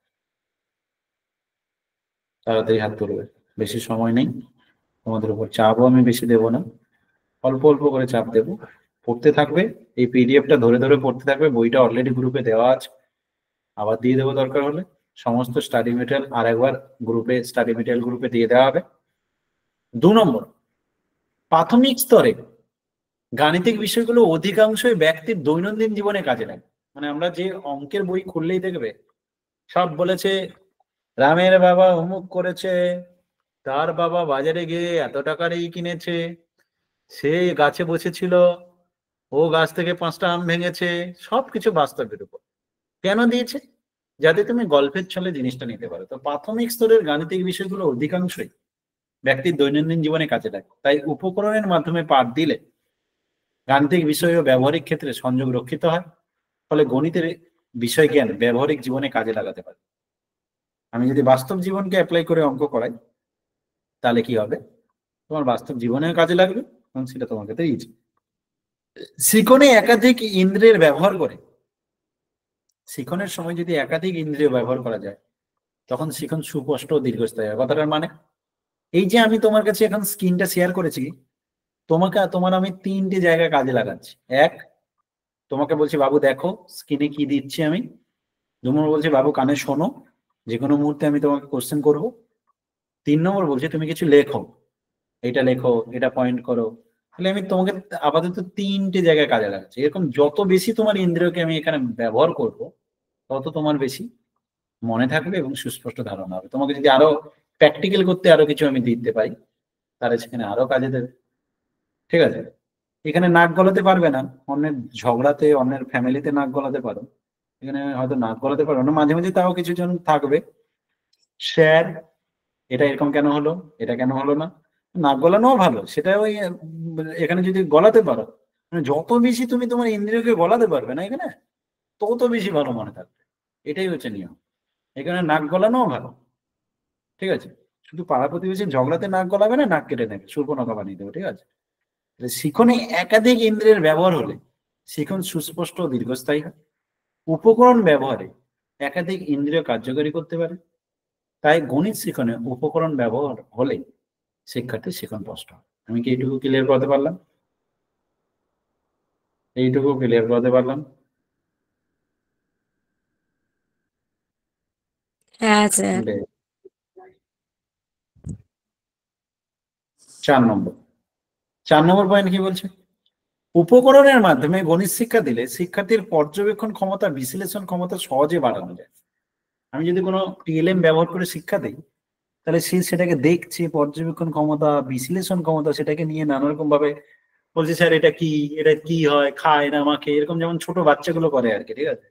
তাড়াতাড়ি হাত তুলবে। বেশি সময় নেই, তোমাদের উপর চাপও আমি বেশি দেবো না, অল্প অল্প করে চাপ দেবো। পড়তে থাকবে, এই পিডিএফটা ধরে ধরে পড়তে থাকবে। বইটা অলরেডি গ্রুপে দেওয়া আছে, আবার দিয়ে দেবো দরকার হলে। সমস্ত স্টাডি মেটেরিয়াল আরেকবার গ্রুপে, স্টাডি মেটেরিয়াল গ্রুপে দিয়ে দেওয়া হবে। 2 নম্বর, প্রাথমিক স্তরে গাণিতিক বিষয়গুলো অধিকাংশই ব্যক্তির দৈনন্দিন জীবনে কাজে লাগে। মানে আমরা যে অঙ্কের বই খুললেই দেখবে সব বলেছে রামের বাবা অমুক করেছে, তার বাবা বাজারে গিয়ে এত টাকার এই কিনেছে, সে গাছে বসেছিল, ও গাছ থেকে 5টা আম ভেঙেছে, সবকিছু বাস্তবের উপর। কেন দিয়েছে? যাতে তুমি গল্পের ছলে জিনিসটা নিতে পারো। তো প্রাথমিক স্তরের গাণিতিক বিষয়গুলো অধিকাংশই ব্যক্তির দৈনন্দিন জীবনে কাজে লাগে। তাই উপকরণের মাধ্যমে পাঠ দিলে গাণিতিক বিষয় ও ব্যবহারিক ক্ষেত্রে সংযোগ রক্ষিত হয়, ফলে গণিতের বিষয় জ্ঞান ব্যবহারিক জীবনে কাজে লাগাতে পারে। আমি যদি বাস্তব জীবনকে অ্যাপ্লাই করে অঙ্ক করাই তাহলে কি হবে, তোমার বাস্তব জীবনেও কাজে লাগবে এবং সেটা তোমার কাছে ইজি। শিখনে একাধিক ইন্দ্রিয়ের ব্যবহার করে, শিখনের সময় যদি একাধিক ইন্দ্রিয় ব্যবহার করা যায় তখন শিখন সুস্পষ্ট ও দীর্ঘস্থায়ী হয়। কথাটার মানে এই যে আমি তোমার কাছে এখন স্ক্রিনটা শেয়ার করেছি, তোমার আমি 3টে জায়গায় কাজে লাগাচ্ছি। এক, তোমাকে বলছি বাবু দেখো স্ক্রিনে কি দিচ্ছি আমি। 2 নম্বর বলছি বাবু কানে শোনো, যে কোনো মুহূর্তে আমি তোমাকে কোশ্চেন করব। 3 নম্বর বলছি তুমি কিছু লেখো, এটা লেখো, এটা পয়েন্ট করো। তাহলে আমি তোমাকে আপাতত 3টে জায়গায় কাজে লাগাচ্ছি। এরকম যত বেশি তোমার ইন্দ্রিয়কে আমি এখানে ব্যবহার করব তত তোমার বেশি মনে থাকবে এবং সুস্পষ্ট ধারণা হবে। তোমাকে যদি আরো প্র্যাকটিক্যাল করতে আরো কিছু আমি দিতে পাই তাহলে সেখানে আরো কাজে দেবে। ঠিক আছে, এখানে নাক গলাতে পারবে না, অন্যের ঝগড়াতে অন্যের ফ্যামিলিতে নাক গলাতে পারো, এখানে হয়তো নাক গলাতে পারো না, মাঝে মাঝে তাও কিছু জন থাকবে স্যার এটা এরকম কেন হলো, এটা কেন হলো না। নাক গলানো ভালো, সেটা ওই এখানে যদি গলাতে পারো, মানে যত বেশি তুমি তোমার ইন্দ্রিয়কে গলাতে পারবে না এখানে তত বেশি ভালো মনে থাকবে। এটাই হচ্ছে নিয়ম। এখানে নাক গলানো ভালো। ঠিক আছে, শুধু পাড়া প্রতিবেশীর ঝগড়াতে নাক গলাবে না, নাক কেটে নেবে, সুর্পনখা বানিয়ে দেবে। ঠিক আছে, শিখনে একাধিক ইন্দ্রিয়ের ব্যবহার হলে শিখন সুস্পষ্ট ও দীর্ঘস্থায়ী হয়। উপকরণ ব্যবহারে একাধিক ইন্দ্রিয় কার্যকারী করতে পারে। তাই গণিত শিখনে উপকরণ ব্যবহার হলে শিক্ষার্থীর শিখন স্পষ্ট হয়। আমি কি এইটুকু ক্লিয়ার করতে পারলাম? এইটুকু ক্লিয়ার করতে পারলাম?
হ্যাঁ স্যার।
4 নম্বর পয়েন্ট কি বলছে? উপকরণের মাধ্যমে গণিত শিক্ষা দিলে শিক্ষার্থীর পর্যবেক্ষণ ক্ষমতা, বিশ্লেষণ ক্ষমতা সহজে বাড়ানো যায়। আমি যদি কোনো টিএলএম ব্যবহার করে শিক্ষা দিই তাহলে সে সেটাকে দেখছে, পর্যবেক্ষণ ক্ষমতা, বিশ্লেষণ ক্ষমতা, সেটাকে নিয়ে নানা রকম ভাবে বলছে স্যার এটা কি, এটা কি হয়, খায় না আমাকে, এরকম যেমন ছোট বাচ্চাগুলো করে আর কি। ঠিক আছে,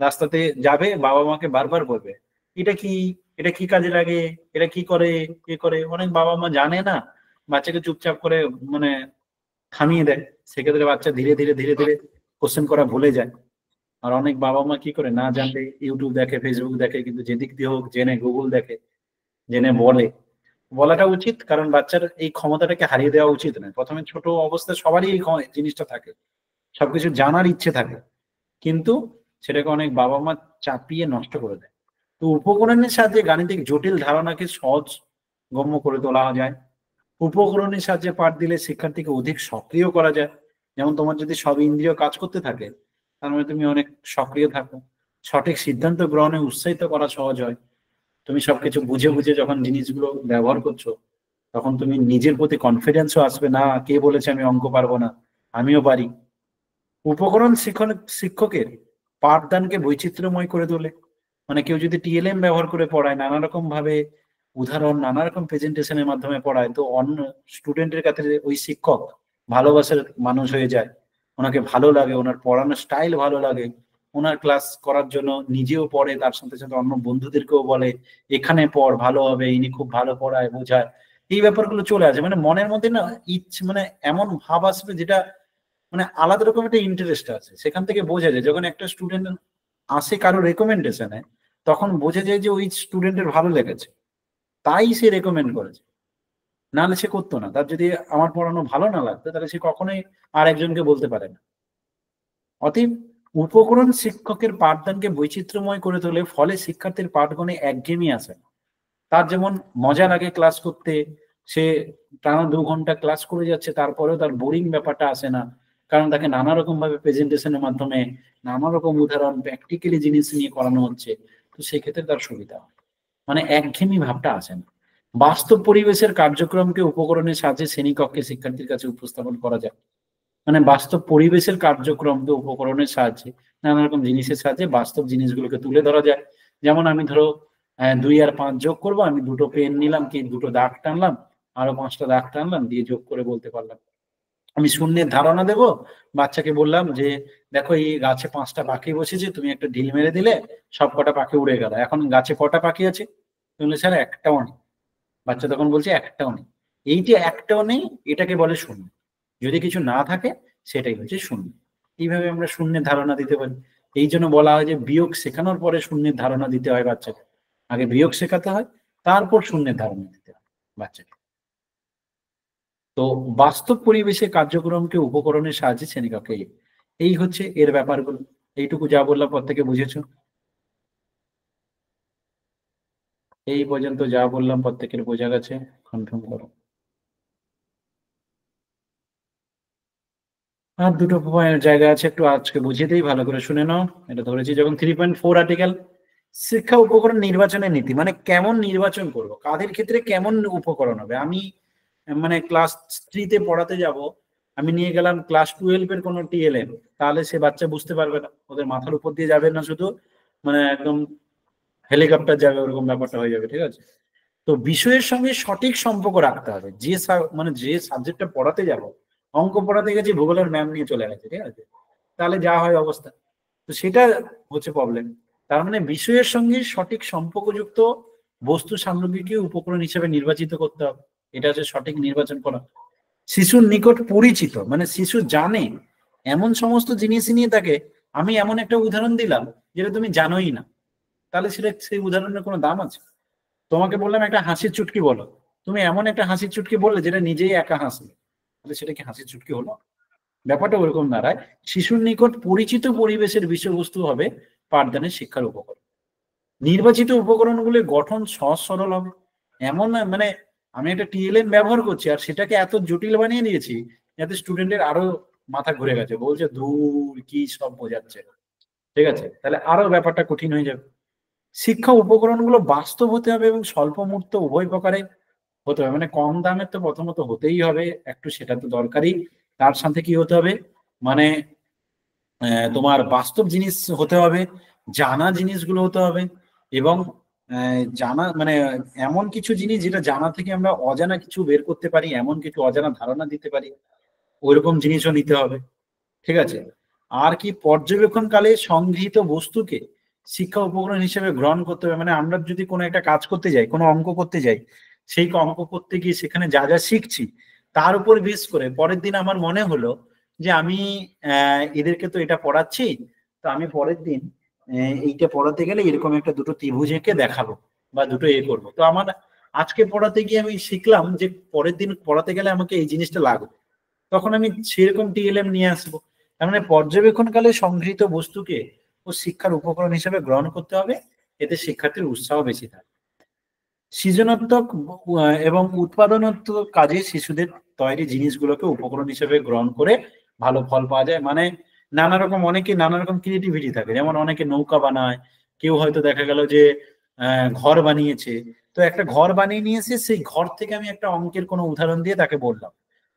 রাস্তাতে যাবে, বাবা মাকে বারবার বলবে এটা কি, এটা কি কাজে লাগে, এটা কি করে, এ করে। অনেক বাবা মা জানে না, বাচ্চাকে চুপচাপ করে মানে থামিয়ে দেয়, সেক্ষেত্রে বাচ্চা ধীরে ধীরে ধীরে ধীরে কোশ্চেন করা ভুলে যায়। আর অনেক বাবা মা কি করে, না জানলে ইউটিউব দেখে, ফেসবুক দেখে, কিন্তু যেদিক দিয়ে হোক জেনে, গুগল দেখে, জেনে বলাটা উচিত, কারণ বাচ্চার এই ক্ষমতাটাকে হারিয়ে দেওয়া উচিত নয়। প্রথমে ছোট অবস্থায় সবারই এই জিনিসটা থাকে, সবকিছু জানার ইচ্ছে থাকে, কিন্তু সেটাকে অনেক বাবা মা চাপিয়ে নষ্ট করে দেয়। তো উপকরণের সাহায্যে গাণিতিক জটিল ধারণাকে সহজ গম্য করে তোলা যায়। উপকরণের সাহায্যে পাঠ দিলে শিক্ষার্থীকে অধিক সক্রিয় করা যায়। যেমন তোমার যদি সব ইন্দ্রিয় কাজ করতে থাকে তার মানে তুমি অনেক সক্রিয় থাকো, সঠিক সিদ্ধান্ত গ্রহণে উৎসাহিত করা সহজ হয়। তুমি সবকিছু বুঝে বুঝে যখন জিনিসগুলো ব্যবহার করছো তখন তুমি নিজের প্রতি কনফিডেন্সও আসবে, না কে বলেছে আমি অঙ্ক পারবো না, আমিও পারি। উপকরণ শিক্ষকের পাঠদানকে বৈচিত্র্যময় করে তোলে। মানে কেউ যদি টিএলএম ব্যবহার করে পড়ায়, নানা রকম ভাবে উদাহরণ, নানা রকম প্রেজেন্টেশনের মাধ্যমে পড়ায়, তো অন্য স্টুডেন্টের কাছে ওই শিক্ষক ভালোবাসার মানুষ হয়ে যায়, ওনাকে ভালো লাগে, ওনার পড়ানোর স্টাইল ভালো লাগে, ওনার ক্লাস করার জন্য নিজেও পড়ে, তার সাথে সাথে অন্য বন্ধুদেরকেও বলে এখানে পড়, ভালো হবে, ইনি খুব ভালো পড়ায়, বোঝায়। এই ব্যাপারগুলো চলে আসে, মানে মনের মধ্যে না মানে এমন ভাব আসবে যেটা মানে আলাদা রকম একটা ইন্টারেস্ট আছে। সেখান থেকে বোঝা যায় যখন একটা স্টুডেন্ট আসে কারো রেকমেন্ডেশনে, তখন বোঝা যায় যে ওই স্টুডেন্টের ভালো লেগেছে, তাই সে রেকমেন্ড করেছে, নাহলে সে করতো না। তার যদি আমার পড়ানো ভালো না লাগতো তাহলে সে কখনোই আর একজনকে বলতে পারে না। অতএব উপকরণ শিক্ষকের পাঠদানকে বৈচিত্র্যময় করে তোলে, ফলে শিক্ষার্থীর পাঠগণে একঘেয়েমি আসে না। তার যেমন মজা লাগে ক্লাস করতে, সে টানা 2 ঘন্টা ক্লাস করে যাচ্ছে, তারপরেও তার বোরিং ব্যাপারটা আসে না, কারণ তাকে নানা রকম ভাবে প্রেজেন্টেশনের মাধ্যমে নানা রকম উদাহরণ, প্র্যাকটিক্যালি জিনিস নিয়ে করানো হচ্ছে। তো সেক্ষেত্রে তার সুবিধা হয়, মানে একঘেয়েমি ভাবটা আসে না। বাস্তব পরিবেশের কার্যক্রমকে উপকরণের সাহায্যে শ্রেণীকক্ষে শিক্ষার্থীর কাছে উপস্থাপন করা যায়। মানে বাস্তব পরিবেশের কার্যক্রমকে উপকরণের সাহায্যে নানা রকম জিনিসের সাহায্যে বাস্তব জিনিসগুলোকে তুলে ধরা যায়। যেমন আমি ধরো 2 আর 5 যোগ করবো, আমি দুটো পেন নিলাম, কি দুটো দাগ টানলাম, আরো 5টা দাগ টানলাম, দিয়ে যোগ করে বলতে পারলাম। আমি শূন্যের ধারণা দেব, বাচ্চাকে বললাম যে দেখো এই গাছে 5টা পাখি বসেছে, তুমি একটা ঢিল মেরে দিলে সব কটা পাখি উড়ে গেল, এখন গাছে কটা পাখি আছে? তুমি স্যার একটাও নেই। বাচ্চা তখন বলছে একটাও নেই। এই যে একটাও নেই, এটাকে বলে শূন্য। যদি কিছু না থাকে সেটাই হচ্ছে শূন্য। এইভাবে আমরা শূন্যের ধারণা দিতে পারি। এই জন্য বলা হয় যে বিয়োগ শেখানোর পরে শূন্যের ধারণা দিতে হয় বাচ্চাকে। আগে বিয়োগ শেখাতে হয়, তারপর শূন্যের ধারণা দিতে হয় বাচ্চাকে। তো বাস্তব পরিবেশে কার্যক্রমকে উপকরণের সাহায্যে শ্রেণীকক্ষে এই হচ্ছে এর ব্যাপারগুলো। এইটুকু যা বললাম প্রত্যেকে বুঝেছো? এই পর্যন্ত যা বললাম প্রত্যেকের বোঝা গেছে? কনফার্ম করো। আর দুটো জায়গা আছে, একটু আজকে বুঝিয়ে দিই, ভালো করে শুনে নাও। এটা ধরেছি যখন 3.4 আর্টিকেল, শিক্ষা উপকরণ নির্বাচনের নীতি, মানে কেমন নির্বাচন করব, কাদের ক্ষেত্রে কেমন উপকরণ হবে। আমি মানে ক্লাস 3-তে পড়াতে যাব, আমি নিয়ে গেলাম ক্লাস 12-এর কোনো টিএলএম, তাহলে সে বাচ্চা বুঝতে পারবে না, ওদের মাথার উপর দিয়ে যাবে না, শুধু মানে একদম হেলিকপ্টার যাবে, ওরকম ব্যাপারটা হয়ে যাবে। ঠিক আছে? তো বিষয়ের সঙ্গে সঠিক সম্পর্ক রাখতে হবে। যে মানে যে সাবজেক্টটা পড়াতে যাব, অঙ্ক পড়াতে গেছি, ভূগোলের ম্যাম নিয়ে চলে গেছে, ঠিক আছে, তাহলে যা হয় অবস্থা। তো সেটা হচ্ছে প্রবলেম। তার মানে বিষয়ের সঙ্গে সঠিক সম্পর্কযুক্ত বস্তু সামগ্রীকে উপকরণ হিসেবে নির্বাচিত করতে হবে। এটা হচ্ছে সঠিক নির্বাচন করা। শিশুর নিকট পরিচিত, মানে শিশু জানে এমন সমস্ত জিনিস নিয়ে তাকে, আমি এমন একটা উদাহরণ দিলাম যেটা তুমি জানোই না, তাহলে সেটা সেই উদাহরণের কোনো দাম আছে? তোমাকে বললাম একটা হাসির চুটকি বলো, তুমি এমন একটা হাসির চুটকি বললে যেটা নিজেই একা হাসলে, তাহলে সেটা কি হাসির চুটকি হলো? ব্যাপারটা ওরকম দাঁড়ায়। শিশুর নিকট পরিচিত পরিবেশের বিষয়বস্তু হবে পাঠদানের শিক্ষার উপকরণ। নির্বাচিত উপকরণগুলির গঠন সহজ সরল হবে। এমন মানে আমি একটা টিএলএম ব্যবহার করছি আর সেটাকে এত জটিল বানিয়ে দিয়েছি যাতে স্টুডেন্টের আরো মাথা ঘুরে গেছে, বলছে দূর কি সব বোঝাচ্ছে। ঠিক আছে? তাহলে আরো ব্যাপারটা কঠিন হয়ে যাবে। শিক্ষা উপকরণগুলো বাস্তব হতে হবে এবং স্বল্প মূল্য উভয় প্রকারে হতে হবে। মানে কম দামের তো প্রথমত হতেই হবে একটু, সেটা তো দরকারই। তার সাথে কি হতে হবে, মানে তোমার বাস্তব জিনিস হতে হবে, জানা জিনিসগুলো হতে হবে, এবং জানা মানে এমন কিছু জিনিস যেটা জানা থেকে আমরা অজানা কিছু বের করতে পারি, এমন কিছু অজানা ধারণা দিতে পারি, ওইরকম জিনিসও নিতে হবে। ঠিক আছে? আর কি, পর্যবেক্ষণকালে সংগৃহীত বস্তুকে শিক্ষা উপকরণ হিসেবে গ্রহণ করতে হবে। মানে আমরা যদি কোনো একটা কাজ করতে যাই, কোনো অঙ্ক করতে যাই, সেই অঙ্ক করতে গিয়ে সেখানে যা যা শিখছি তার উপর বেস করে পরের দিন আমার মনে হলো যে আমি এদেরকে তো এটা পড়াচ্ছি, তো আমি পরের দিন এইটা পড়াতে গেলে এরকম একটা দুটো ত্রিভুজ এঁকে দেখাবো বা দুটো করবো। তো আমার আজকে পড়াতে গিয়ে আমি শিখলাম যে পরের দিন পড়াতে গেলে আমাকে এই জিনিসটা লাগবে, তখন আমি সেরকম টিএলএম নিয়ে আসবো। তার মানে পর্যবেক্ষণকালে সংগৃহীত বস্তুকে ও শিক্ষার উপকরণ হিসেবে গ্রহণ করতে হবে, এতে শিক্ষার্থীর উৎসাহ বেশি থাকে। সৃজনাত্মক এবং উৎপাদনাত্মক কাজে শিশুদের তৈরি জিনিসগুলোকে উপকরণ হিসেবে গ্রহণ করে ভালো ফল পাওয়া যায়। মানে নানা রকম, অনেকে নানা রকম ক্রিয়েটিভিটি থাকে, যেমন অনেকে নৌকা বানায়, কেউ হয়তো দেখা গেল যে ঘর বানিয়েছে, তো একটা ঘর বানিয়ে নিয়েছে, সেই ঘর থেকে আমি একটা অঙ্কের কোনো উদাহরণ দিয়ে তাকে বললাম।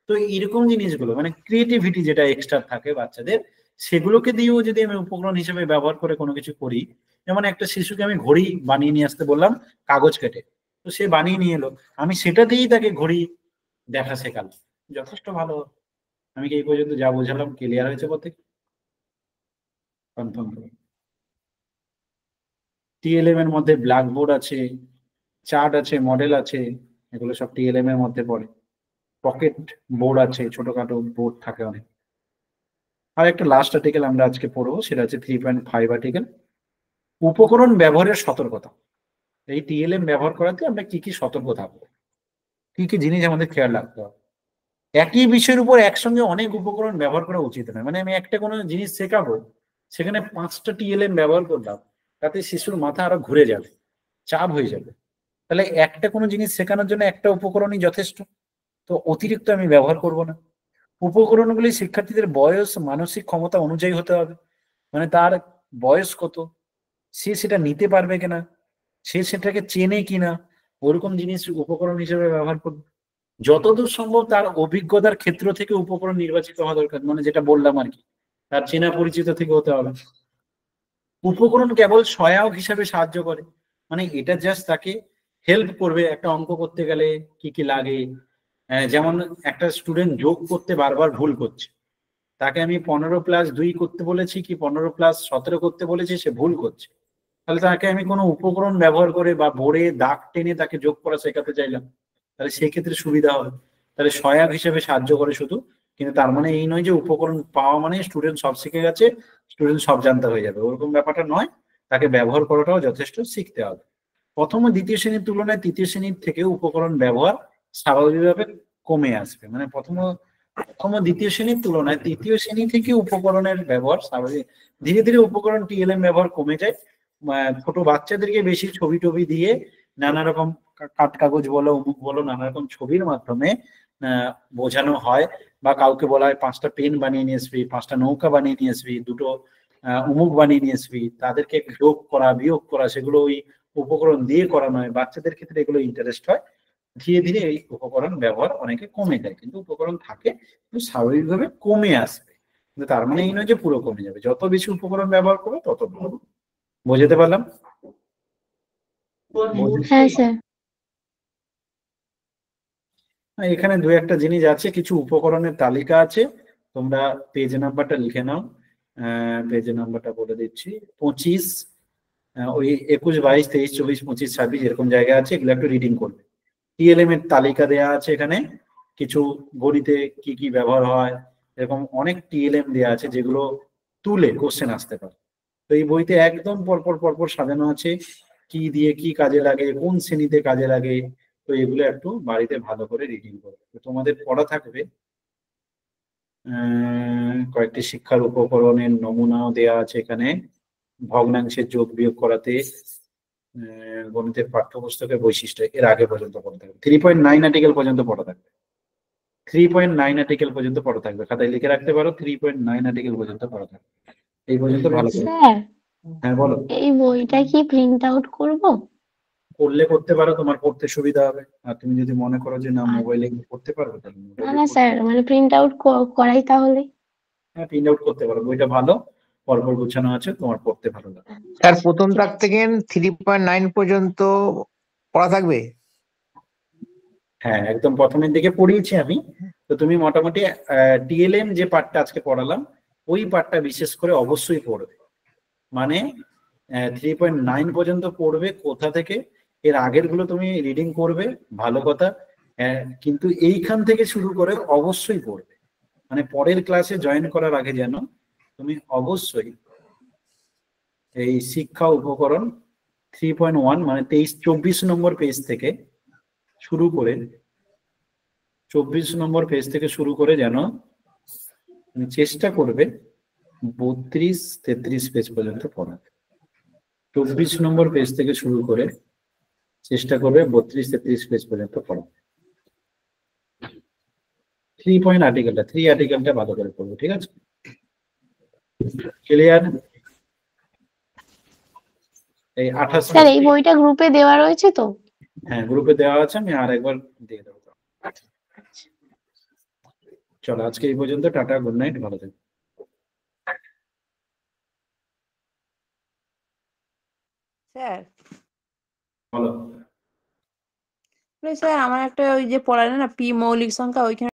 তো এরকম জিনিসগুলো মানে ক্রিয়েটিভিটি যেটা এক্সট্রা থাকে বাচ্চাদের, সেগুলোকে দিয়েও যদি আমি উপকরণ হিসেবে ব্যবহার করে কোনো কিছু করি, যেমন একটা শিশুকে আমি ঘড়ি বানিয়ে নিয়ে আসতে বললাম কাগজ কেটে, তো সে বানিয়ে নিয়ে এলো, আমি সেটা দিয়েই তাকে ঘড়ি দেখা শেখালাম, যথেষ্ট ভালো। আমি কি এই পর্যন্ত যা বোঝালাম ক্লিয়ার হয়েছে? প্রত্যেক কনফার্ম করুন। টিএলএম এর মধ্যে ব্ল্যাকবোর্ড আছে, চার্ট আছে, মডেল আছে, এগুলো সব টিএলএম এর মধ্যে পড়ে। পকেট বোর্ড আছে, ছোটখাটো বোর্ড থাকে অনেক। আর একটা লাস্ট আর্টিকেল আমরা আজকে পড়বো, সেটা হচ্ছে 3.5 আর্টিকেল, উপকরণ ব্যবহারের সতর্কতা। এই টিএলএম ব্যবহার করাতে আমরা কি কি সতর্ক থাকবো, কি কি জিনিস আমাদের খেয়াল রাখতে হবে। একই বিষয়ের উপর একসঙ্গে অনেক উপকরণ ব্যবহার করা উচিত নয়। মানে আমি একটা কোনো জিনিস শেখাবো, সেখানে 5টা টিএলএম ব্যবহার করলাম, তাতে শিশুর মাথা আরো ঘুরে যাবে, চাপ হয়ে যাবে। তাহলে একটা কোনো জিনিস শেখানোর জন্য একটা উপকরণই যথেষ্ট, তো অতিরিক্ত আমি ব্যবহার করব না। উপকরণগুলি শিক্ষার্থীদের বয়স, মানসিক ক্ষমতা অনুযায়ী হতে হবে। মানে তার বয়স কত, সে সেটা নিতে পারবে কিনা, সে সেটাকে চেনে কিনা, ওরকম জিনিস উপকরণ হিসেবে ব্যবহার করবে। যতদূর সম্ভব তার অভিজ্ঞতার ক্ষেত্র থেকে উপকরণ নির্বাচিত হওয়া দরকার, মানে যেটা বললাম আর কি, তার চেনা পরিচিত থেকে হতে হবে। উপকরণ কেবল সহায়ক হিসাবে সাহায্য করে, মানে এটা জাস্ট তাকে হেল্প করবে একটা অঙ্ক করতে গেলে কি কি লাগে। যেমন একটা স্টুডেন্ট যোগ করতে বারবার ভুল করছে, তাকে আমি 15+2 করতে বলেছি কি 15+17 করতে বলেছি, সে ভুল করছে, তাহলে তাকে আমি কোনো উপকরণ ব্যবহার করে বা বোর্ডে দাগ টেনে তাকে যোগ করা শেখাতে চাইলাম, তাহলে সেক্ষেত্রে সুবিধা হবে। তাহলে সহায়ক হিসেবে সাহায্য করে শুধু, কিন্তু তার মানে এই নয় যে উপকরণ পাওয়া মানে স্টুডেন্ট সব শিখে গেছে, স্টুডেন্ট সব জানতে হয়ে যাবে, ওরকম ব্যাপারটা নয়। তাকে ব্যবহার করাটাও যথেষ্ট শিখতে হবে। প্রথম ও দ্বিতীয় শ্রেণীর তুলনায় তৃতীয় শ্রেণীর থেকে উপকরণ ব্যবহার স্বাভাবিকভাবে কমে আসবে, মানে প্রথম ও দ্বিতীয় শ্রেণীর তুলনায় তৃতীয় শ্রেণী থেকে উপকরণের ব্যবহার স্বাভাবিক, ধীরে ধীরে উপকরণ টিএলএম ব্যবহার কমে যায়। ছোট বাচ্চাদেরকে বেশি ছবি টবি দিয়ে নানা রকম কাঠ কাগজ বলো অমুক বলো নানা রকম ছবির মাধ্যমে বোঝানো হয়, বা কাউকে বলা হয় 5টা পেন বানিয়ে নিয়ে আসবি, 5টা নৌকা বানিয়ে নিয়ে আসবি, 2টো অমুক বানিয়ে নিয়ে আসবি, তাদেরকে যোগ করা বিয়োগ করা সেগুলো ওই উপকরণ দিয়ে করানো হয়। বাচ্চাদের ক্ষেত্রে এগুলো ইন্টারেস্ট হয়। ধীরে ধীরে এই উপকরণ ব্যবহার অনেকে কমে যায়, কিন্তু উপকরণ থাকে, কিন্তু স্বাভাবিকভাবে কমে আসবে, কিন্তু তার মানে এই নয় যে পুরো কমে যাবে। যত বেশি উপকরণ ব্যবহার করবে তত ভালো। বুঝতে পারলাম?
হ্যাঁ স্যার।
এখানে দু একটা জিনিস আছে, কিছু উপকরণের তালিকা আছে, তোমরা পেজ নাম্বারটা লিখে নাও। পেজ নাম্বারটা বলে দিচ্ছি 25, ওই 21, 22, 23, 24, 25, 26 এরকম জায়গা আছে, এগুলো একটু রিডিং করবে। টিএলএম এর তালিকা দেওয়া আছে এখানে, কিছু গণিতে কি কি ব্যবহার হয় এরকম অনেক টিএলএম দেওয়া আছে যেগুলো তুলে কোশ্চেন আসতে পারে। তো এই বইতে একদম পরপর পরপর সাজানো আছে কি দিয়ে কি কাজে লাগে, কোন শ্রেণীতে কাজে লাগে। তো এগুলো একটু বাড়িতে ভালো করে রিডিং করবে। তো তোমাদের পড়া থাকবে কয়েকটি শিক্ষার উপকরণের নমুনাও দেওয়া আছে এখানে, ভগ্নাংশের যোগ বিয়োগ করাতে গণিতের পাঠ্যপুস্তকের বৈশিষ্ট্য এর আগে পর্যন্ত পড়া থাকবে। 3.9 আর্টিকেল পর্যন্ত পড়া থাকবে। 3.9 আর্টিকেল পর্যন্ত পড়া থাকবে, খাতায় লিখে রাখতে পারো। 3.9 আর্টিকেল পর্যন্ত পড়া থাকবে, এই পর্যন্ত ভালো করে।
স্যার
হ্যাঁ বলো।
এই বইটা কি প্রিন্ট আউট করব?
করলে করতে পারো, তোমার পড়তে সুবিধা হবে। আর তুমি যদি মনে করো যে না মোবাইলে পড়তে পারবে তাহলে
না
মোবাইলে
না স্যার, মানে প্রিন্ট আউট করাই তাহলে।
হ্যাঁ প্রিন্ট আউট করতে পারো, বইটা ভালো পরপর গোছানো আছে, তোমার পড়তে ভালো লাগে।
স্যার প্রথম
ঠিক
তাক
আছে।
থেকে 3.9 পর্যন্ত পড়া থাকবে?
হ্যাঁ একদম প্রথমের দিকে পড়িয়েছি আমি। তো তুমি মোটামুটি টিএলএম যে পার্টটা আজকে পড়ালাম ওই পার্টটা বিশেষ করে অবশ্যই পড়বে, মানে 3.9 পর্যন্ত পড়বে। কোথা থেকে এর আগের গুলো তুমি রিডিং করবে ভালো কথা, কিন্তু এইখান থেকে শুরু করে অবশ্যই পড়বে, মানে পরের ক্লাসে জয়েন করার আগে যেন তুমি অবশ্যই এই শিক্ষা উপকরণ 3.1 মানে 24 নম্বর পেজ থেকে শুরু করে 24 নম্বর পেজ থেকে শুরু করে যেন তুমি চেষ্টা করবে 32-33 পেজ পর্যন্ত পড়া। 24 নম্বর পেজ থেকে শুরু করে চেষ্টা করবে 32-33 পেজ পর্যন্ত পড়া। 3 আর্টিকেলটা ভালো করে পড়বে, ঠিক আছে? ক্লিয়ার? এই 28
স্যার এই বইটা গ্রুপে দেওয়া রয়েছে তো?
হ্যাঁ গ্রুপে দেওয়া আছে, আমি আর একবার দিয়ে দেবো। চলো আজকে এই পর্যন্ত, টাটা, গুড নাইট, ভালো থাকবে।
স্যার
বলো।
স্যার আমার একটা ওই যে পড়ালেন না পি মৌলিক সংখ্যা, ওইখানে